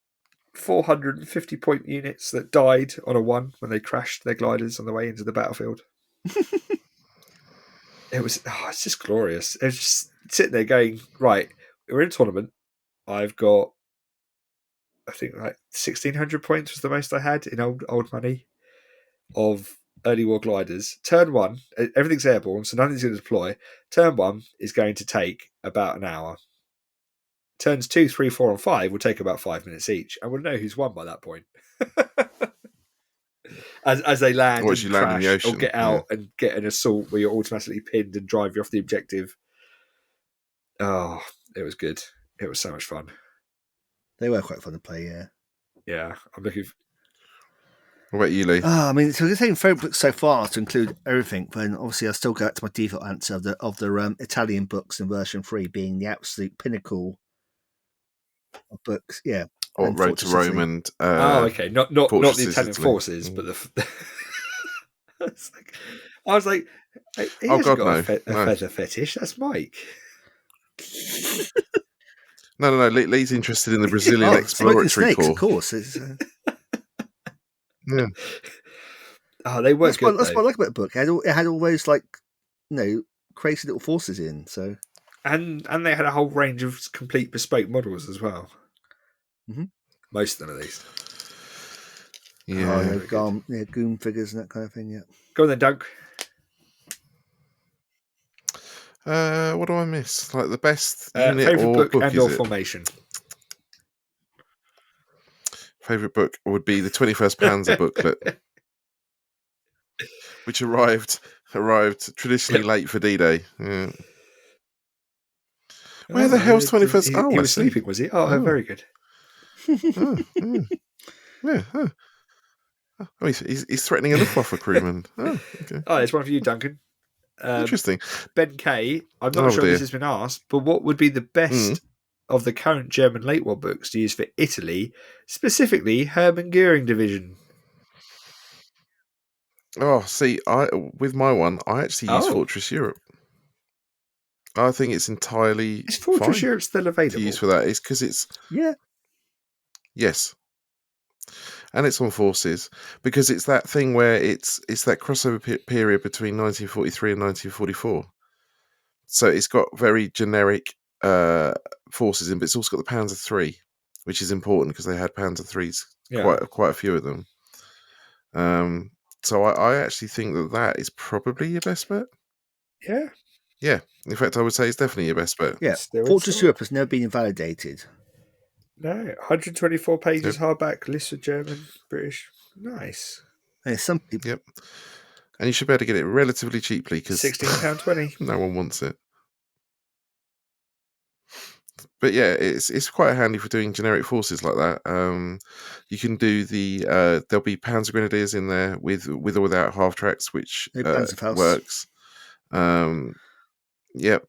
450 point units that died on a 1 when they crashed their gliders on the way into the battlefield. It's just glorious. It was just sitting there going, right, we're in a tournament. I've got, I think, like 1,600 points was the most I had in old money of early war gliders. Turn 1, everything's airborne, so nothing's going to deploy. Turn 1 is going to take about an hour. turns 2, 3, 4, and 5 will take about 5 minutes each, and we'll know who's won by that point. as they land Or and as you land in crash the ocean. or get out and get an assault where you're automatically pinned and drive you off the objective. Oh, it was good. It was so much fun. They were quite fun to play, yeah. Yeah, I'm looking. What about you, Lee? I mean, so we're saying favourite books so far to include everything, but obviously I still go back to my default answer of the Italian books in version 3 being the absolute pinnacle of books. Yeah, Or and Road to Fortress Rome Italy. and okay, not the Fortresses Italian Italy. forces, but the. I was like, he Oh, hasn't God, got no. a feather fetish. That's Mike. No. Lee's interested in the Brazilian Smoking Exploratory Snakes, Corps. of course. It's, Yeah. Oh, they were good. That's what I like about the book. It had all those crazy little forces in. So and they had a whole range of complete bespoke models as well. Mm-hmm. Most of them, at least. Yeah. Goon figures and that kind of thing. Yeah. Go on then, Dunk. What do I miss? Like the best unit Favorite or book book and is or it? formation. Favorite book would be the 21st Panzer booklet, which arrived traditionally late for D-Day. Yeah. Where the hell's 21st? He I was see. sleeping, was he? Oh, very good. Yeah. Oh, he's threatening a Luftwaffe crewman. Oh, okay. Oh, it's one for you, Duncan. Interesting. Ben K, I'm not sure if this has been asked, but what would be the best of the current German late war books to use for Italy, specifically Hermann Goering Division? Oh, see, with my one, I actually use Fortress Europe. I think it's entirely Is Fortress fine Europe still available? to use for that. It's because it's yes, and it's on forces because it's that thing where it's that crossover period between 1943 and 1944. So it's got very generic forces in, but it's also got the Panzer III, which is important because they had Panzer IIIs, quite a few of them. So I actually think that is probably your best bet. Yeah. Yeah. In fact, I would say it's definitely your best bet. Yeah. Fortress Europe has never been invalidated. No, 124 pages hardback, list of German, British. Nice. And some people. Yep. And you should be able to get it relatively cheaply because £16.20. No one wants it. But yeah, it's quite handy for doing generic forces like that. You can do there'll be Panzer Grenadiers in there with or without half tracks, which works. Yep.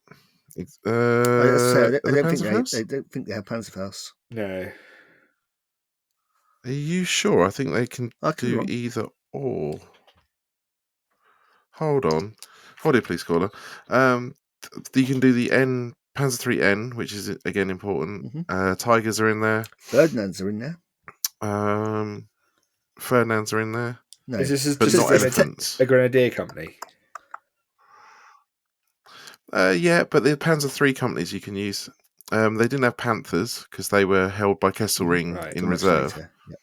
I don't think they have Panzerfaust. No. Are you sure? I think they can do wrong. either or. Hold it, please, caller. You can do the Panzer III N, which is again important. Tigers are in there. Ferdinands are in there. Ferdinands are in there. No, is this but not elephants. A grenadier company. Yeah, but the Panzer III companies you can use. They didn't have Panthers because they were held by Kesselring in reserve. Yep.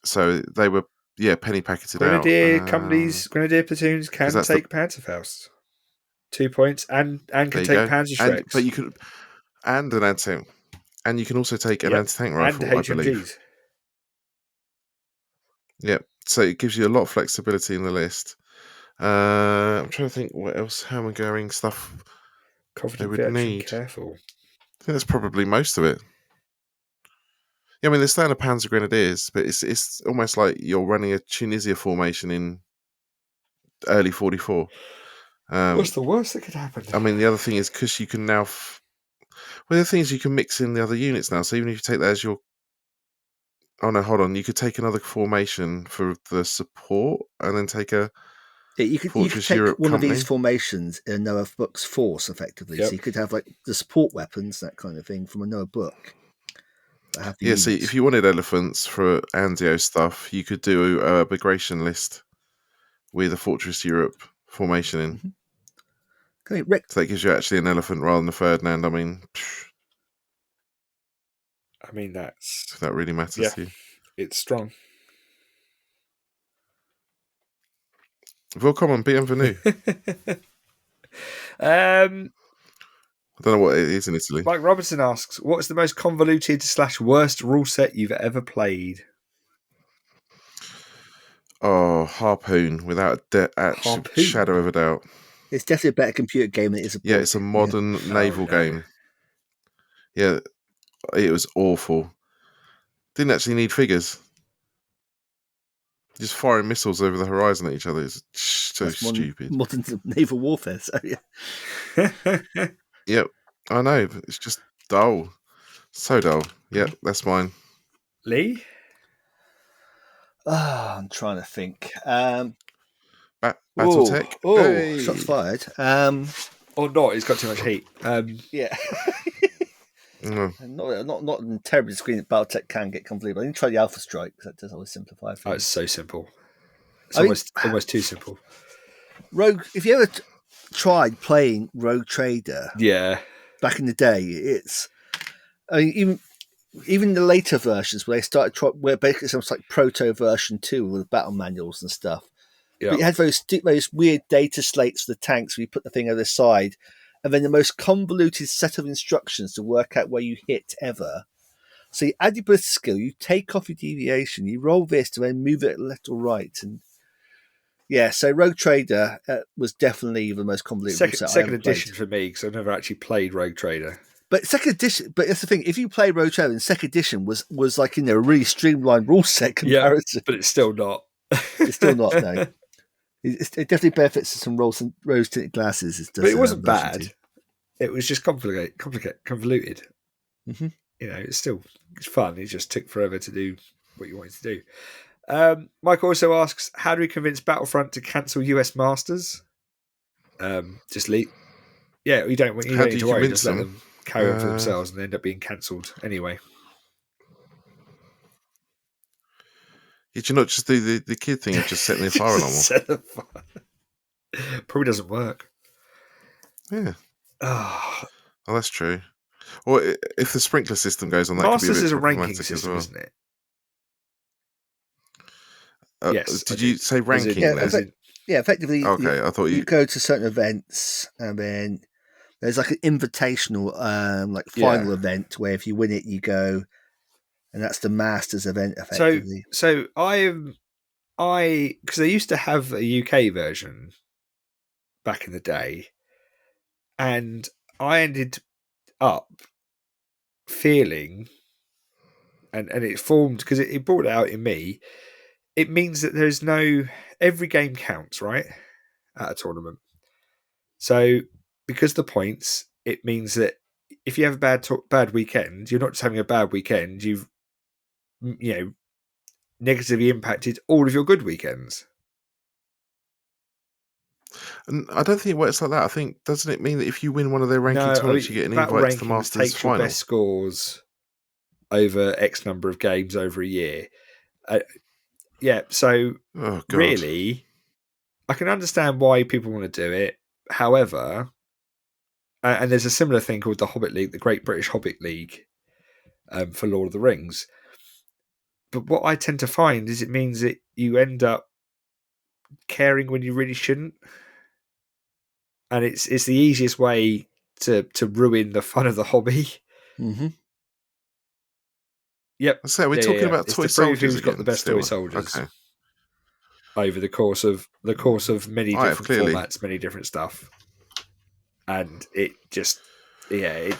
So they were penny packeted Grenadier out. companies, grenadier platoons can take Panzerfaust. 2 points and can take Panzerschrecks. But you can and an anti-tank, and you can also take an anti-tank rifle, and I believe. Yep. So it gives you a lot of flexibility in the list. I'm trying to think what else Hermann Goering stuff they would need. Careful. I think that's probably most of it. Yeah, I mean, there's standard Panzer Grenadiers, but it's almost like you're running a Tunisia formation in early 44. What's the worst that could happen? I mean, the other thing is because you can now... the other thing is you can mix in the other units now. So even if you take that as your... Oh, no, hold on. You could take another formation for the support and then take a... you could take Europe one company. of these formations in another book's force, effectively. Yep. So you could have the support weapons, that kind of thing, from another book. See, if you wanted elephants for Anzio stuff, you could do a migration list with a Fortress Europe formation in. Okay, Rick. So that gives you actually an elephant rather than a Ferdinand. I mean, that's... If that really matters to you. It's strong. Willkommen, bienvenue. I don't know what it is in Italy. Mike Robertson asks, what's the most convoluted / worst rule set you've ever played? Oh, Harpoon, without a Harpoon? shadow of a doubt. It's definitely a better computer game than it is a board. Yeah, it's a modern naval game. Yeah, it was awful. Didn't actually need figures. Just firing missiles over the horizon at each other is so stupid. Modern naval warfare. So yeah. Yep, I know. It's just dull. So dull. Yep, that's mine. Lee? Oh, I'm trying to think. Battletech. Hey. Shots fired. Or not, it's got too much heat. Yeah. Not terribly screen that Battletech can get convoluted. I didn't try the Alpha Strike because that does always simplify things. Oh, it's so simple. It's almost too simple. Rogue. If you ever tried playing Rogue Trader, back in the day, even the later versions where they started where basically it's like proto version 2 with battle manuals and stuff. Yeah. But you had those weird data slates for the tanks where you put the thing over the side, and then the most convoluted set of instructions to work out where you hit ever. So you add your burst skill, you take off your deviation, you roll this to then move it left or right. And yeah, so Rogue Trader was definitely the most convoluted set second edition for me, because I've never actually played Rogue Trader. But second edition, but that's the thing. If you play Rogue Trader, second edition was like a really streamlined rule set comparison. Yeah, but it's still not. It's still not. No, it definitely benefits some rose tinted glasses. But it wasn't bad. It was just convoluted. Mm-hmm. It's fun. It just took forever to do what you wanted to do. Mike also asks, how do we convince Battlefront to cancel US Masters? Just leave. Yeah, you don't need to worry. Just let them carry on for themselves and they end up being cancelled anyway. Did you not just do the kid thing of just setting the fire alarm off? Probably doesn't work. Yeah. Oh, that's true. Or if the sprinkler system goes on, that Masters could be a bit is a ranking system, well. isn't it? Yes. Did you say ranking? Effectively. Okay, I thought you go to certain events and then there's like an invitational, final event where if you win it, you go, and that's the Masters event. Effectively. So because they used to have a UK version back in the day, and I ended up feeling, and it formed because it brought it out in me. It means that there's every game counts, right, at a tournament. So because the points, it means that if you have a bad weekend, you're not just having a bad weekend. You've negatively impacted all of your good weekends. And I don't think it works like that. I think, doesn't it mean that if you win one of their ranking tournaments, you get an invite to the Masters final? Your best scores over X number of games over a year. So really, I can understand why people want to do it. However, and there's a similar thing called the Hobbit League, the Great British Hobbit League, for Lord of the Rings. But what I tend to find is it means that you end up caring when you really shouldn't. And it's the easiest way to ruin the fun of the hobby. Mm-hmm. Yep. So we're talking about toy soldiers. Who's got the best toy soldiers over the course of many different formats, many different stuff, and it just I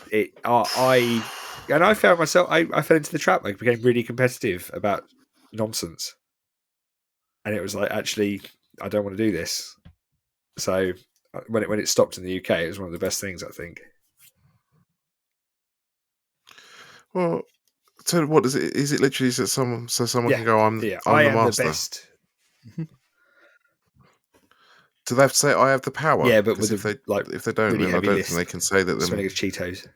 found myself I fell into the trap. I became really competitive about nonsense, and it was like, actually, I don't want to do this. So when it stopped in the UK, it was one of the best things, I think. Well, so what is it? Is it literally so someone can go, I'm the master? The best. Do they have to say I have the power? Yeah, but if they don't, really then I don't think they can say that. Smelling of Cheetos.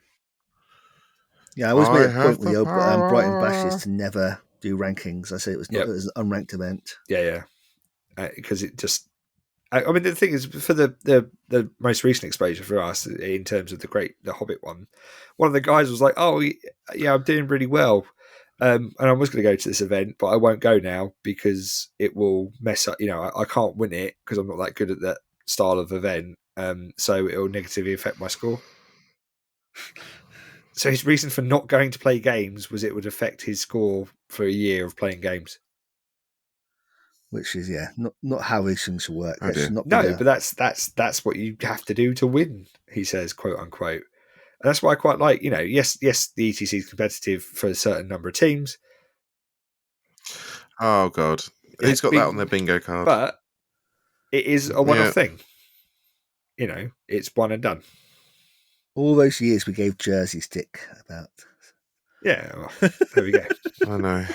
Yeah, I always made a point with your Brighton Bashes to never do rankings. I said it was it was an unranked event. Yeah, because it just. I mean, the thing is, for the most recent exposure for us in terms of the Hobbit one of the guys was like, "Oh, yeah, I'm doing really well, and I was going to go to this event, but I won't go now because it will mess up. I can't win it because I'm not that good at that style of event, so it will negatively affect my score." So his reason for not going to play games was it would affect his score for a year of playing games. Which is not how these things should work. Oh, That dear. should not be No, but that's what you have to do to win, he says, quote unquote. And that's why I quite like, yes, the ETC is competitive for a certain number of teams. Oh, God. Who's got that on their bingo card? But it is a one-off thing. It's one and done. All those years we gave Jersey stick about. Yeah, well, there we go. I know.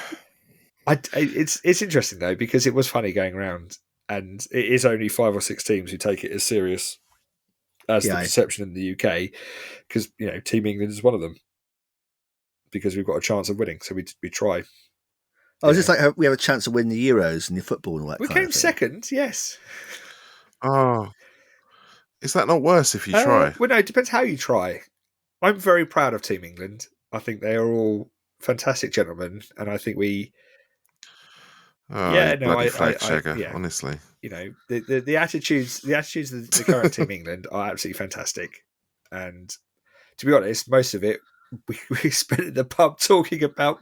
It's interesting though, because it was funny going around, and it is only 5 or 6 teams who take it as serious as the perception in the UK, because Team England is one of them, because we've got a chance of winning, so we try. Oh, it's just like we have a chance to win the Euros and the football and all that. We came second, yes. Oh, is that not worse if you try? Well, no, it depends how you try. I'm very proud of Team England. I think they are all fantastic gentlemen, and I think we. Bloody flag shagger, honestly. The attitudes of the current Team England are absolutely fantastic, and to be honest, most of it we spent in the pub talking about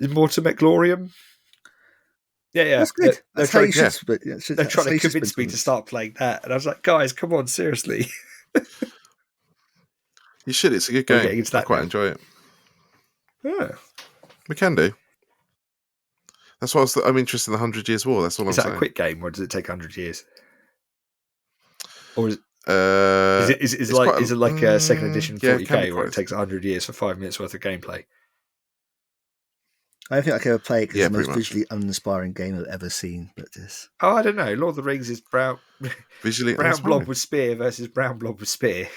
Mortem et Gloriam. Yeah, that's good. They're trying to convince me to start playing that, and I was like, guys, come on, seriously. You should. It's a good game. I quite enjoy it. Yeah, we can do. That's why I'm interested in the 100 Years' War. That's all I'm saying. Is that a quick game, or does it take 100 years? Or is it like a second edition 40k, where it takes 100 years for 5 minutes worth of gameplay? I don't think I can ever play it because it's the most visually uninspiring game I've ever seen. But I don't know. Lord of the Rings is brown blob with spear versus brown blob with spear.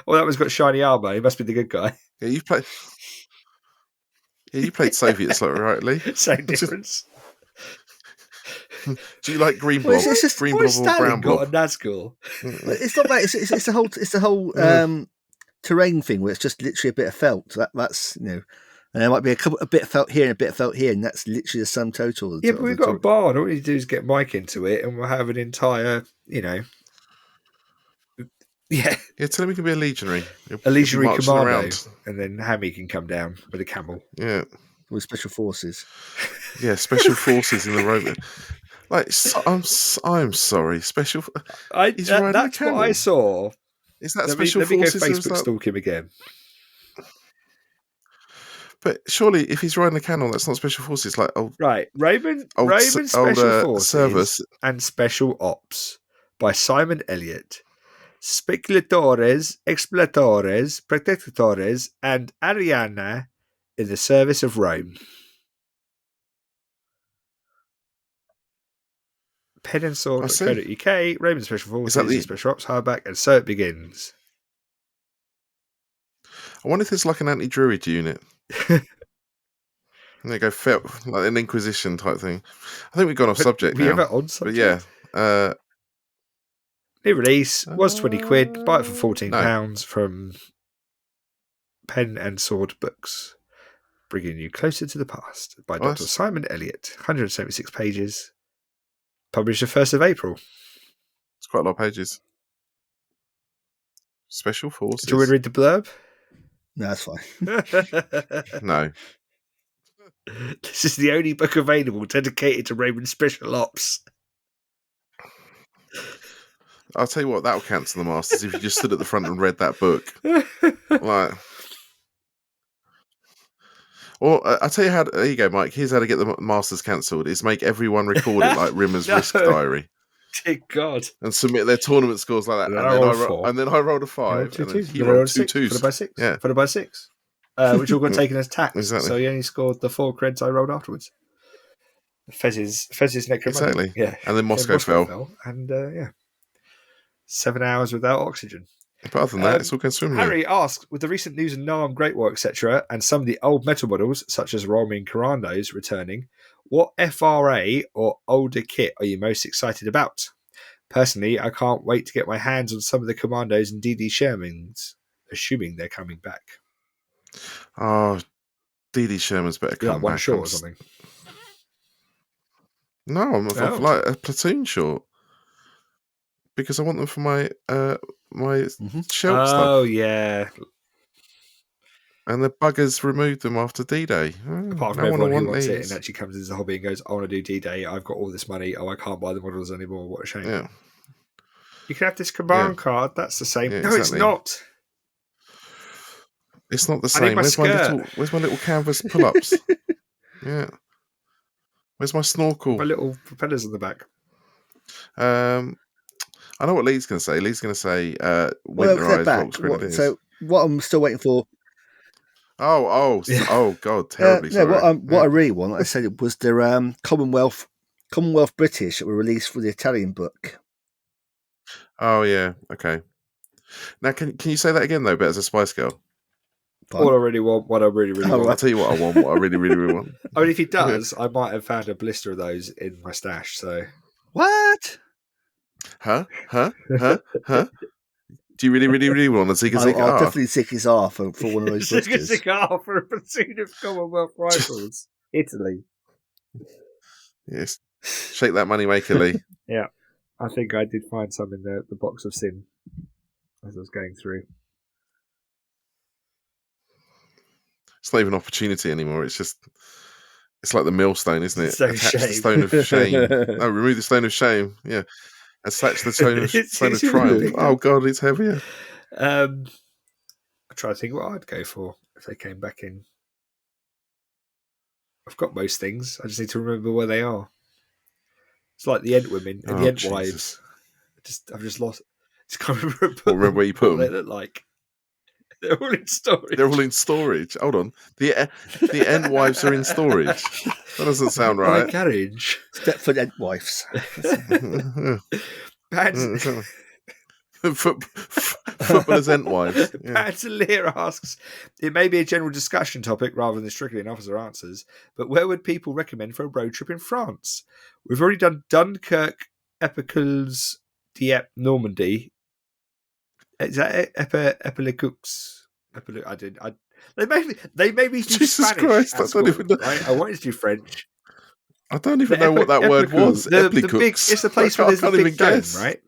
Well, that one's got shiny armor. He must be the good guy. Yeah, you played Soviets, like, rightly. Same difference. Do you like green blob? Green blob or brown blob? Got a Nazgul. It's not that. It's the whole terrain thing where it's just literally a bit of felt. That's and there might be a bit of felt here and a bit of felt here, and that's literally the sum total. Yeah, but we've got a barn. All we need to do is get Mike into it, and we'll have an entire, Yeah. Yeah, tell him he can be a legionary. A legionary commando. And then Hammy can come down with a camel. Yeah. With special forces. Yeah, special forces in the Roman. Like, I'm sorry. Special. That's what I saw. Is that special forces? Let me go Facebook stalk him again. But surely, if he's riding a camel, that's not special forces. Like, Roman Special Forces and Special Ops by Simon Elliott. Speculatores, Exploratores, Protectores, and Ariana in the service of Rome. Pen and Sword.co.uk, Roman Special Forces, and Special Ops hardback, and so it begins. I wonder if there's like an anti-druid unit. And they go like an Inquisition type thing. I think we've gone off subject now. We're on subject. But yeah. New release was £20. Buy it for £14 from Pen and Sword Books. Bringing you closer to the past by Dr. Simon Elliott. 176 pages. Published the 1st of April. It's quite a lot of pages. Special Forces. Do you want to read the blurb? No, that's fine. No. This is the only book available dedicated to Roman Special Ops. I'll tell you what, that'll cancel the Masters if you just stood at the front and read that book. I'll tell you how. There you go, Mike. Here's how to get the Masters cancelled: is make everyone record it like Rimmer's Risk Diary. Dear God! And submit their tournament scores like that. And then I rolled a 5. And then he rolled 2 2s. Followed by 6. Yeah. Followed by 6. Which all got taken as tax. Exactly. So he only scored the 4 creds I rolled afterwards. Fez's necromancy. Exactly. Yeah. And then Moscow fell. And 7 hours without oxygen. But other than that, it's all going swimmingly. Harry asks, with the recent news of Narm, Great War, etc., and some of the old metal models, such as Roman Commandos, returning, what FRA or older kit are you most excited about? Personally, I can't wait to get my hands on some of the Commandos and DD Shermans, assuming they're coming back. Oh, DD Sherman's better come back. One short or something? No, I'm like a platoon short. Because I want them for my shelf stuff. Oh, yeah. And the buggers removed them after D-Day. Apart from no one will everyone who want wants it these. and actually comes into the hobby and goes, I want to do D-Day. I've got all this money. Oh, I can't buy the models anymore. What a shame. Yeah. You can have this command card. That's the same. Yeah, no, exactly. it's not. It's not the I need same. my skirt. Where's my little canvas pull-ups? Yeah. Where's my snorkel? My little propellers on the back. I know what Lee's going to say. Lee's going to say Well, winterized back. Volks Grenadiers. So what I'm still waiting for. Oh God, terribly sorry. What I really want, like I said, it was the Commonwealth British that were released for the Italian book. Oh yeah, okay. Now, can you say that again though? But as a Spice Girl. All I really want, what I really want. Right. I'll tell you what I want. What I really, really, really want. I mean, if he does, I might have found a blister of those in my stash. So what? Huh? Do you really, really, really want to Zika Zika? I'll definitely seek his R for one of those Zika blisters. Zika for a platoon of Commonwealth Rifles, Italy. Yes, shake that money maker, Lee. Yeah, I think I did find some in the box of sin as I was going through. It's not even opportunity anymore. It's like the millstone, isn't it? Attach the stone of shame. No, remove the stone of shame. Yeah. Attach the stone of triumph. Oh God, it's heavier. I try to think what I'd go for if they came back in. I've got most things. I just need to remember where they are. It's like the Ent women and the Ent wives. I've just lost. Just can't remember where you put them. They look like. They're all in storage. They're all in storage. Hold on. The Ent wives are in storage. That doesn't sound right. My garage. Stepford Ent wives. Footballers Ent wives. Pantaleer asks, it may be a general discussion topic rather than strictly an officer answers, but where would people recommend for a road trip in France? We've already done Dunkirk, Epicles, Dieppe, Normandy. Is that Epilacux? I did. They made me do Jesus Spanish. Christ! I don't even know. Right? I wanted to do French. I don't even know what that word was. The big, it's the place where there's the big dome, right?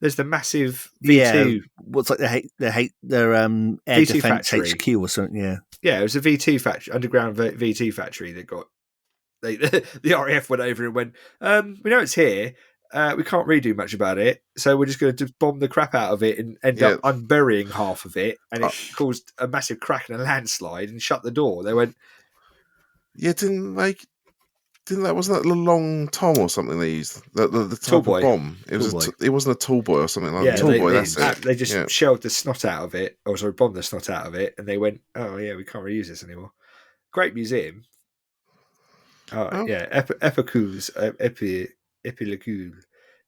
There's the massive V2. Yeah, what's like their air V2 defense factory. HQ or something? Yeah. Yeah, it was a V2 factory, underground V2 factory that got. The RAF went over and went, we know it's here. We can't really do much about it, so we're just going to bomb the crap out of it and end up unburying half of it, and it caused a massive crack and a landslide and shut the door. They went, wasn't that the long Tom or something they used? The type of bomb. It wasn't a tall boy or something like that. Tall boy, that's it. They just shelled the snot out of it, or sorry, bombed the snot out of it, and they went, oh yeah, we can't really use this anymore. Great museum. Yeah, Epicule,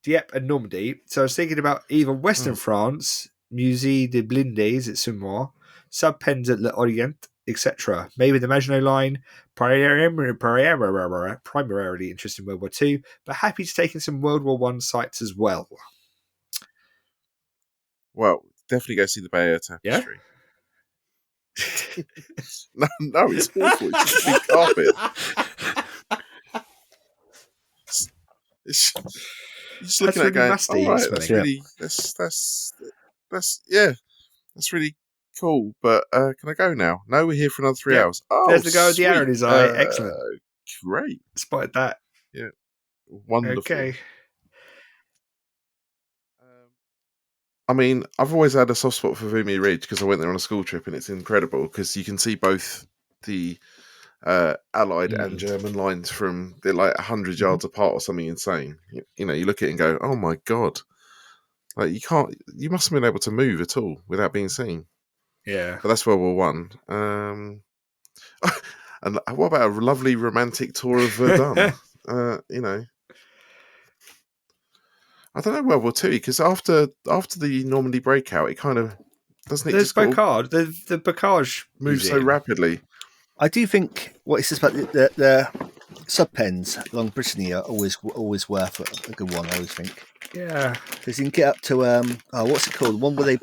Dieppe and Normandy. So I was thinking about either Western France, Musée des Blindés at Samoa, Subpens at l'Orient, etc. Maybe the Maginot Line, primarily interested in World War II, but happy to take in some World War I sites as well. Well, definitely go see the Bay Area Tapestry. Yeah? no, it's awful. It's just a big carpet. It's just looking at it going, musty, right, that's really, that's really cool. But can I go now? No, we're here for another 3 hours. Oh, there's the guy with the arrow in his eye. Excellent. Great. Spotted that. Yeah. Wonderful. Okay. I mean, I've always had a soft spot for Vimy Ridge because I went there on a school trip, and it's incredible because you can see both the Allied and German lines from they're like 100 yards apart or something insane. You know, you look at it and go, "Oh my god!" Like you must have been able to move at all without being seen. Yeah, but that's World War One. And what about a lovely romantic tour of Verdun? You know, I don't know World War Two because after the Normandy breakout, it kind of doesn't it. There's just Bocage, the Bocage moves so rapidly. I do think what it's just about the sub pens along Brittany are always worth a good one. I always think. Yeah, because you can get up to what's it called? One where they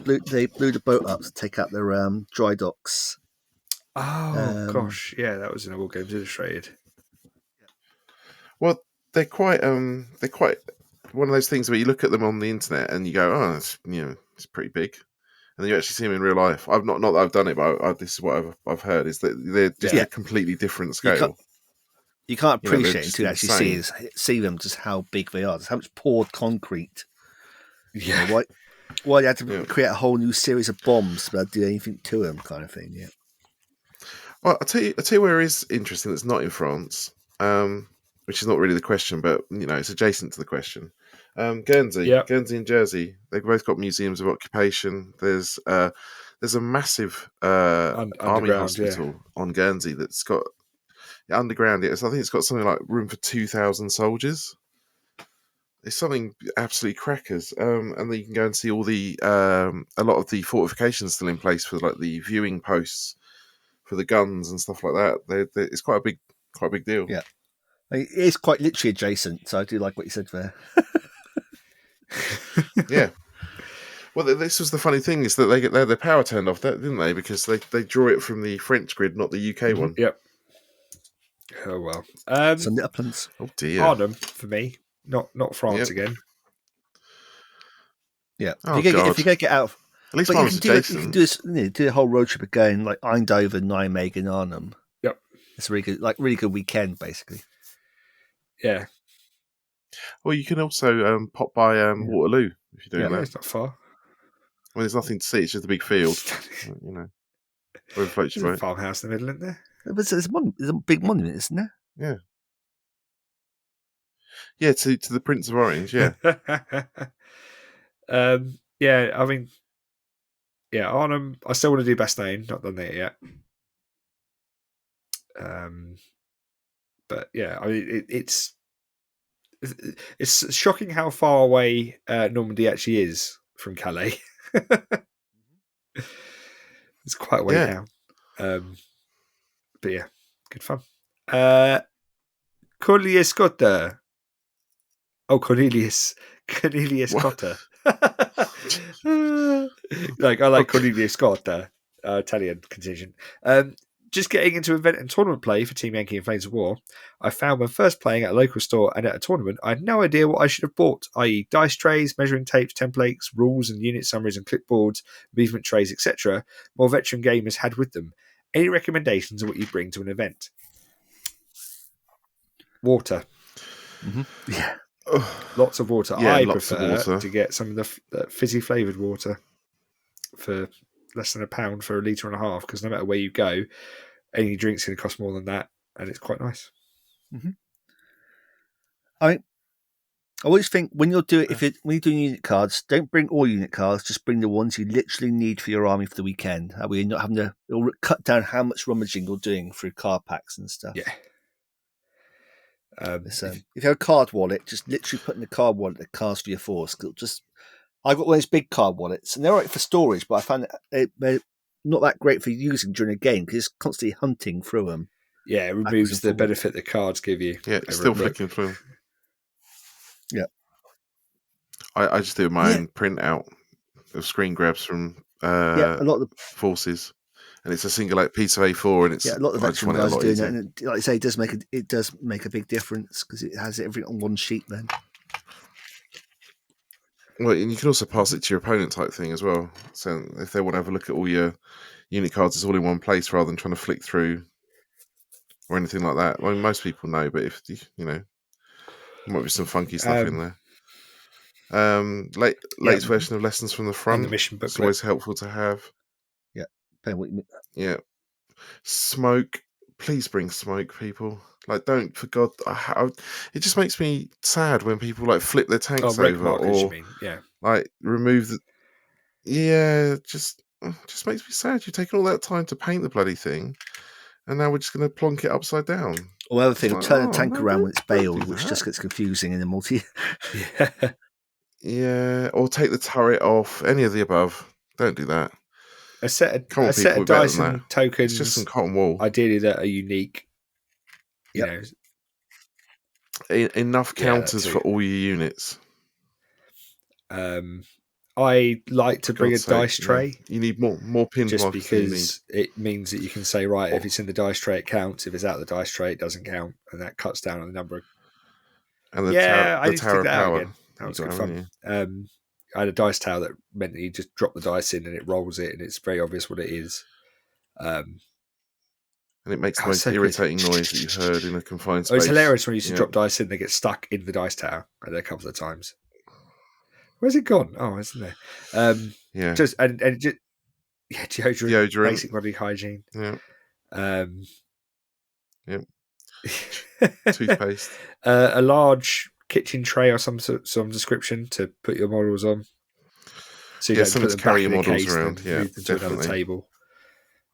blew the boat up to take out their dry docks. Oh gosh, yeah, that was in a War Games Illustrated. Well, they're quite one of those things where you look at them on the internet and you go, "Oh, it's pretty big," and then you actually see them in real life. I've not that I've done it, but this is what I've heard is that they're just a completely different scale. You can't appreciate it until you actually insane. see them, just how big they are. Just how much poured concrete. Yeah. Why they had to create a whole new series of bombs without doing anything to them, kind of thing. Yeah. Well, I'll tell you where it is interesting. That's not in France, which is not really the question, but it's adjacent to the question. Guernsey and Jersey. They've both got museums of occupation. There's a massive army hospital on Guernsey that's got underground. I think it's got something like room for 2,000 soldiers. It's something absolutely crackers. And then you can go and see all the a lot of the fortifications still in place for like the viewing posts for the guns and stuff like that. It's quite a big deal. Yeah, it is quite literally adjacent. So I do like what you said there. Yeah. Well, this was the funny thing is that they had their power turned off, didn't they? Because they draw it from the French grid, not the UK one. Yep. Oh well. Some Uplands. Oh dear. Arnhem for me, not France again. Yeah. Oh, if you're gonna get out, at least mine was adjacent. You can do a whole road trip again, like Eindhoven, Nijmegen, Arnhem. Yep. It's a really good weekend, basically. Yeah. Well, you can also pop by Waterloo if you're doing that. It's not far. Well, there's nothing to see. It's just a big field. Where floats your There's a boat. farmhouse in the middle, isn't there? There's a big monument, isn't there? Yeah. Yeah, to the Prince of Orange. Yeah. Yeah. I mean, Arnhem. I still want to do Bastogne. Not done that yet. But yeah, I mean, it's shocking how far away Normandy actually is from Calais. It's quite a way down. But yeah, good fun. Cornelius Cotter. Oh, Cornelius Cotter. I like Cornelius Cotter, Italian contingent. Just getting into event and tournament play for Team Yankee and Flames of War, I found when first playing at a local store and at a tournament, I had no idea what I should have bought, i.e. dice trays, measuring tapes, templates, rules and unit summaries and clipboards, movement trays, etc. More veteran gamers had with them. Any recommendations on what you bring to an event? Water. Mm-hmm. Yeah. Lots of water. Yeah, I lots prefer of water. to get some of the fizzy flavoured water for less than £1 for 1.5 litres, because no matter where you go, any drink's going to cost more than that, and it's quite nice. Mm-hmm. I always think when you're doing unit cards, don't bring all unit cards. Just bring the ones you literally need for your army for the weekend. That way, you're not having to cut down how much rummaging you're doing through card packs and stuff. Yeah. If you have a card wallet, just literally put in the card wallet the cards for your force. I've got one of those big card wallets, and they're all right for storage, but I find they're not that great for using during a game because it's constantly hunting through them. Yeah, it removes the benefit the cards give you. Yeah, it's still flicking through them. Yeah. I just do my own printout of screen grabs from a lot of the forces, and it's a single piece of A4, and it's a lot of veteran guys doing that, and like I say, it does make a big difference because it has everything on one sheet then. Well, and you can also pass it to your opponent type thing as well. So if they want to have a look at all your unit cards, it's all in one place rather than trying to flick through or anything like that. I mean, most people know, but if there might be some funky stuff in there. Latest version of Lessons from the Front. And the mission booklet. It's always helpful to have. Yeah. Yeah. Smoke. Please bring smoke, people. Like, don't, for God, it just makes me sad when people like flip their tanks over markers, you mean? Yeah. Like remove the. Yeah, just makes me sad. You've taken all that time to paint the bloody thing, and now we're just going to plonk it upside down. Or other thing, turn the tank around when it's bailed, which just gets confusing in the multi. Yeah. Yeah, or take the turret off. Any of the above. Don't do that. A set of dice and tokens. It's just some cotton wool. Ideally, that are unique. You know, enough counters for all your units. I like to bring a dice tray. You need more pin just because it means that you can say, right, if it's in the dice tray, it counts. If it's out of the dice tray, it doesn't count, and that cuts down on the number. And the Tower of Power. That was You good got, fun. I had a dice tower that meant that you just drop the dice in and it rolls it, and it's very obvious what it is. And it makes the Oh, most so good. irritating noise that you've heard in a confined space. It's hilarious when you used to drop dice in, they get stuck in the dice tower. I did a couple of times. Where's it gone? Oh, isn't there? Yeah. Just deodorant, basic body hygiene. Yeah. Yep. A Toothpaste. large kitchen tray or some description to put your models on. So you don't something put to them carry back your in the models case around. and Yeah, move them to another definitely. table.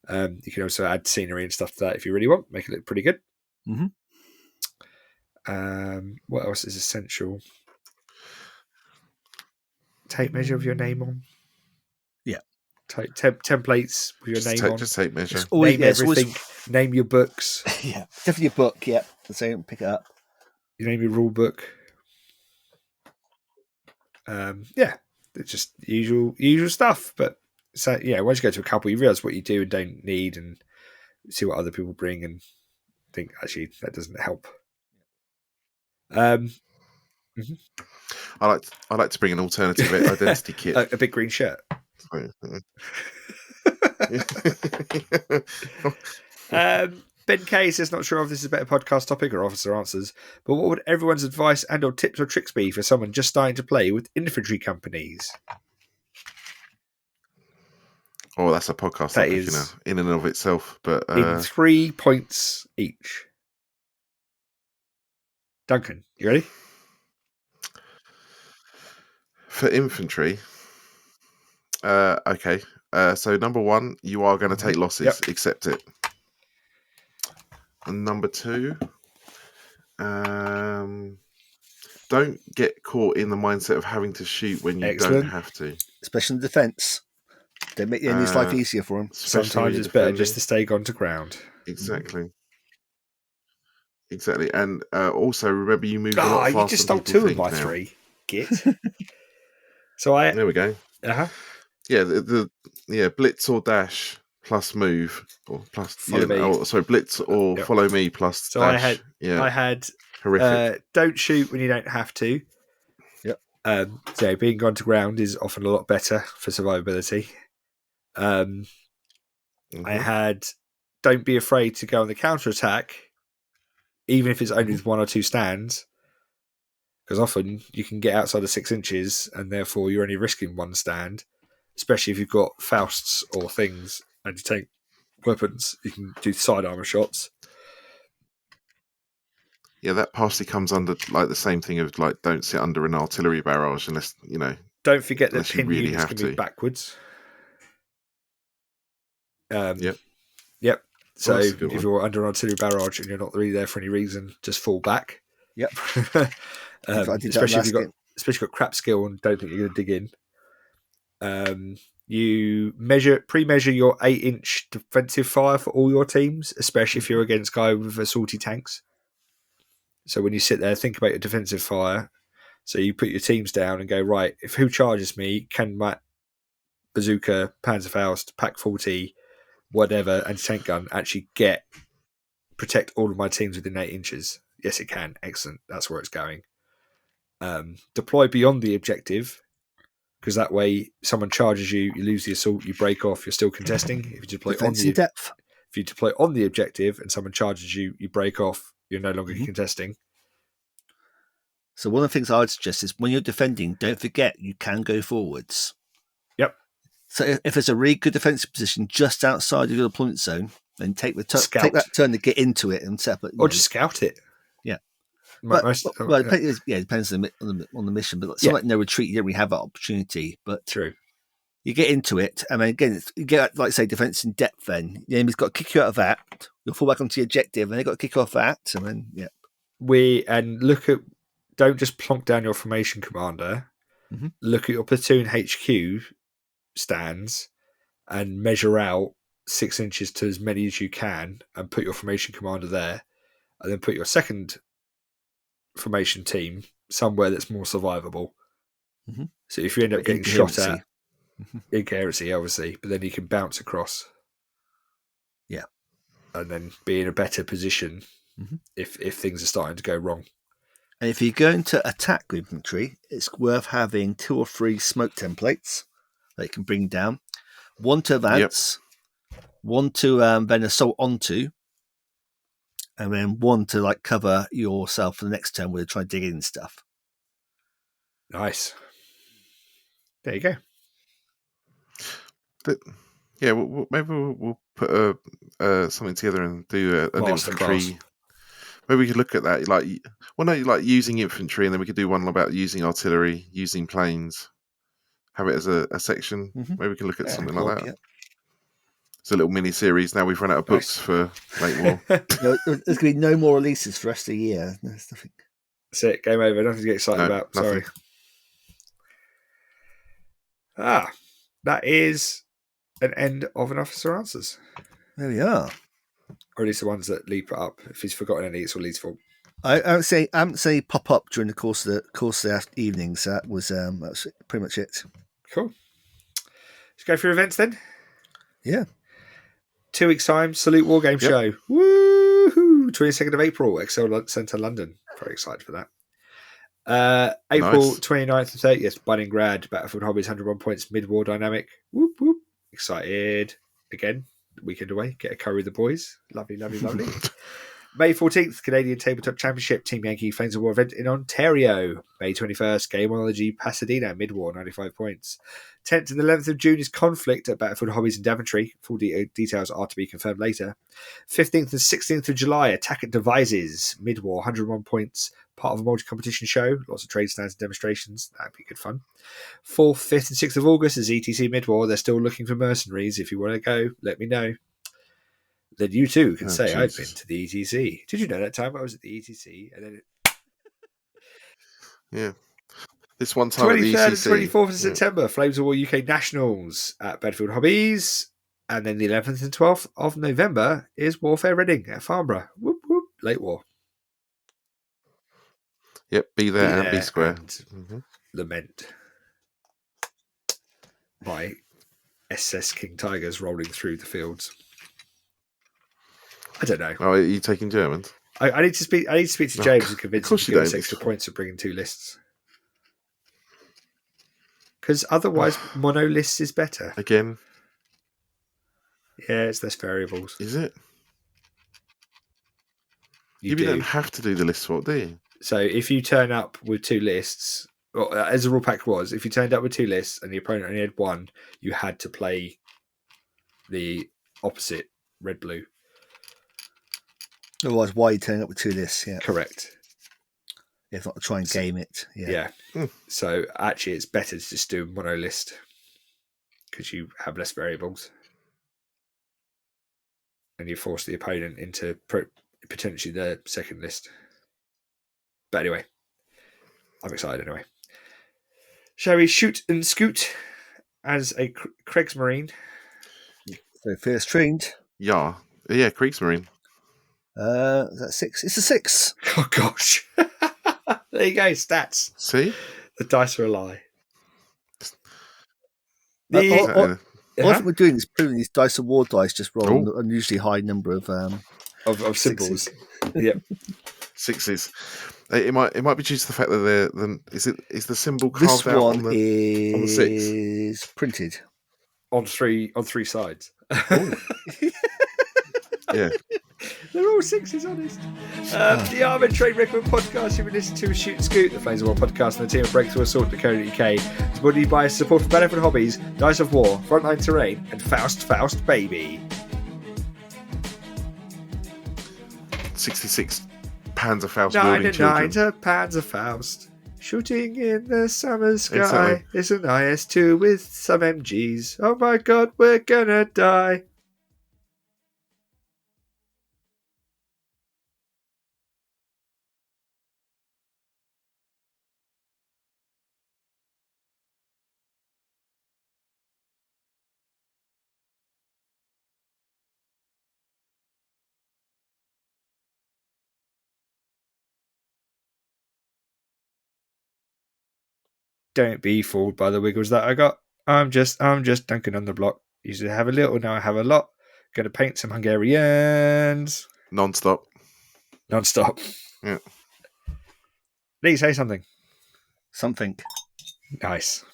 You can also add scenery and stuff to that if you really want. Make it look pretty good. Mm-hmm. What else is essential? Tape measure with your name on. Yeah. Templates with your name on. Just tape measure. Name everything. Name your books. Yeah, definitely a book. Yeah, so pick it up. You name your rule book. It's just usual stuff. But so once you go to a couple, you realise what you do and don't need, and see what other people bring, and think actually that doesn't help. Mm-hmm. I like to bring an alternative identity kit. A big green shirt. Ben K says, not sure if this is a better podcast topic or officer answers, but what would everyone's advice and or tips or tricks be for someone just starting to play with infantry companies? Oh, that's a podcast topic in and of itself. But in 3 points each. Duncan, you ready? For infantry, okay. So number 1, you are going to take losses. Yep. Accept it. And number 2, don't get caught in the mindset of having to shoot when you don't have to. Especially in defence. They make the enemy's life easier for them. Sometimes it's better just to stay gone to ground. Exactly. Exactly. And also remember you move a lot faster. You just stole 2 of my 3. Git. There we go. Uh-huh. Yeah, blitz or dash plus move or plus blitz or follow me plus so dash. I had horrific. Don't shoot when you don't have to. Yep. So being gone to ground is often a lot better for survivability. I had don't be afraid to go on the counter attack, even if it's only with 1 or 2 stands, because often you can get outside of 6 inches and therefore you're only risking 1 stand, especially if you've got Fausts or things and you take weapons, you can do side armor shots. Yeah, that partially comes under like the same thing of like don't sit under an artillery barrage unless Don't forget that pin really units can be backwards. Yep. So if you're under an artillery barrage and you're not really there for any reason, just fall back. Yep. Especially if you've got crap skill and don't think you're going to dig in. You pre-measure your 8-inch defensive fire for all your teams, especially if you're against guys with assaulty tanks. So when you sit there, think about your defensive fire. So you put your teams down and go, right, if who charges me, can my bazooka, Panzerfaust, Pack 40, whatever, anti-tank gun actually protect all of my teams within 8 inches? Yes, it can. Excellent. That's where it's going. Deploy beyond the objective, because that way someone charges you, you lose the assault, you break off, you're still contesting. If you deploy if you deploy on the objective and someone charges you, you break off, you're no longer contesting. So one of the things I would suggest is when you're defending, don't forget you can go forwards. Yep. So if there's a really good defensive position just outside of your deployment zone, then take that turn to get into it and set up. Or just scout it. Yeah. It depends on the mission. But something like no retreat, you don't really have that opportunity. But true. You get into it. I mean, again, you get, like, say, defense in depth then. The enemy's got to kick you out of that. You'll fall back onto the objective and they've got to kick off that. And then, don't just plonk down your formation commander. Mm-hmm. Look at your platoon HQ stands and measure out 6 inches to as many as you can and put your formation commander there. And then put your second formation team somewhere that's more survivable. Mm-hmm. So if you end up getting shot at, incoherency, obviously, but then you can bounce across. Yeah. And then be in a better position if things are starting to go wrong. And if you're going to attack infantry, it's worth having 2 or 3 smoke templates that you can bring down. 1 to advance, 1 to then assault onto, and then 1 to like cover yourself for the next turn where you try to dig in stuff. Nice. There you go. Yeah, maybe we'll put something together and do an infantry. Maybe we could look at that, like using infantry, and then we could do one about using artillery, using planes. Have it as a section. Mm-hmm. Maybe we can look at something like that. Yeah. It's a little mini series. Now we've run out of books for late war. There's going to be no more releases for the rest of the year. There's nothing. That's it. Game over. Nothing to get excited about. Nothing. Sorry. That is an end of an Officer Answers. There we are. Or at least the ones that Lee put up. If he's forgotten any, it's all Lee's fault. I haven't say pop up during the course of the evening. So that was pretty much it. Cool. Let's go for events then. Yeah. 2 weeks time, Salute Wargame Show. Woohoo! 22nd of April, Excel Centre, London. Very excited for that. April 29th and 30th, Bunninggrad, Battlefield Hobbies, 101 points, mid-war dynamic. Whoop, whoop. Excited. Again, weekend away. Get a curry with the boys. Lovely, lovely, lovely. May 14th, Canadian Tabletop Championship, Team Yankee Flames of War event in Ontario. May 21st, Gameology Pasadena, mid-war, 95 points. 10th and 11th of June is Conflict at Battlefield Hobbies in Daventry. Full details are to be confirmed later. 15th and 16th of July, Attack at Devices, mid-war, 101 points. Part of a multi-competition show. Lots of trade stands and demonstrations. That'd be good fun. 4th, 5th and 6th of August is ETC mid-war. They're still looking for mercenaries. If you want to go, let me know. Then you too can say, I've been to the ETC. Did you know that time I was at the ETC? And then Yeah. This one time 23rd at the and 24th of September, Flames of War UK Nationals at Battlefield Hobbies. And then the 11th and 12th of November is Warfare Reading at Farnborough. Whoop, whoop. Late War. Yep, be there and be square. And lament my SS King Tigers rolling through the fields. I don't know. Oh, are you taking Germans? I need to speak to James and convince him to give us extra points for bringing 2 lists. Because otherwise, mono lists is better. Again? Yeah, it's less variables. Is it? You don't have to do the list swap, do you? So if you turn up with 2 lists, well, as the rule pack was, if you turned up with 2 lists and the opponent only had 1, you had to play the opposite red-blue. Otherwise, why are you turning up with 2 lists? Yeah, correct. If not to try and game it. Yeah. So actually, it's better to just do a mono list because you have less variables, and you force the opponent into potentially their second list. But anyway, I'm excited anyway. Shall we shoot and scoot as a Kriegsmarine? So first trained. Yeah, Kriegsmarine. Is that 6? It's a 6. Oh gosh. There you go, stats. See? The dice are a lie. All I think we're doing is proving these dice of war dice just roll an unusually high number of symbols. Yep. 6s. It might be due to the fact that is the symbol carved this out one on the 6? Is printed on three sides. Yeah. They're all 6s, honest. The Armoured Train Record podcast you've been listening to is Shoot and Scoot, the Flames of War podcast, and the team of Breakthrough Assault UK. Supported by support for Battlefield Hobbies, Dice of War, Frontline Terrain, and Faust Baby. 66 Panzerfaust 99 to Panzerfaust. Shooting in the summer sky. Exactly. It's an IS-2 with some MGs. Oh my god, we're gonna die. Don't be fooled by the wiggles that I got. I'm just Duncan on the block. Used to have a little, now I have a lot. Gonna paint some Hungarians. Non-stop. Non-stop. Yeah. Lee, say something. Something. Nice.